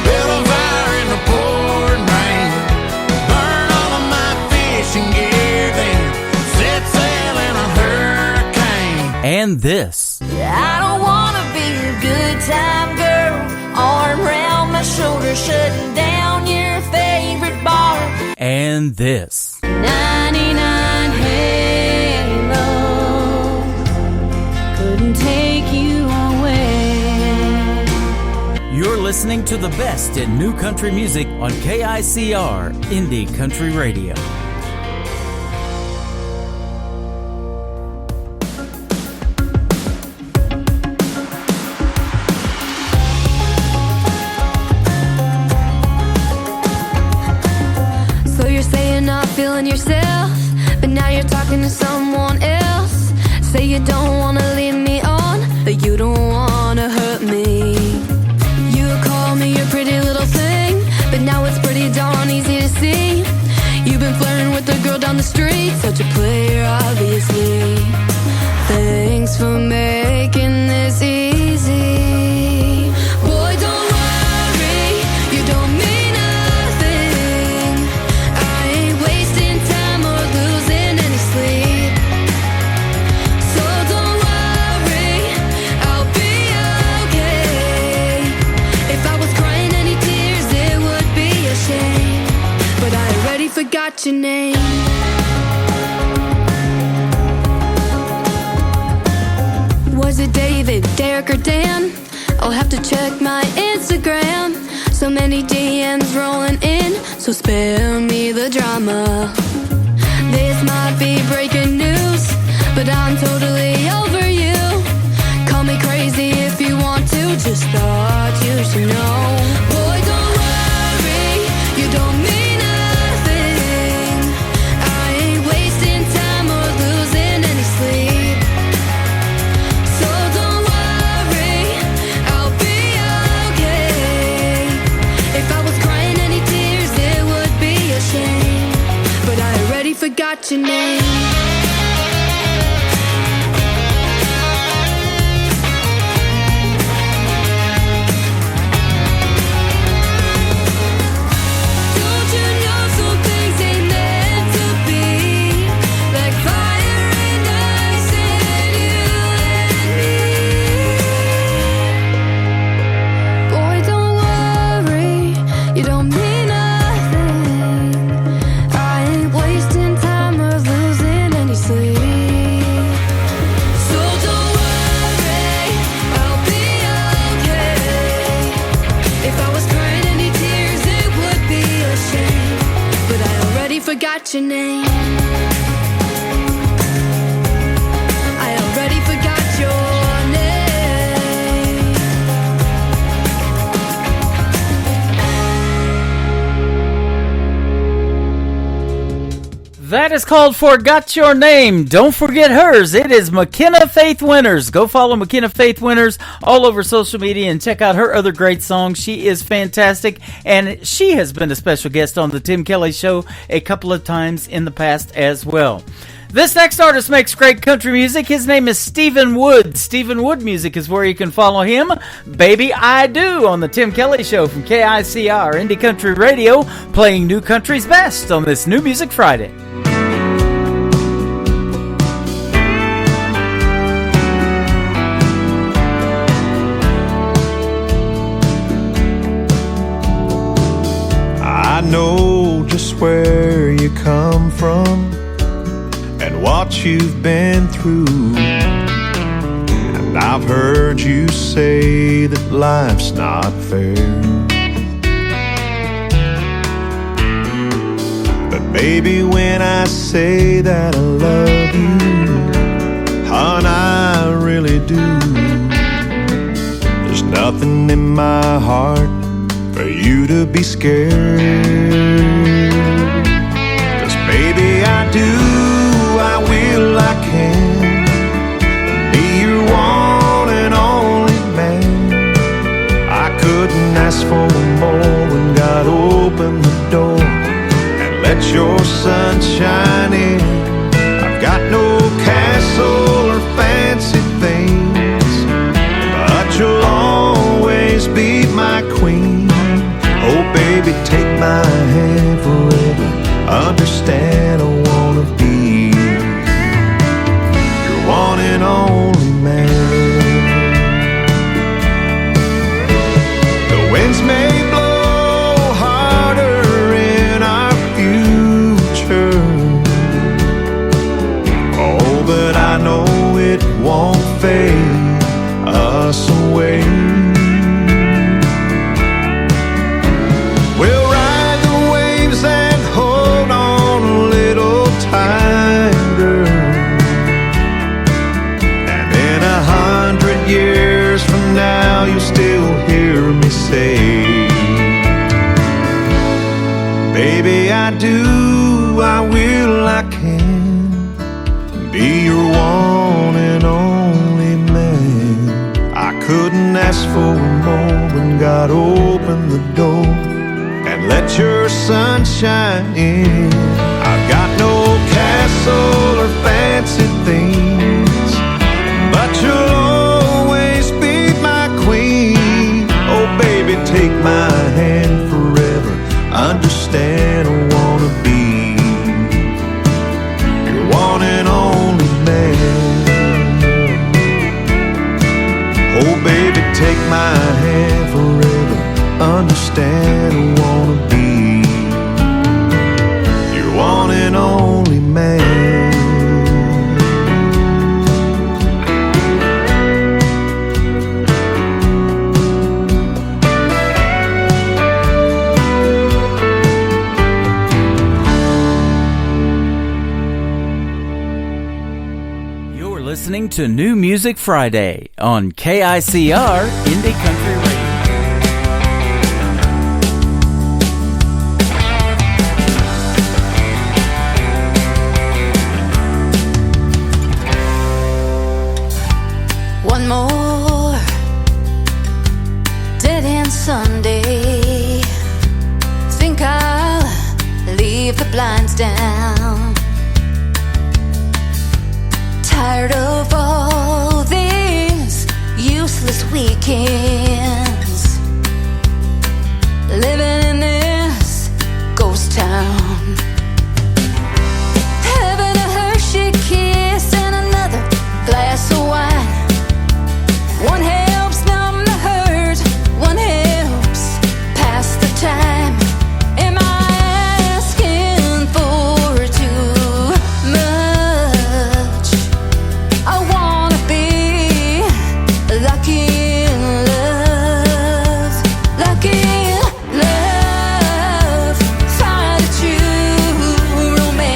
build a fire in the pouring rain, burn all of my fishing gear, then set sail in a hurricane. And this. I don't wanna be a good time girl, arm around my shoulder, shutting down your favorite bar. And this. 99 Halo couldn't take you away. You're listening to the best in new country music on KICR Indie Country Radio. So you're saying not feeling yourself, but now you're talking to someone else. Say you don't wanna leave me on, but you don't wanna hurt me. You call me your pretty little thing, but now it's pretty darn easy to see. You've been flirting with the girl down the street, such a player obviously. Thanks for making this easy. Boy, don't worry, you don't mean nothing. I ain't wasting time or losing any sleep. So don't worry, I'll be okay. If I was crying any tears, it would be a shame. But I already forgot your name. Was it David, Derek, or Dan? I'll have to check my Instagram. So many DMs rolling in, so spare me the drama. This might be breaking news, but I'm totally over you. Call me crazy if you want to, just thought you should know. Boy, don't worry, you don't mean nothing. I ain't wasting time or losing any sleep. So don't worry, I'll be okay. If I was crying any tears, it would be a shame. But I already forgot your name. forgot your name. I already forgot your name. That is called Forgot Your Name. Don't forget hers. It is McKenna Faith Winters. Go follow McKenna Faith Winters all over social media and check out her other great songs. She is fantastic, and she has been a special guest on the Tim Kelly Show a couple of times in the past as well. This next artist makes great country music. His name is Stephen Wood. Stephen Wood Music is where you can follow him. Baby I Do on the Tim Kelly Show from KICR Indie Country Radio, playing new country's best on this New Music Friday. I know just where you come from and what you've been through, and I've heard you say that life's not fair. But baby, when I say that I love you, hon, I really do. There's nothing in my heart for you to be scared. 'Cause baby, I do, I will, I can be your one and only man. I couldn't ask for more when God opened the door and let your sun shine in. I've got no castle or fancy things, but you'll always be my queen. Oh baby, take my hand forever. Understand I wanna be your one and only man. The winds may blow harder in our future, oh, but I know it won't fade us away. We'll ride the waves and hold on a little tighter, and in 100 years from now you'll still hear me say, baby, I do, I will, I can be your one and only man. I couldn't ask for more when God opened the door and let your sun shine in. I've got no castle or fancy things, but you'll always be my queen. Oh baby, take my hand forever. Understand I wanna be your one and only man. Oh baby, take my hand forever. Understand I wanna be your one and only man. You're listening to New Music Friday on KICR Indie Country Radio. One more dead end Sunday. Think I'll leave the blinds down. Tired of all these useless weekends, living in this ghost town. Having a Hershey kiss and another glass of wine. One helps numb the hurt, one helps pass the time. Am I asking for too much? I wanna be lucky in love, lucky in love. Find a true romance.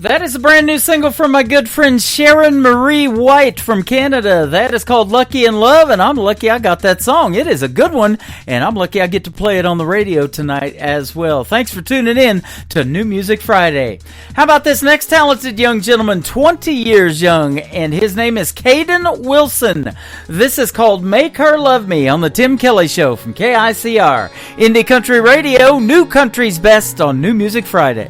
That is a brand new single from my good friend Sharon Marie White from Canada. That is called Lucky in Love, and I'm lucky I got that song. It is a good one, and I'm lucky I get to play it on the radio tonight as well. Thanks for tuning in to New Music Friday. How about this next talented young gentleman, 20 years young, and his name is Caden Wilson. This is called Make Her Love Me on the Tim Kelly Show from KICR. Indie Country Radio, New Country's Best on New Music Friday.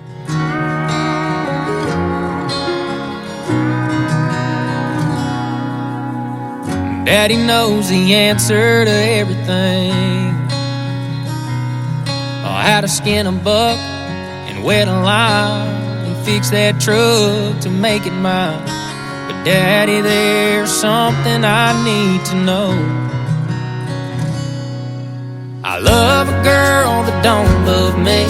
Daddy knows the answer to everything. How to skin a buck and wet a lime and fix that truck to make it mine. But Daddy, there's something I need to know. I love a girl that don't love me.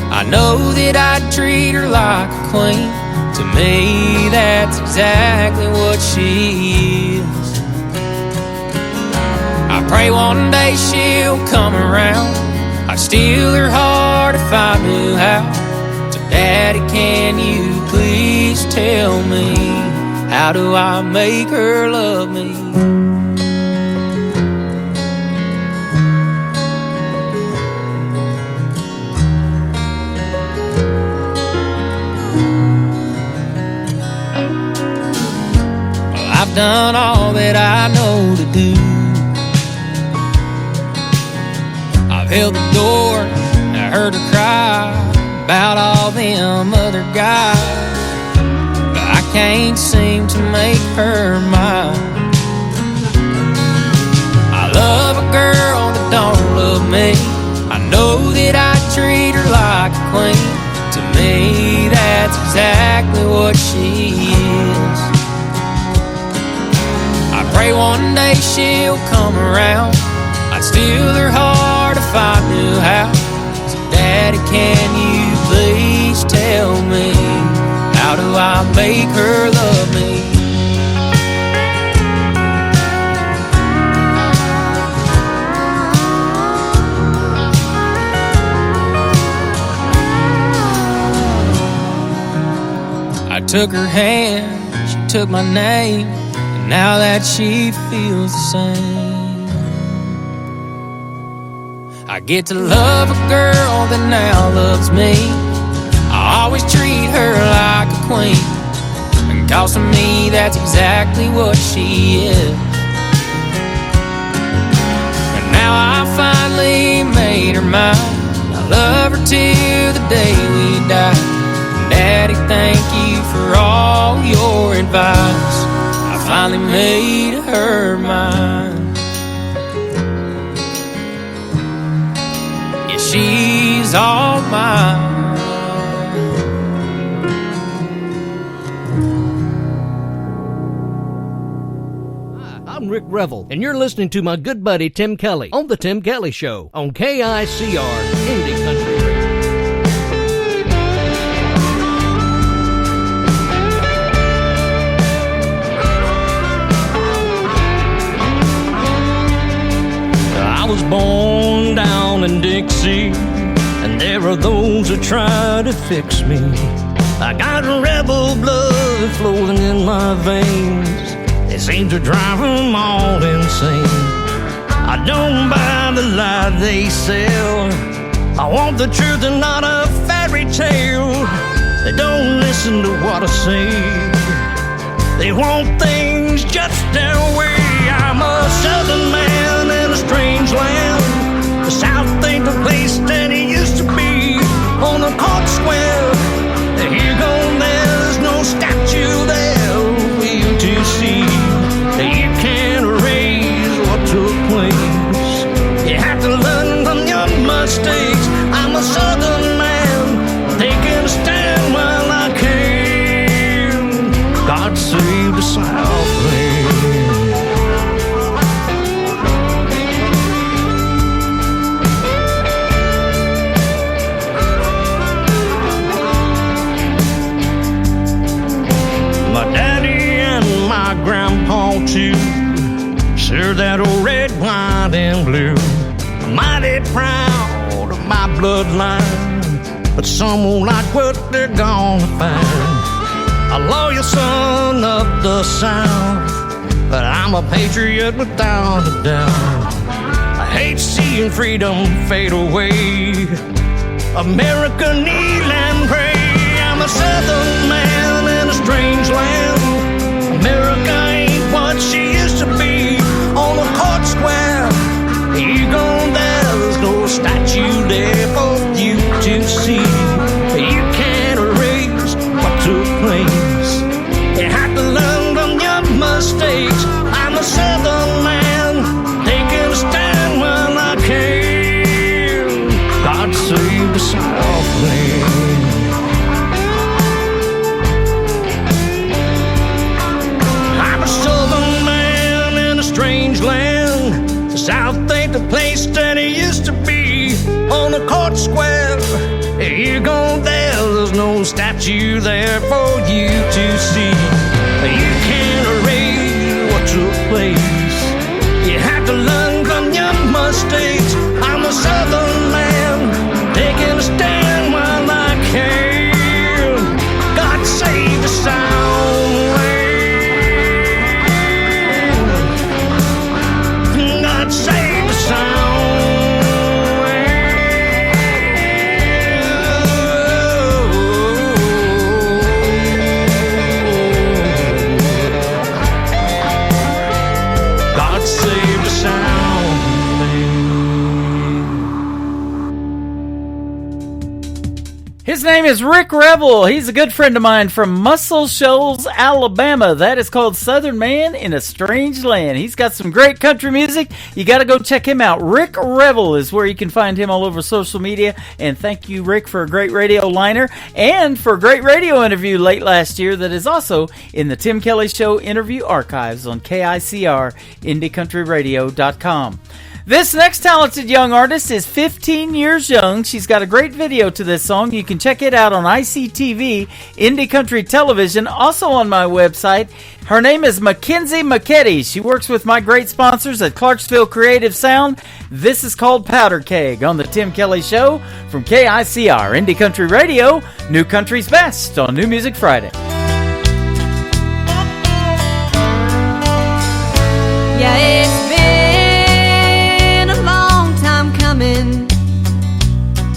I know that I'd treat her like a queen. To me, that's exactly what she is. I pray one day she'll come around. I'd steal her heart if I knew how. So Daddy, can you please tell me, how do I make her love me? Well, I've done all that I know to do. Held the door, I heard her cry about all them other guys, but I can't seem to make her mine. I love a girl that don't love me. I know that I treat her like a queen. To me, that's exactly what she is. I pray one day she'll come around. I'd steal her heart if I knew how. So Daddy, can you please tell me, how do I make her love me? I took her hand, she took my name, and now that she feels the same. I get to love a girl that now loves me. I always treat her like a queen, and cause to me that's exactly what she is. And now I finally made her mine. I love her till the day we die. Daddy, thank you for all your advice. I finally made her mine. She's all mine. Hi, I'm Rick Revel, and you're listening to my good buddy Tim Kelly on The Tim Kelly Show on KICR Indie Country Radio. I was born down in Dixie, and there are those who try to fix me. I got rebel blood flowing in my veins. It seems to drive them all insane. I don't buy the lie they sell. I want the truth and not a fairy tale. They don't listen to what I say. They want things just their way. I'm a southern man in a strange land. The South ain't the place that it used to be. On the court square, here gone, there's no statue there for you to see. You can't erase what took place. You have to learn from your mistakes. I'm a southern man, taking a stand while I can. God save the Southland. Grandpa too, sure that old red, white, and blue. I'm mighty proud of my bloodline, but some won't like what they're gonna find. a loyal son of the South, but I'm a patriot without a doubt. I hate seeing freedom fade away. America kneel and pray. I'm a southern man in a strange land. America ain't what she used to be. On a court square, you gone there, there's no statue there for you to see. You can't erase what took place. You have to learn from your mistakes. I'm a southern man, taking a stand while I can. God save the Southland. I'm a southern man in a strange land. The South ain't the place that it used to be. On a court square, you go there, there's no statue there for you to see. You can't erase what took place. You have to learn from your mistakes. I'm a southern man, taking a stand while I can. God save the Southland. God save the Southland. His name is Rick Revel. He's a good friend of mine from Muscle Shoals, Alabama. That is called Southern Man in a Strange Land. He's got some great country music. You got to go check him out. Rick Revel is where you can find him all over social media. And thank you, Rick, for a great radio liner and for a great radio interview late last year that is also in the Tim Kelly Show interview archives on KICR, IndieCountryRadio.com. This next talented young artist is 15 years young. She's got a great video to this song. You can check it out on ICTV, Indie Country Television, also on my website. Her name is Mackenzie McKetty. She works with my great sponsors at Clarksville Creative Sound. This is called Powder Keg on the Tim Kelly Show from KICR, Indie Country Radio, New Country's Best on New Music Friday. Yeah, it's been a long time coming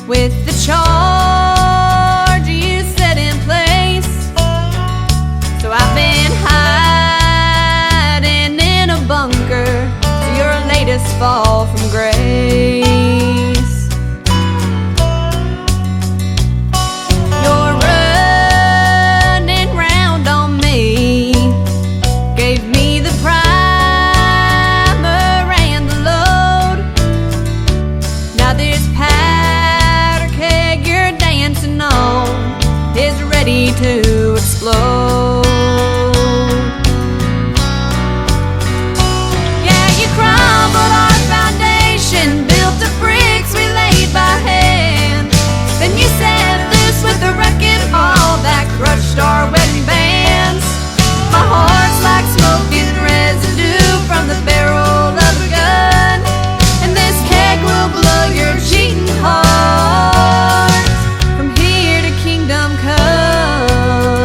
with the charge you set in place. So I've been hiding in a bunker to your latest fall from grace. You're running round on me, gave me the primer and the load. Now this powder keg you're dancing on is ready to explode. Yeah, you crumbled our foundation, built the bricks we laid by hand. Then you set loose with the wrecking ball that crushed our wedding bands. My heart's like smoking residue from the barrel of a gun, and this keg will blow your cheating heart from here to kingdom come.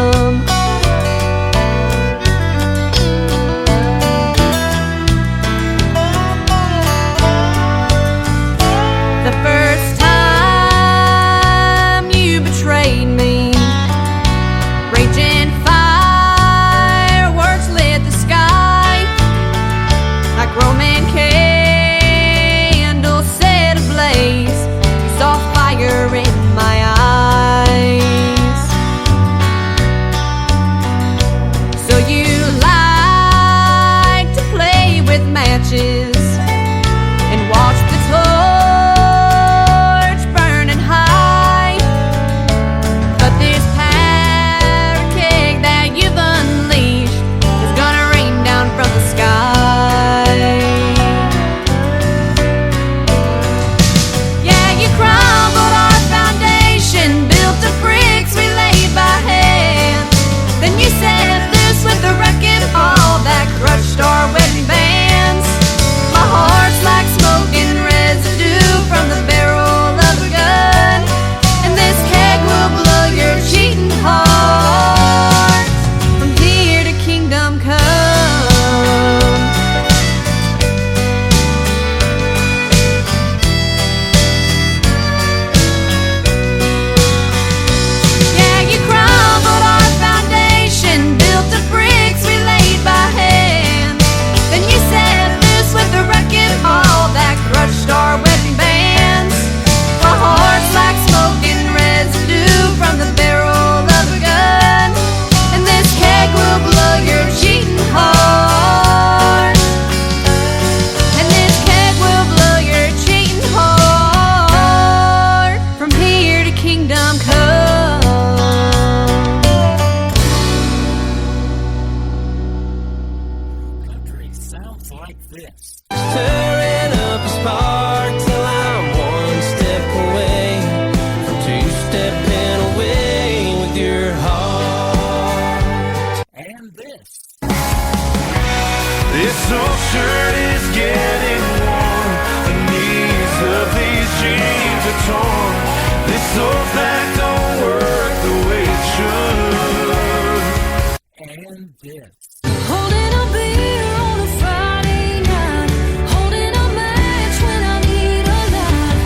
and this. Holding a beer on a Friday night, holding a match when I need a light,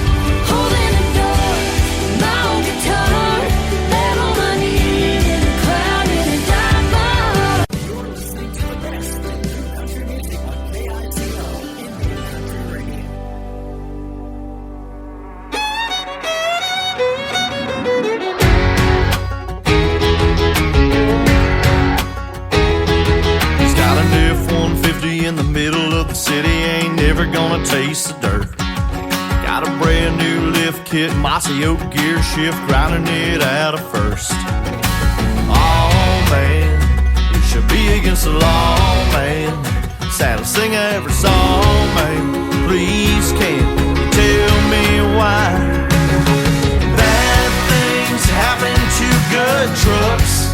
holding a door, my old guitar, that all I need in a crowded and dark bar. You're listening to the best in new country music on KICO Indie Country Radio. He's got an F-150 in the middle of the city, ain't never gonna taste the dirt. Got a brand new lift kit, mossy oak gear shift, grinding it out of first. Oh man, it should be against the law, man. Saddest thing I ever saw, man. Please can't you tell me why bad things happen to good trucks?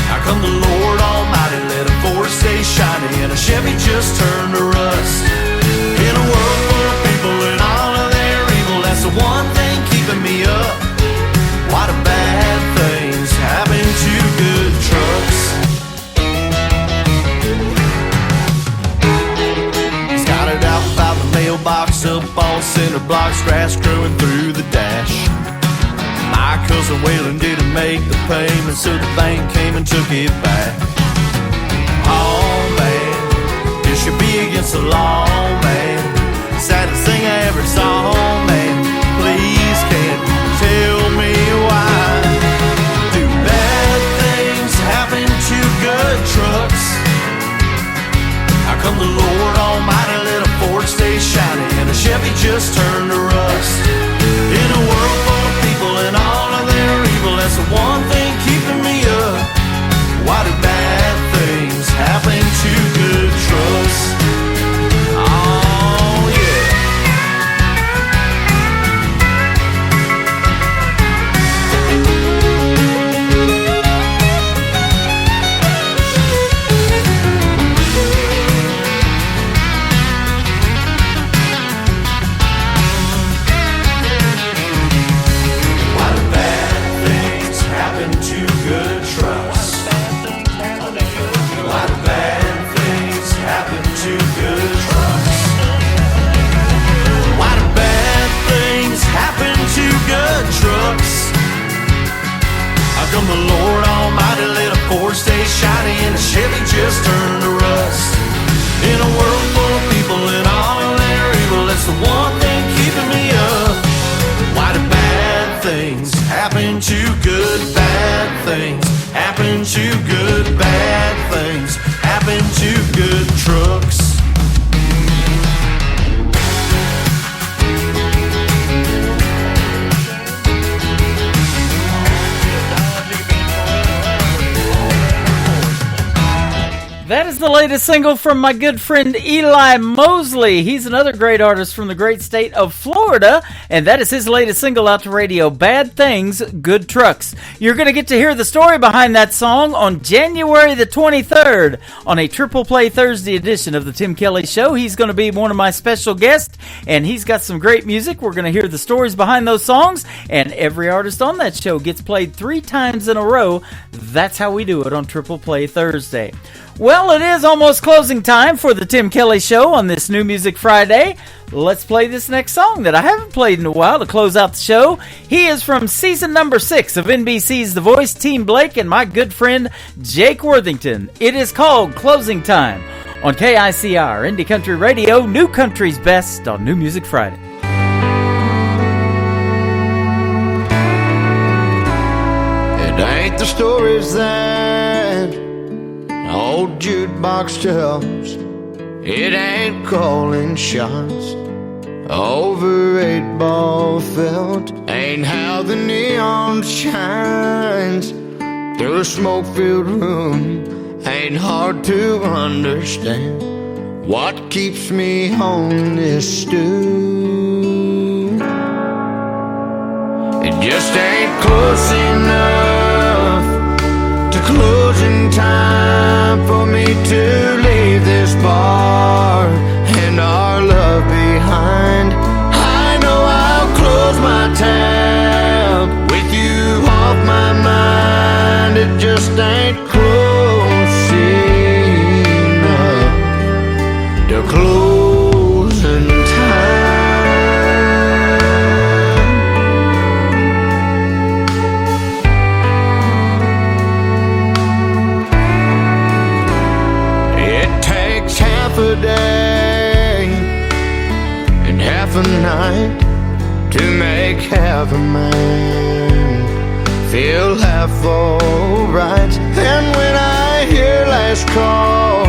How come the Lord Almighty let a Ford stay shiny and a Chevy just turn to rust? In a world full of people and all of their evil, that's the one thing keeping me up. Why do bad things happen to good trucks? He's got it out by the mailbox, up on center blocks, grass growing through the dash. My cousin Waylon didn't make the payment, so the bank came and took it back. Oh man, this should be against the law, man. Saddest thing I ever saw, man. Please can't you tell me why do bad things happen to good trucks? How come the Lord Almighty let a Ford stay shiny and a Chevy just turn to rust? In a world full of people and all of their evil, that's the one thing keeping me up. Why do bad things happen to good trucks? Oh yeah. Why do bad things happen to good trucks? Why do bad things happen to good trucks? Why do bad things happen to good trucks? How come the Lord Almighty let a Ford stay shiny and a Chevy just turn to rust? In a world full of people and all of their evil, that's the one thing keeping me up. Why do bad things happen to good? Bad things happen to good. Bad things happen to good trucks. That is the latest single from my good friend Eli Mosley. He's another great artist from the great state of Florida, and that is his latest single out to radio, Bad Things, Good Trucks. You're going to get to hear the story behind that song on January the 23rd on a Triple Play Thursday edition of the Tim Kelly Show. He's going to be one of my special guests, and he's got some great music. We're going to hear the stories behind those songs, and every artist on that show gets played 3 times in a row. That's how we do it on Triple Play Thursday. Well, it is almost closing time for the Tim Kelly Show on this New Music Friday. Let's play this next song that I haven't played in a while to close out the show. He is from season number 6 of NBC's The Voice, Team Blake, and my good friend Jake Worthington. It is called Closing Time on KICR, Indie Country Radio, New Country's Best on New Music Friday. It ain't the stories that old jukebox tells. It ain't calling shots over 8-ball felt. Ain't how the neon shines through a smoke-filled room. Ain't hard to understand what keeps me on this stool. It just ain't close enough to closing time for me to leave this bar and our love behind. I know I'll close my tab with you off my mind. It just ain't close half alright. And when I hear last call,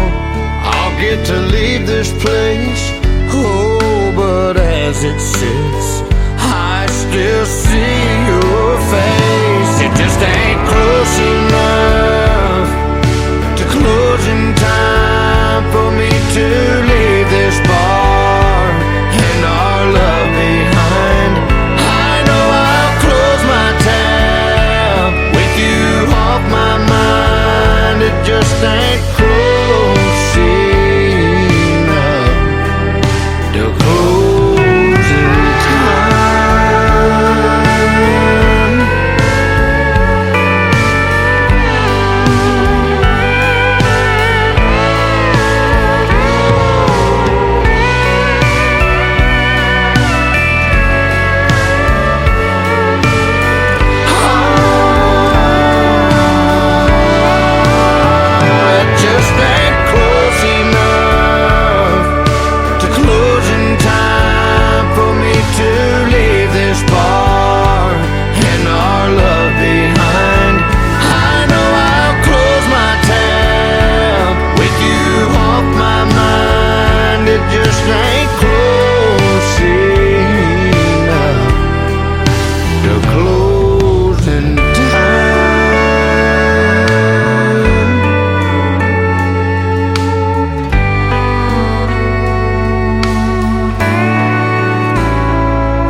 I'll get to leave this place. Oh, but as it sits, I still see your face. It just ain't close enough to closing time for me to leave this bar and our love behind. I know I'll close my tab with you off my mind. It just ain't close enough to closing time. It just ain't close enough to closing time for me to leave this bar and our love behind. I know I'll close my tab with you off my mind. It just ain't close enough to closing time.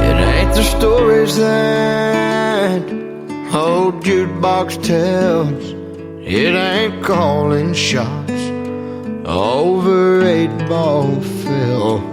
It ain't the stories that old jukebox tells. It ain't calling shots over 8-ball film.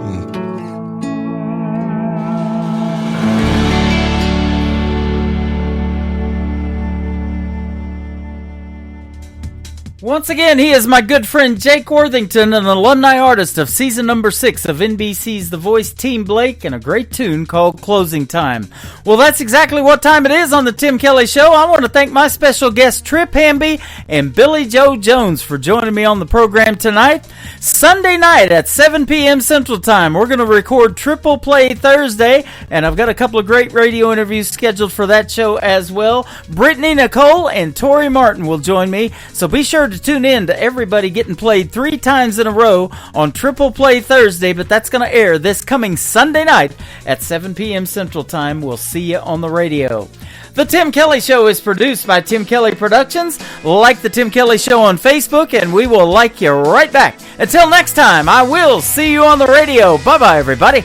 Once again, he is my good friend Jake Worthington, an alumni artist of season number 6 of NBC's The Voice, Team Blake, and a great tune called Closing Time. Well, that's exactly what time it is on the Tim Kelly Show. I want to thank my special guests Trip Hamby and Billy Joe Jones for joining me on the program tonight. Sunday night at 7 p.m. Central Time, we're going to record Triple Play Thursday, and I've got a couple of great radio interviews scheduled for that show as well. Brittany Nicole and Tori Martin will join me, so be sure to tune in to everybody getting played 3 times in a row on Triple Play Thursday, but that's going to air this coming Sunday night at 7 p.m. Central Time. We'll see you on the radio. The Tim Kelly Show is produced by Tim Kelly Productions. Like the Tim Kelly Show on Facebook, and we will like you right back. Until next time, I will see you on the radio. Bye-bye, everybody.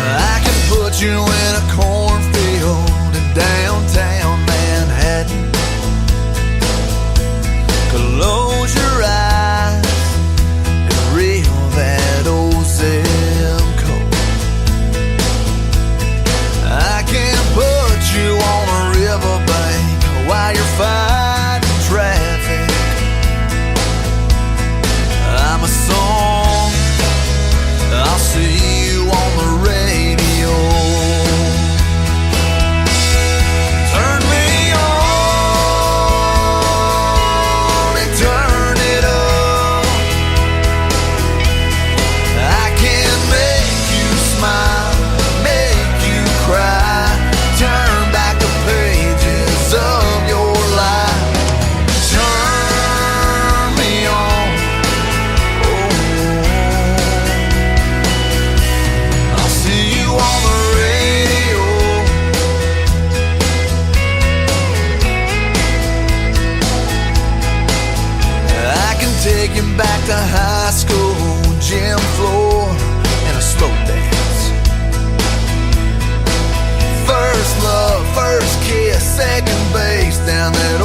I can put you in a cornfield in downtown Manhattan. Close your eyes and reel that old zip code. I can put you on a riverbank while you're fighting traffic. I'm a song, I'll see you on the radio. Turn me on and turn it up. I can make you smile, make you cry, turn back the pages of your life. Turn me on, oh, I'll see you on the radio. I can take you back to high school, gym floor, and a slow dance. First love, first kiss, second base down that